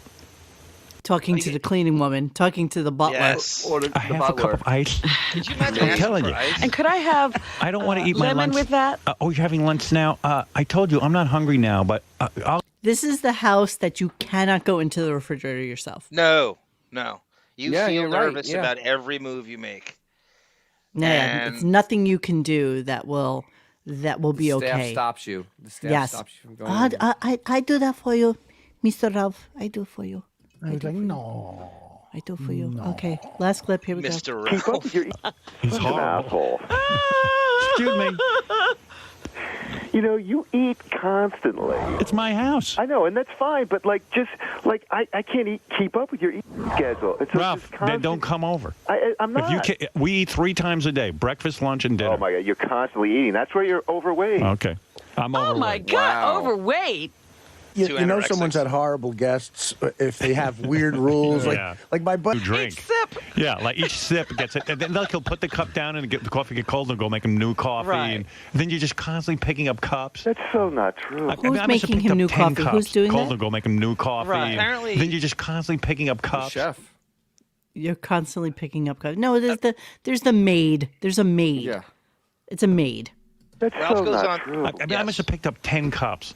Talking to the cleaning woman. Talking to the butler. Yes. Or the I have a cup of ice. Could you imagine I'm asking telling for you. ice? And could I have I don't want to eat my lemon lunch. with that? Oh, you're having lunch now? I told you I'm not hungry now, but I'll. This is the house that you cannot go into the refrigerator yourself. No. You Yeah, feel you're right, nervous yeah. about every move you make. No, And- it's nothing you can do that will be Staff okay. stops you. The staff Yes. stops you from going in. I do that for you, Mr. Ralph. I do for you. I was like, no. I do for you. Okay, last clip. Here we Mr. go. Keep up Ralph. with your He's Such an horrible. asshole. Excuse me. You know, you eat constantly. It's my house. I know, and that's fine, but I can't keep up with your eating schedule. It's Ralph, just then constant. don't come over. I'm not. If you we eat 3 times a day: breakfast, lunch, and dinner. Oh my God, you're constantly eating. That's where you're overweight. Okay, I'm overweight. Oh my God, overweight. You Too know anorexic. someone's had horrible guests if they have weird rules. Yeah. Like my buddy. Drink. Sip. Yeah, like each sip gets it, and then he'll put the cup down and the coffee get cold and go make him new coffee, Right. and then you're just constantly picking up cups. That's so not true. I Who's must have making picked him up new 10 coffee? Cups. Who's doing Cold that? will go make him new coffee. Right. and Apparently- then you're just constantly picking up cups. Chef. You're constantly picking up cups. No, there's the maid. There's a maid. Yeah. It's a maid. That's Ralph so goes not on- true. I must have picked up 10 cups.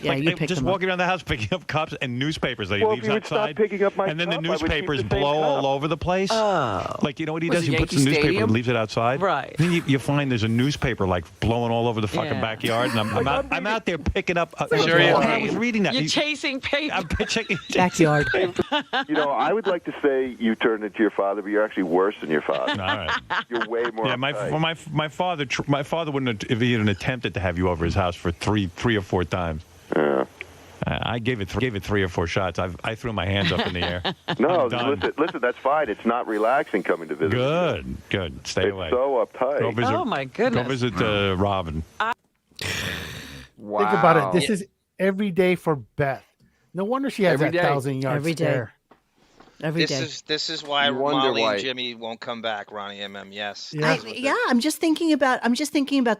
Yeah, Like, you I'm picked just them up. walking around the house picking up cups and newspapers that he Well, if leaves you would stop outside. picking up my and then the cup, I would keep newspapers the same blow all cup. over the place. Oh. Like, you know what he Was does? it He puts the Yankee newspaper Stadium? and leaves it outside. Right. Then you find there's a newspaper like blowing all over the fucking Yeah. backyard, and I'm out there picking up. Sure you I are. was reading that. You're You- chasing paper. I'm checking. Backyard. You know, I would like to say you turned into your father, but you're actually worse than your father. All right. You're way more. Yeah, uptight. my father wouldn't have, if he had attempted to have you over his house for three or 4 times. Yeah. I gave it 3 or 4 shots. I threw my hands up in the air. No, I'm done. listen, that's fine. It's not relaxing coming to visit. Good. Stay It's away. so uptight. Go visit, Oh, my goodness. Go visit Robin. Wow. Think about it. This is every day for Beth. No wonder she has Every that day. 1,000-yard Every day. stare. Every day. This is why You wonder Molly why. and Jimmy won't come back. Ronnie MM. Yes. I'm just thinking about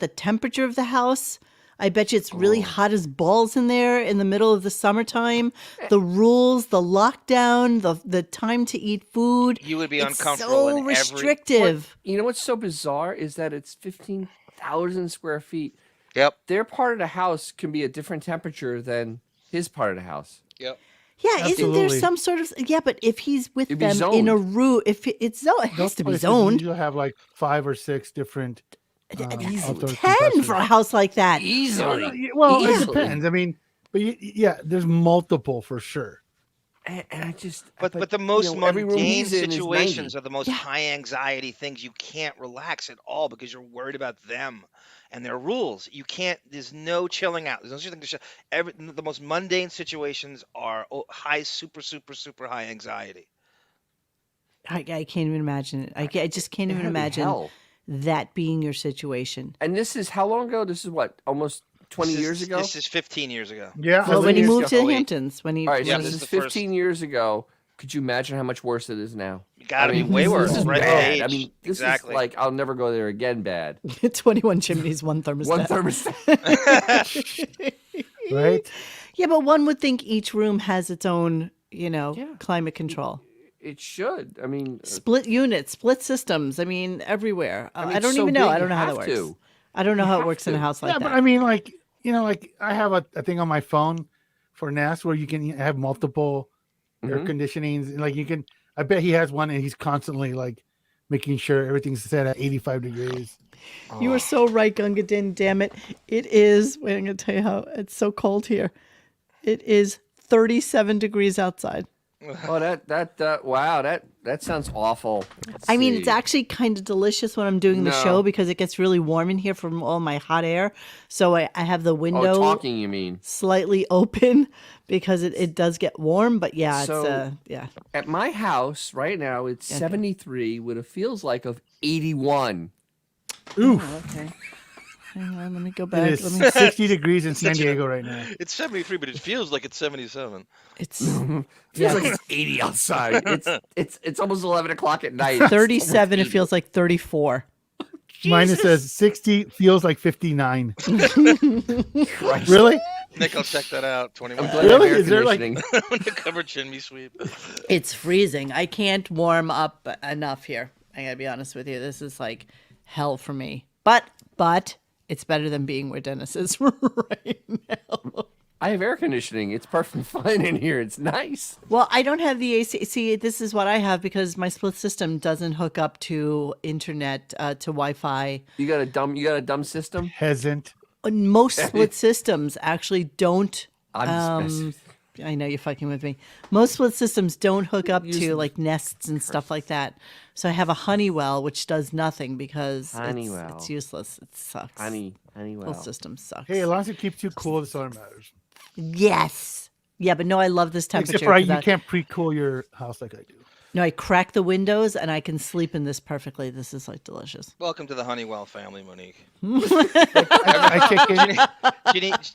the temperature of the house. I bet you it's really hot as balls in there in the middle of the summertime. The rules, the lockdown, the time to eat food. You would be it's uncomfortable so in every- restrictive. You know what's so bizarre is that it's 15,000 square feet. Yep. Their part of the house can be a different temperature than his part of the house. Yep. Yeah, isn't there Absolutely. some sort of but if he's with It'd be them in a zoned. room, if it's zoned, it has Those to be places zoned. usually have like 5 or 6 different. outdoor 10 compressors. for a house like that. Easily. Well, it Easily. depends. I mean, but yeah, there's multiple for sure. And I just. But the most every room mundane he's in is situations 90. are the most high anxiety things. You can't relax at all because you're worried about them and their rules. You can't. There's no chilling out. There's no such thing to chill. The most mundane situations are high, super high anxiety. I can't even imagine it. I just can't even It'd be imagine hell. that being your situation. And this is how long ago? This is what? Almost 20 years ago? This is 15 years ago. Yeah. Well, when he moved to the ago. Hamptons, when he All right, Yeah, so this this is is the first- 15 years ago. Could you imagine how much worse it is now? Gotta be mean, way worse. This is Right bad. I age. mean, this Exactly. is like I'll never go there again. Bad. 21 chimneys, one thermostat. One thermostat. Right? Yeah, but one would think each room has its own, climate control. It should. I mean, Split units, split systems. I mean, everywhere. I mean, I don't so even know. big, I don't you know how that have works. to. I don't know You how it have works in a to. house like Yeah, that. but I mean, like I have a thing on my phone for Nest where you can have multiple air conditionings. And, like you can, I bet he has one and he's constantly like making sure everything's set at 85 degrees. You are so right, Gungadin. Damn it. It is. Wait, I'm going to tell you how it's so cold here. It is 37 degrees outside. Oh, wow, that sounds awful. I mean, it's actually kind of delicious when I'm doing the No. show because it gets really warm in here from all my hot air. So I have the window talking, you mean? slightly open because it does get warm. But yeah, So, yeah. At my house right now, it's 73 with a feels like of 81. Oof. Oh, okay. Hang on, let me go back. It is 60 degrees in San Diego right now. It's 73, but it feels like it's 77. It's feels like it's 80 outside. It's almost 11 o'clock at night. 37. It feels like 34. Mine it says 60 feels like 59. Christ. Really? Nick, I'll check that out. 21. I'm glad Really? air Is there, like- conditioning. Undercover chimney sweep. It's freezing. I can't warm up enough here. I gotta be honest with you. This is like hell for me. But it's better than being where Dennis is right now. I have air conditioning. It's perfectly fine in here. It's nice. Well, I don't have the AC. See, this is what I have because my split system doesn't hook up to internet, to Wi-Fi. You got a dumb system? Hasn't. Most split systems actually don't. I'm I know you're fucking with me. Most split systems don't hook up to like Nests and stuff like that. So I have a Honeywell, which does nothing because it's useless. It sucks. Honeywell. Whole system sucks. Hey, as long as it keeps you cool, that's all that matters. Yes. Yeah, but no, I love this temperature. Except for 'cause you can't pre-cool your house like I do. No, I crack the windows and I can sleep in this perfectly. This is like delicious. Welcome to the Honeywell family, Monique. I kick in.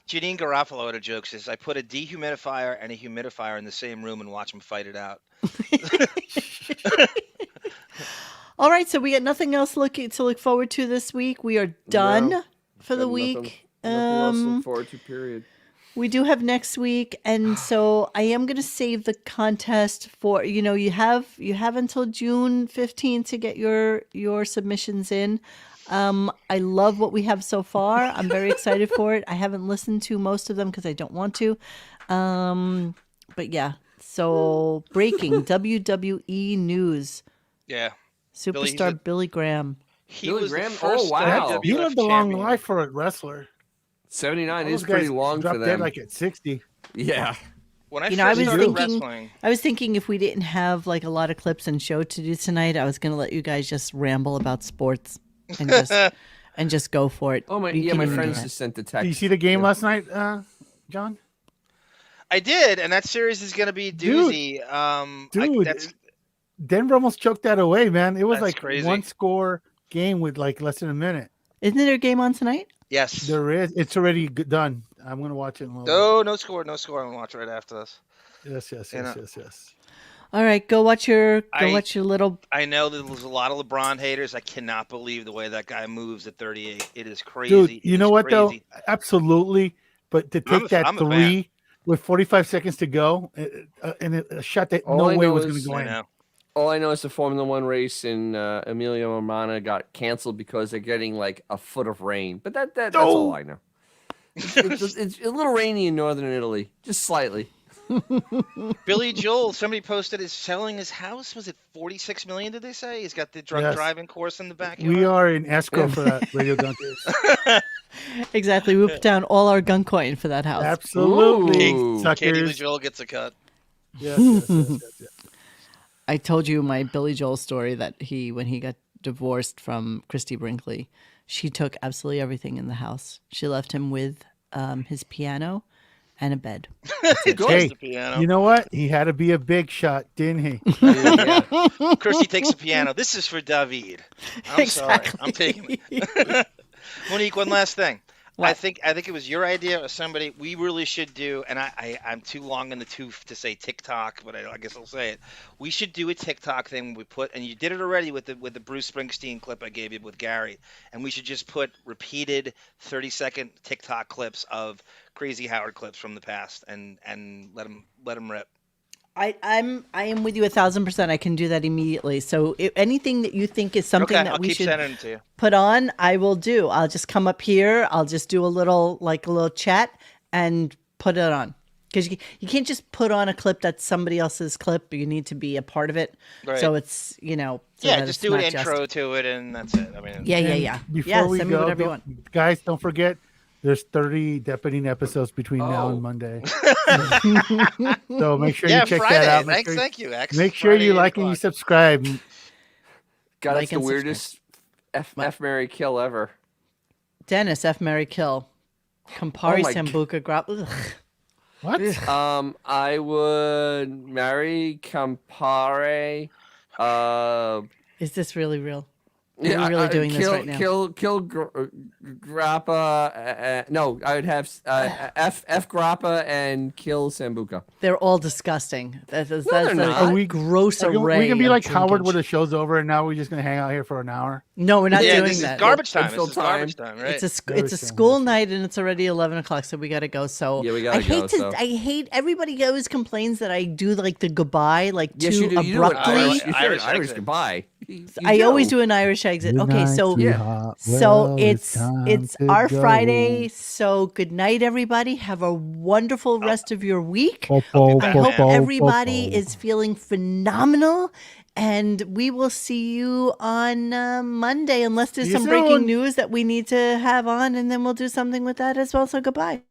Janine Garofalo had a joke. Says, I put a dehumidifier and a humidifier in the same room and watch them fight it out. All right, so we got nothing else to look forward to this week. We are done for the week. Nothing else to look forward to, period. We do have next week, and so I am going to save the contest for you have until June 15th to get your submissions in. I love what we have so far. I'm very excited for it. I haven't listened to most of them because I don't want to. But yeah, so breaking WWE news. Yeah. Superstar Billy Graham. He was Graham? the first Oh, wow. He lived a long life for a wrestler. 79 Those is pretty guys long for dropped them. dead like at 60. Yeah. When I I first started wrestling, I was thinking if we didn't have like a lot of clips and show to do tonight, I was going to let you guys just ramble about sports and just go for it. Oh my! You Yeah, can my even do friends that. just sent the Did text. you see the game last night, John? I did, and that series is going to be a doozy. Dude, Denver almost choked that away, man. It was That's like crazy. one score game with like less than a minute. Isn't there a game on tonight? Yes. There is. It's already done. I'm going to watch it in a little Oh, no score. I'm going to watch right after this. bit. Yes. All right, go watch your little. I know that there's a lot of LeBron haters. I cannot believe the way that guy moves at 38. It is crazy. Dude, It you is know what though? crazy. Absolutely. But to take that I'm a three with 45 seconds to go and a shot that All no I way know was is- going to go in. All I know is the Formula One race in Emilia Romagna got canceled because they're getting like a foot of rain. But that's all I know. It's a little rainy in northern Italy, just slightly. Billy Joel, somebody posted is selling his house. Was it 46 million? Did they say he's got the drunk Yes. driving course in the backyard? We are in escrow for that Radio Gunk is. Exactly, we put down all our gun coin for that house. Absolutely, Katie Lee suckers. Joel gets a cut. Yes. I told you my Billy Joel story that when he got divorced from Christy Brinkley, she took absolutely everything in the house. She left him with his piano and a bed. Hey, you know what? He had to be a big shot, didn't he? Kirsty takes the piano. This is for David. I'm sorry. I'm taking it. Monique, one last thing. I think it was your idea or somebody. We really should do, and I'm too long in the tooth to say TikTok, but I guess I'll say it. We should do a TikTok thing. We put, and you did it already with the Bruce Springsteen clip I gave you with Gary, and we should just put repeated 30-second TikTok clips of Crazy Howard clips from the past, and let them rip. I am with you 1,000%. I can do that immediately. So if anything that you think is something Okay, that I'll we keep should sending them to you. put on, I will do. I'll just come up here. I'll just do a little chat and put it on. Because you can't just put on a clip that's somebody else's clip. You need to be a part of it. Right. So it's, so that just it's do an not intro to it, and that's it. I mean, Yeah. Before we send me go, whatever you want. guys, don't forget. There's 30 Deppening episodes between now and Monday. So make sure you check Friday. that out. Thank you, X. Make sure Friday, you like and you subscribe. God, Like it's the and weirdest F Mary kill ever. Dennis, F. Mary Kill. Campari Oh my Sambuca Grappa. What? I would marry Campari. Is this really real? Are Yeah, we really doing this right now? Kill Grappa. No, I would have F Grappa and kill Sambuca. They're all disgusting. That's they're a not. gross array. We can be of like Howard drinkage. when the show's over, and now we're just gonna hang out here for an hour. No, we're not Yeah, doing this is that. garbage time. Until This is garbage time, right? It's a school night and it's already 11 o'clock, so we gotta go. So Yeah, we gotta I hate go, to. so. I hate everybody always complains that I do like the goodbye Yes, too you do. You do an abruptly. Irish, you said an Irish Irish exit. goodbye. I always do an Irish exit. Okay, so it's our Friday. So good night, everybody. Have a wonderful rest of your week. I hope everybody is feeling phenomenal. And we will see you on Monday, unless there's See you some breaking soon. news that we need to have on, and then we'll do something with that as well. So goodbye.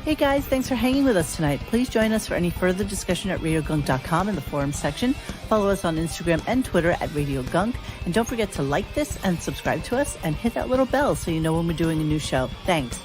Hey guys, thanks for hanging with us tonight. Please join us for any further discussion at RadioGunk.com in the forum section. Follow us on Instagram and Twitter at RadioGunk. And don't forget to like this and subscribe to us and hit that little bell so you know when we're doing a new show. Thanks.